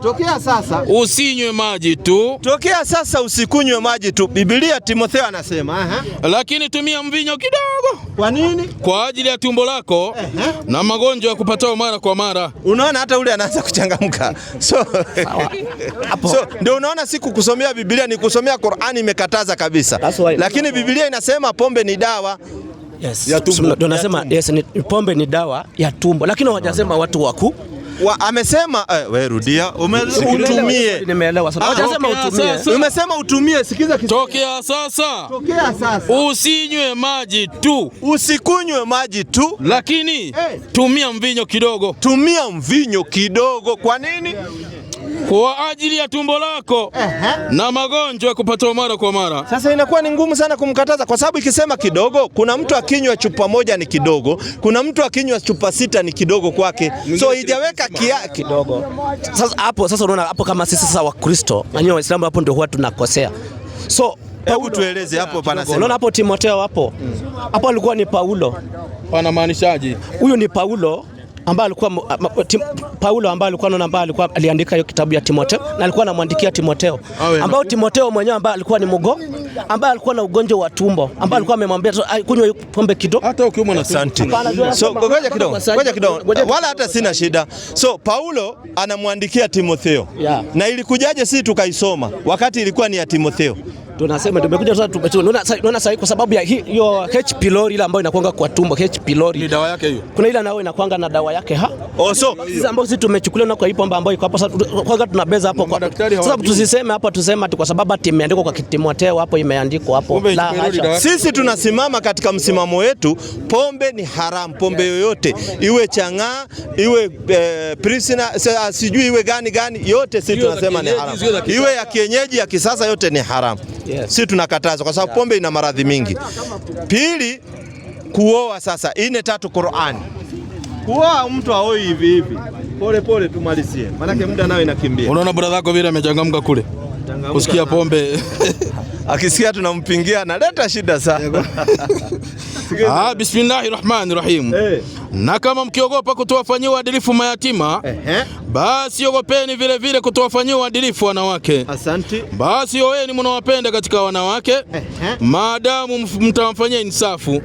usinywe maji tu. Tokea sasa usikunywe maji tu. Biblia Timotheo anasema lakini tumia mvinyo kidogo. Kwa nini? Kwa ajili ya tumbo lako na magonjwa ya kupatao mara kwa mara. Unaona hata ule anaanza kuchangamka. So ndio unaona siku kusomea Biblia ni kusomea Qur'ani imekataza kabisa. Lakini Biblia inasema pombe ni dawa. Yes. Ndio nasema yes, ni pombe ni dawa ya tumbo. Lakini hawajasema watu waku amesema wewe rudia, utumie. Nimeelewa sasa. Hawajasema utumie. Umesema utumie. Sikiza tokea sasa usinywe maji tu. Usikunywe maji tu, lakini tumia mvinyo kidogo. Tumia mvinyo kidogo. Kwa nini? Kwa ajili ya tumbo lako na magonjwa ya kupata mara kwa mara. Sasa inakuwa ni ngumu sana kumkataza, kwa sababu ikisema kidogo, kuna mtu akinywa chupa moja ni kidogo, kuna mtu akinywa chupa 6 ni kidogo kwake. So haijaweka kidogo. Sasa hapo unaona hapo kama sisi sasa Wakristo, na nyinyi Waislamu hapo ndio huwa tunakosea. So hebu tueleze hapo panasema. Unaona hapo Timotheo hapo. Hapo alikuwa ni Paulo. Pana maanishaje? Huyu ni Paulo ambaye alikuwa alikuwa aliandika hiyo kitabu ya Timotheo, na alikuwa anamwandikia Timotheo, ambao Timotheo mwenyewe ambaye alikuwa ni ambaye alikuwa na ugonjwa wa tumbo, ambaye alikuwa amemwambia kunywa pombe kidogo. Hata ukiumwa na asante. So ngoja kidogo. Wala hata sina shida. So Paulo anamwandikia Timotheo. Na ilikujaje sisi tukaisoma wakati ilikuwa ni ya Timotheo? Tunasema tumekuja sasa tunaona sasa kwa sababu ya hiyo H pylori ile ambayo inakuanga kwa tumbo. H pylori ni dawa yake hiyo. Kuna ile nayo inakuanga na dawa yake so sisi ambao sisi tumechukulia na kwa hiyo pombe ambayo iko hapo sasa kwanza tunabeza hapo kwa sasa tusiseme hapo tuseme ati kwa sababu ati imeandikwa kwa Timotheo hapo imeandikwa hapo. Sisi tunasimama katika msimamo wetu, pombe ni haramu. Pombe yoyote iwe chang'aa iwe prisina sijui iwe gani yote sisi tunasema ni haramu. Iwe ya kienyeji ya kisasa yote ni haramu. Si tunakataza kwa sababu pombe ina maradhi mingi. Pili, kuoa sasa 4:3 Qur'ani. Kuoa mtu aoi hivi. Pole pole tumalizie. Maana muda nao inakimbia. Unaona brother yako vile amechangamka kule. Kusikia pombe. Akisikia tunampingia analeta shida sana. Bismillahirrahmanirrahim. Na kama mkiogopa kutowafanyia uadilifu mayatima, basi ogopeni vile vile kutowafanyia uadilifu wanawake. Asante. Basi oweni mnawapenda katika wanawake, maadamu mtawafanyia insafu,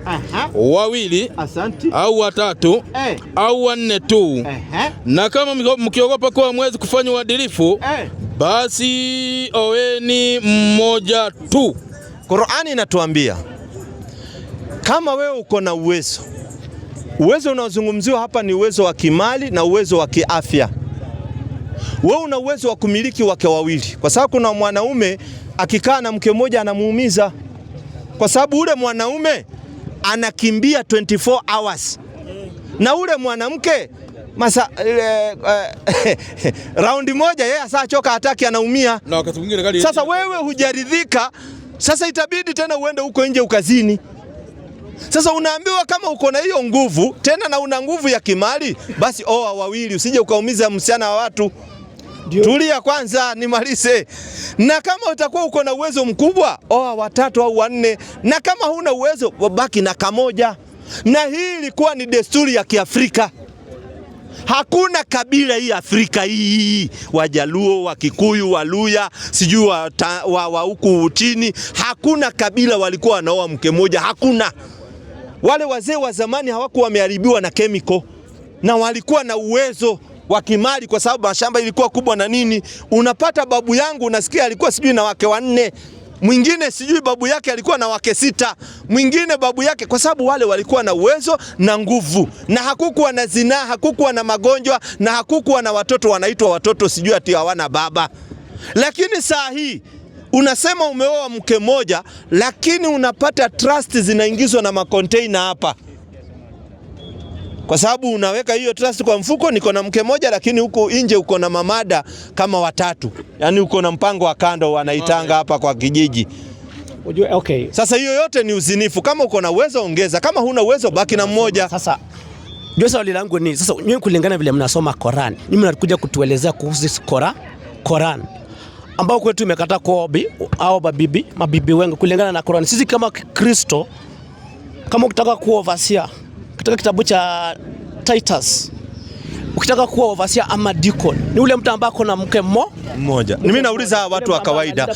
wawili au watatu au wanne tu. Na kama mkiogopa kuwa mwezi kufanya uadilifu, basi oweni mmoja tu. Qur'ani inatuambia kama wewe uko na uwezo unaozungumziwa hapa ni uwezo wa kimali na uwezo wa kiafya. Wewe una uwezo wa kumiliki wake wawili, kwa sababu kuna mwanaume akikaa na mke mmoja anamuumiza, kwa sababu ule mwanaume anakimbia 24 hours na ule mwanamke raundi moja yeye asachoka hataki anaumia. Na wakati mwingine gari. Sasa wewe hujaridhika, sasa itabidi tena uende huko nje ukazini. Sasa unaambiwa kama uko na hiyo nguvu tena na una nguvu ya kimali, basi oa wawili, usije ukaumiza msichana wa watu. Tulia kwanza nimalize. Na kama utakuwa uko na uwezo mkubwa, oa watatu au wanne, na kama huna uwezo baki na kamoja. Na hii ilikuwa ni desturi ya Kiafrika. Hakuna kabila hii Afrika hii, Wajaluo, Wakikuyu, Waluya, sijui wa huku chini, hakuna kabila walikuwa wanaoa mke moja, hakuna. Wale wazee wa zamani hawakuwa wameharibiwa na chemical, na walikuwa na uwezo wa kimali kwa sababu mashamba ilikuwa kubwa na nini. Unapata babu yangu unasikia alikuwa sijui na wake 4, mwingine sijui babu yake alikuwa na wake 6, mwingine babu yake, kwa sababu wale walikuwa na uwezo na nguvu, na hakukuwa na zinaa, hakukuwa na magonjwa, na hakukuwa na watoto wanaitwa watoto sijui ati hawana baba. Lakini saa hii unasema umeoa mke moja, lakini unapata trust zinaingizwa na macontainer hapa. Kwa sababu unaweka hiyo trust kwa mfuko, niko na mke moja, lakini huko nje uko na mamada kama 3. Yaani uko na mpango wa kando wanaitanga hapa kwa kijiji. Okay. Sasa hiyo yote ni uzinifu. Kama uko na uwezo ongeza, kama huna uwezo baki na mmoja. Sasa swali langu ni sasa, nyinyi kulingana vile mnasoma Quran, nyinyi mnakuja kutuelezea kuhusu Quran ambao kwetu imekataa kuoa au mabibi wengi kulingana na Quran. Sisi kama Kristo, kama ukitaka kuwa overseer katika kitabu cha Titus, ukitaka kuwa overseer ama deacon, ni ule mtu ambaye kuna mke mmoja. Mimi nauliza watu wa kawaida,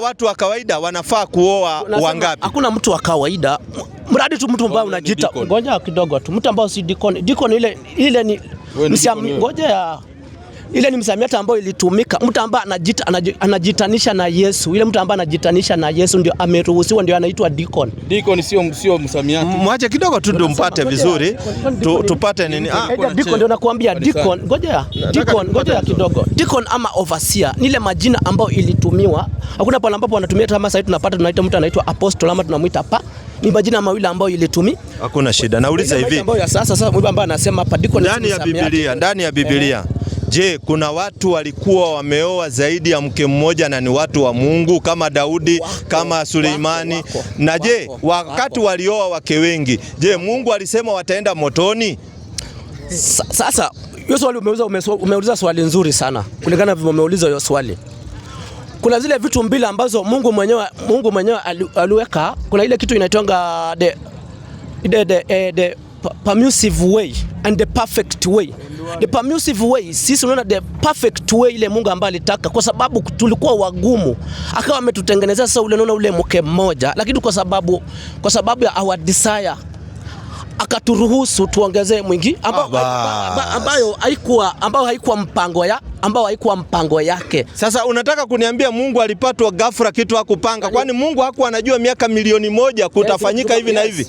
watu wa kawaida wanafaa kuoa wangapi? Hakuna mtu wa kawaida, mradi tu mtu ambaye unajiita, ngoja kidogo tu, mtu ambaye si deacon. Deacon ile ni ile ni msamiati ambao ilitumika, mtu ambaye anajitanisha na Yesu. Ile mtu ambaye anajitanisha na Yesu ndio ameruhusiwa, ndio anaitwa deacon. Deacon sio msamiati. Mwache kidogo tu ndio mpate vizuri. Tupate nini? Deacon ndio nakwambia, deacon. Ngoja kidogo. Deacon ama overseer ni ile majina ambayo ilitumiwa. Hakuna pale ambapo wanatumia kama sasa tunaita mtu anaitwa apostle ama tunamuita pa. Ni majina mawili ambayo ilitumia. Hakuna shida. Nauliza hivi. Ambayo sasa mwiba ambaye anasema hapa deacon ndani ya Biblia. Je, kuna watu walikuwa wameoa zaidi ya mke mmoja na ni watu wa Mungu kama Daudi, kama Suleimani? Na je, wakati walioa wake wengi, je, Mungu alisema wataenda motoni? Sasa hiyo swali umeuliza swali nzuri sana. Kulingana vile umeuliza hiyo swali, kuna zile vitu mbili ambazo Mungu mwenyewe aliweka. Kuna ile kitu inaitwa the permissive way and the perfect way. The permissive way, sisi unaona the perfect way ile Mungu ambaye alitaka, kwa sababu tulikuwa wagumu, akawa ametutengenezea sasa ule mke mmoja, lakini kwa sababu ya our desire akaturuhusu tuongezee mwingi ambayo haikuwa mpango yake. Sasa unataka kuniambia Mungu alipatwa ghafla kitu hakupanga? Kwani Mungu hakuwa anajua miaka 1,000,000 kutafanyika hivi na hivi?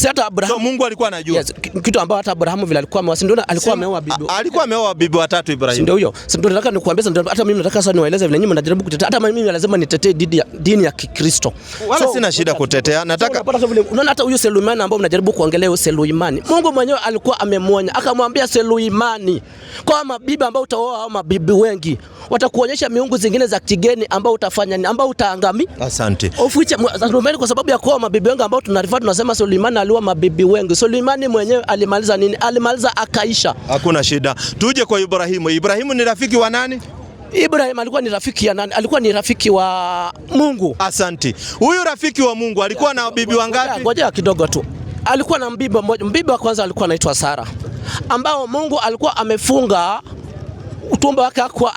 Hata Abraham Mungu alikuwa anajua. Yes, kitu ambacho hata Abraham vile alikuwa amewasindona, alikuwa ameoa bibi. Alikuwa ameoa bibi 3 Ibrahim. Ndio huyo. Sasa ndio nataka nikuambia, hata mimi nataka sasa niwaeleze vile nyinyi mnajaribu kutetea. Hata mimi lazima nitetee dini ya Kikristo. Wala sina shida kutetea. Nataka unaona hata huyo Suleimani ambao mnajaribu kuongelea huyo Suleimani, Mungu mwenyewe alikuwa amemwonya, akamwambia Suleimani, kwa mabibi ambao utaoa au mabibi wengi watakuonyesha miungu zingine za kigeni ambao utafanya nini, ambao utaangami. Asante. Oficha Suleimani kwa sababu ya kuoa mabibi wengi ambao tunasema Suleimani alioa mabibi wengi. Suleimani mwenyewe alimaliza nini? Alimaliza akaisha. Hakuna shida. Tuje kwa Ibrahimu. Ibrahimu ni rafiki wa nani? Ibrahim alikuwa ni rafiki ya nani? Alikuwa ni rafiki wa Mungu. Asante. Huyu rafiki wa Mungu alikuwa na bibi wangapi? Ngoja kidogo tu. Alikuwa na bibi mmoja. Bibi wa kwanza alikuwa anaitwa Sara, ambao Mungu alikuwa amefunga utumbo wake kwa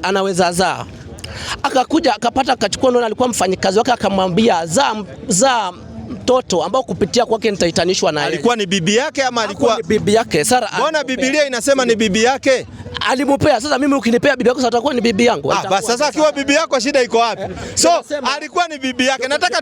anaweza zaa. Akakuja akapata, akachukua neno, alikuwa mfanyikazi wake, akamwambia zaa mtoto ambao kupitia kwake nitaitanishwa naye. Alikuwa ni bibi yake ama alikuwa ni bibi yake? Sara, mbona Biblia inasema ni bibi yake? Alimupea. Sasa mimi ukinipea bibi yako sasa atakuwa ni bibi yangu. Basi sasa akiwa bibi yako shida iko wapi? So alikuwa ni bibi yake. Nataka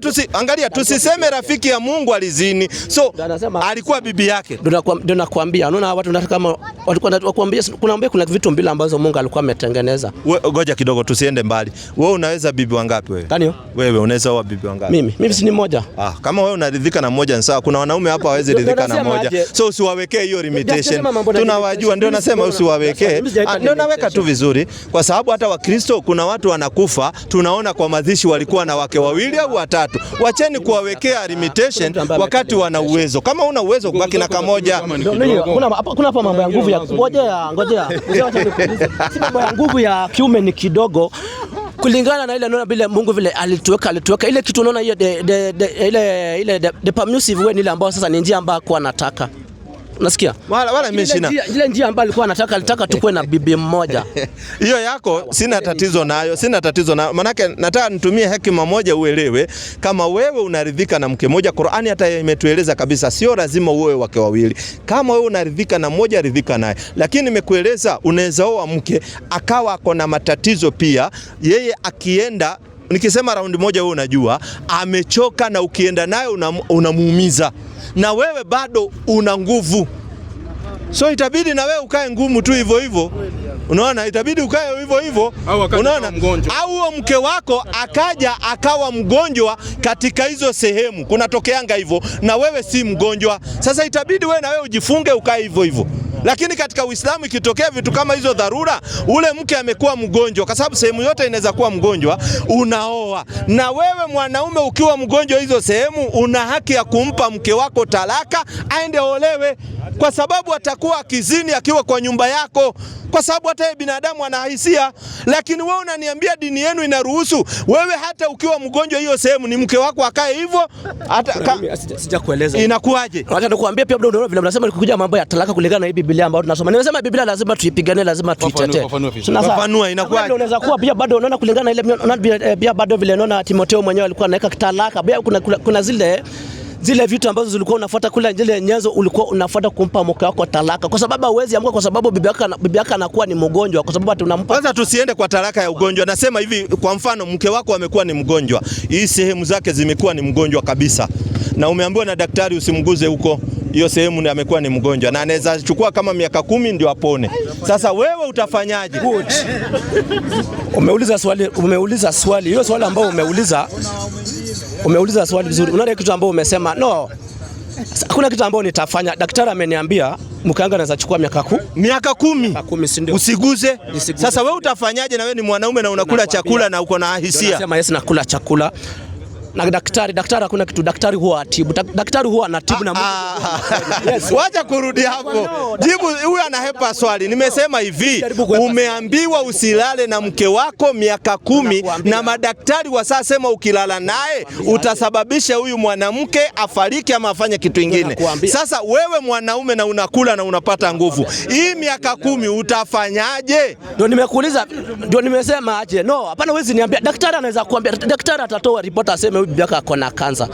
tusiseme rafiki ya Mungu alizini. So alikuwa bibi yake. Ndio nakwambia. Unaona watu nataka kama walikuwa nakwambia kuna vitu mbili ambazo Mungu alikuwa ametengeneza. Ngoja kidogo tusiende mbali. Wewe unaweza bibi wangapi wewe? Nani? Wewe unaweza wa bibi wangapi? Mimi si ni mmoja. Kama wewe unaridhika na mmoja ni sawa. Kuna wanaume hapa hawezi ridhika na mmoja. So usiwawekee hiyo limitation. Tunawajua, ndio nasema usiwawekee. Ndio naweka tu vizuri, kwa sababu hata Wakristo kuna watu wanakufa, tunaona kwa mazishi walikuwa na wake 2 au 3. Wacheni kuwawekea limitation wakati wana uwezo. Kama una uwezo kubaki na kamoja. Kuna hapa mambo ya nguvu ya ngojea. Si mambo ya nguvu ya kiume ni kidogo kulingana na ile neno bila Mungu vile alituweka ile kitu. Unaona hiyo the permissive way ile ambayo sasa ni njia ambayo kwa nataka. Unasikia? Wala mimi sina. Ile njia ambayo alikuwa alitaka tukue na bibi mmoja. Hiyo yako sina tatizo nayo. Manake nataka nitumie hekima moja uelewe, kama wewe unaridhika na mke moja, Qur'ani hata imetueleza kabisa sio lazima uwe wake wawili. Kama wewe unaridhika na mmoja, ridhika naye. Lakini nimekueleza unaweza oa mke akawa akona matatizo pia, yeye akienda, nikisema raundi moja wewe unajua amechoka, na ukienda naye unamuumiza, na wewe bado una nguvu, so itabidi na wewe ukae ngumu tu hivyo hivyo. Unaona, itabidi ukae hivyo hivyo. Unaona, au mke wako akaja akawa mgonjwa katika hizo sehemu, kunatokeanga hivyo, na wewe si mgonjwa. Sasa itabidi wewe na wewe ujifunge ukae hivyo hivyo. Lakini katika Uislamu ikitokea vitu kama hizo dharura, ule mke amekuwa mgonjwa, kwa sababu sehemu yote inaweza kuwa mgonjwa, unaoa. Na wewe mwanaume ukiwa mgonjwa hizo sehemu, una haki ya kumpa mke wako talaka aende olewe, kwa sababu atakuwa akizini akiwa kwa nyumba yako, kwa sababu hata yeye binadamu ana hisia. Lakini wewe unaniambia dini yenu inaruhusu wewe hata ukiwa mgonjwa hiyo sehemu ni mke wako akae hivyo? Hata sijakueleza inakuaje? Wacha nikuambia pia, unaona vile mnasema nikuja mambo ya talaka kulingana na hii Biblia ambayo tunasoma. Nimesema Biblia lazima tuipigane, lazima tuitetee. Fafanua, inakuaje? Unaweza kuwa pia bado unaona kulingana na ile pia bado vile unaona Timotheo mwenyewe alikuwa anaweka talaka. Kuna zile vitu ambazo zilikuwa unafuata kule, zile nyenzo ulikuwa unafuata kumpa mke wako talaka, kwa sababu hauwezi amka, kwa sababu bibi yako anakuwa ni mgonjwa, kwa sababu tunampa. Kwanza tusiende kwa talaka ya ugonjwa. Nasema hivi, kwa mfano mke wako amekuwa ni mgonjwa, hii sehemu zake zimekuwa ni mgonjwa kabisa, na umeambiwa na daktari usimguze huko, hiyo sehemu amekuwa ni mgonjwa na anaweza chukua kama miaka 10 ndio apone. Sasa wewe utafanyaje? Umeuliza swali hiyo swali ambao umeuliza swali vizuri. Unaona kitu ambao umesema no, hakuna kitu ambao nitafanya. Daktari ameniambia mke wangu anaweza chukua miaka 10, si ndio? Usiguze. Sasa wewe utafanyaje? Na wewe ni mwanaume na unakula chakula na uko na hisia. Unasema yes, nakula chakula. Na daktari hakuna kitu, daktari huwa atibu. Daktari huwa anatibu na yes. Wacha kurudi hapo. Jibu, huyu anahepa swali. Nimesema hivi, umeambiwa usilale na mke wako miaka 10, na madaktari wasasema ukilala naye utasababisha huyu mwanamke afariki ama afanye kitu kingine. Sasa wewe mwanaume na unakula na unapata nguvu, hii miaka 10 utafanyaje? Ndio nimekuuliza, ndio nimesema aje. No, hapana, wewe niambia. Daktari anaweza kuambia, daktari atatoa report aseme bibi yako ako na kansa.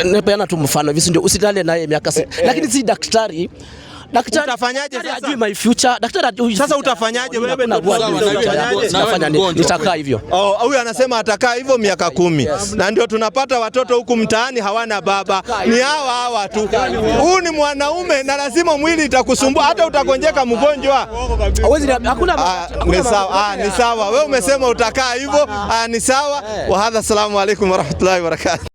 Nipeana tu mfano hivi, ndio usilale naye miaka 6. Lakini si daktari. Daktari utafanyaje sasa? Ajui my future. Daktari ajui. Sasa utafanyaje wewe? Nafanya nini? Nitakaa hivyo. Huyu anasema atakaa hivyo miaka 10. Na ndio tunapata watoto huku mtaani hawana baba. Ni hawa tu. Huyu ni mwanaume na lazima mwili itakusumbua, hata utakonjeka mgonjwa. Hakuna ni sawa. Ni sawa. Wewe umesema utakaa hivyo. Ni sawa. Wa hadha, assalamu alaykum wa rahmatullahi wa barakatuh.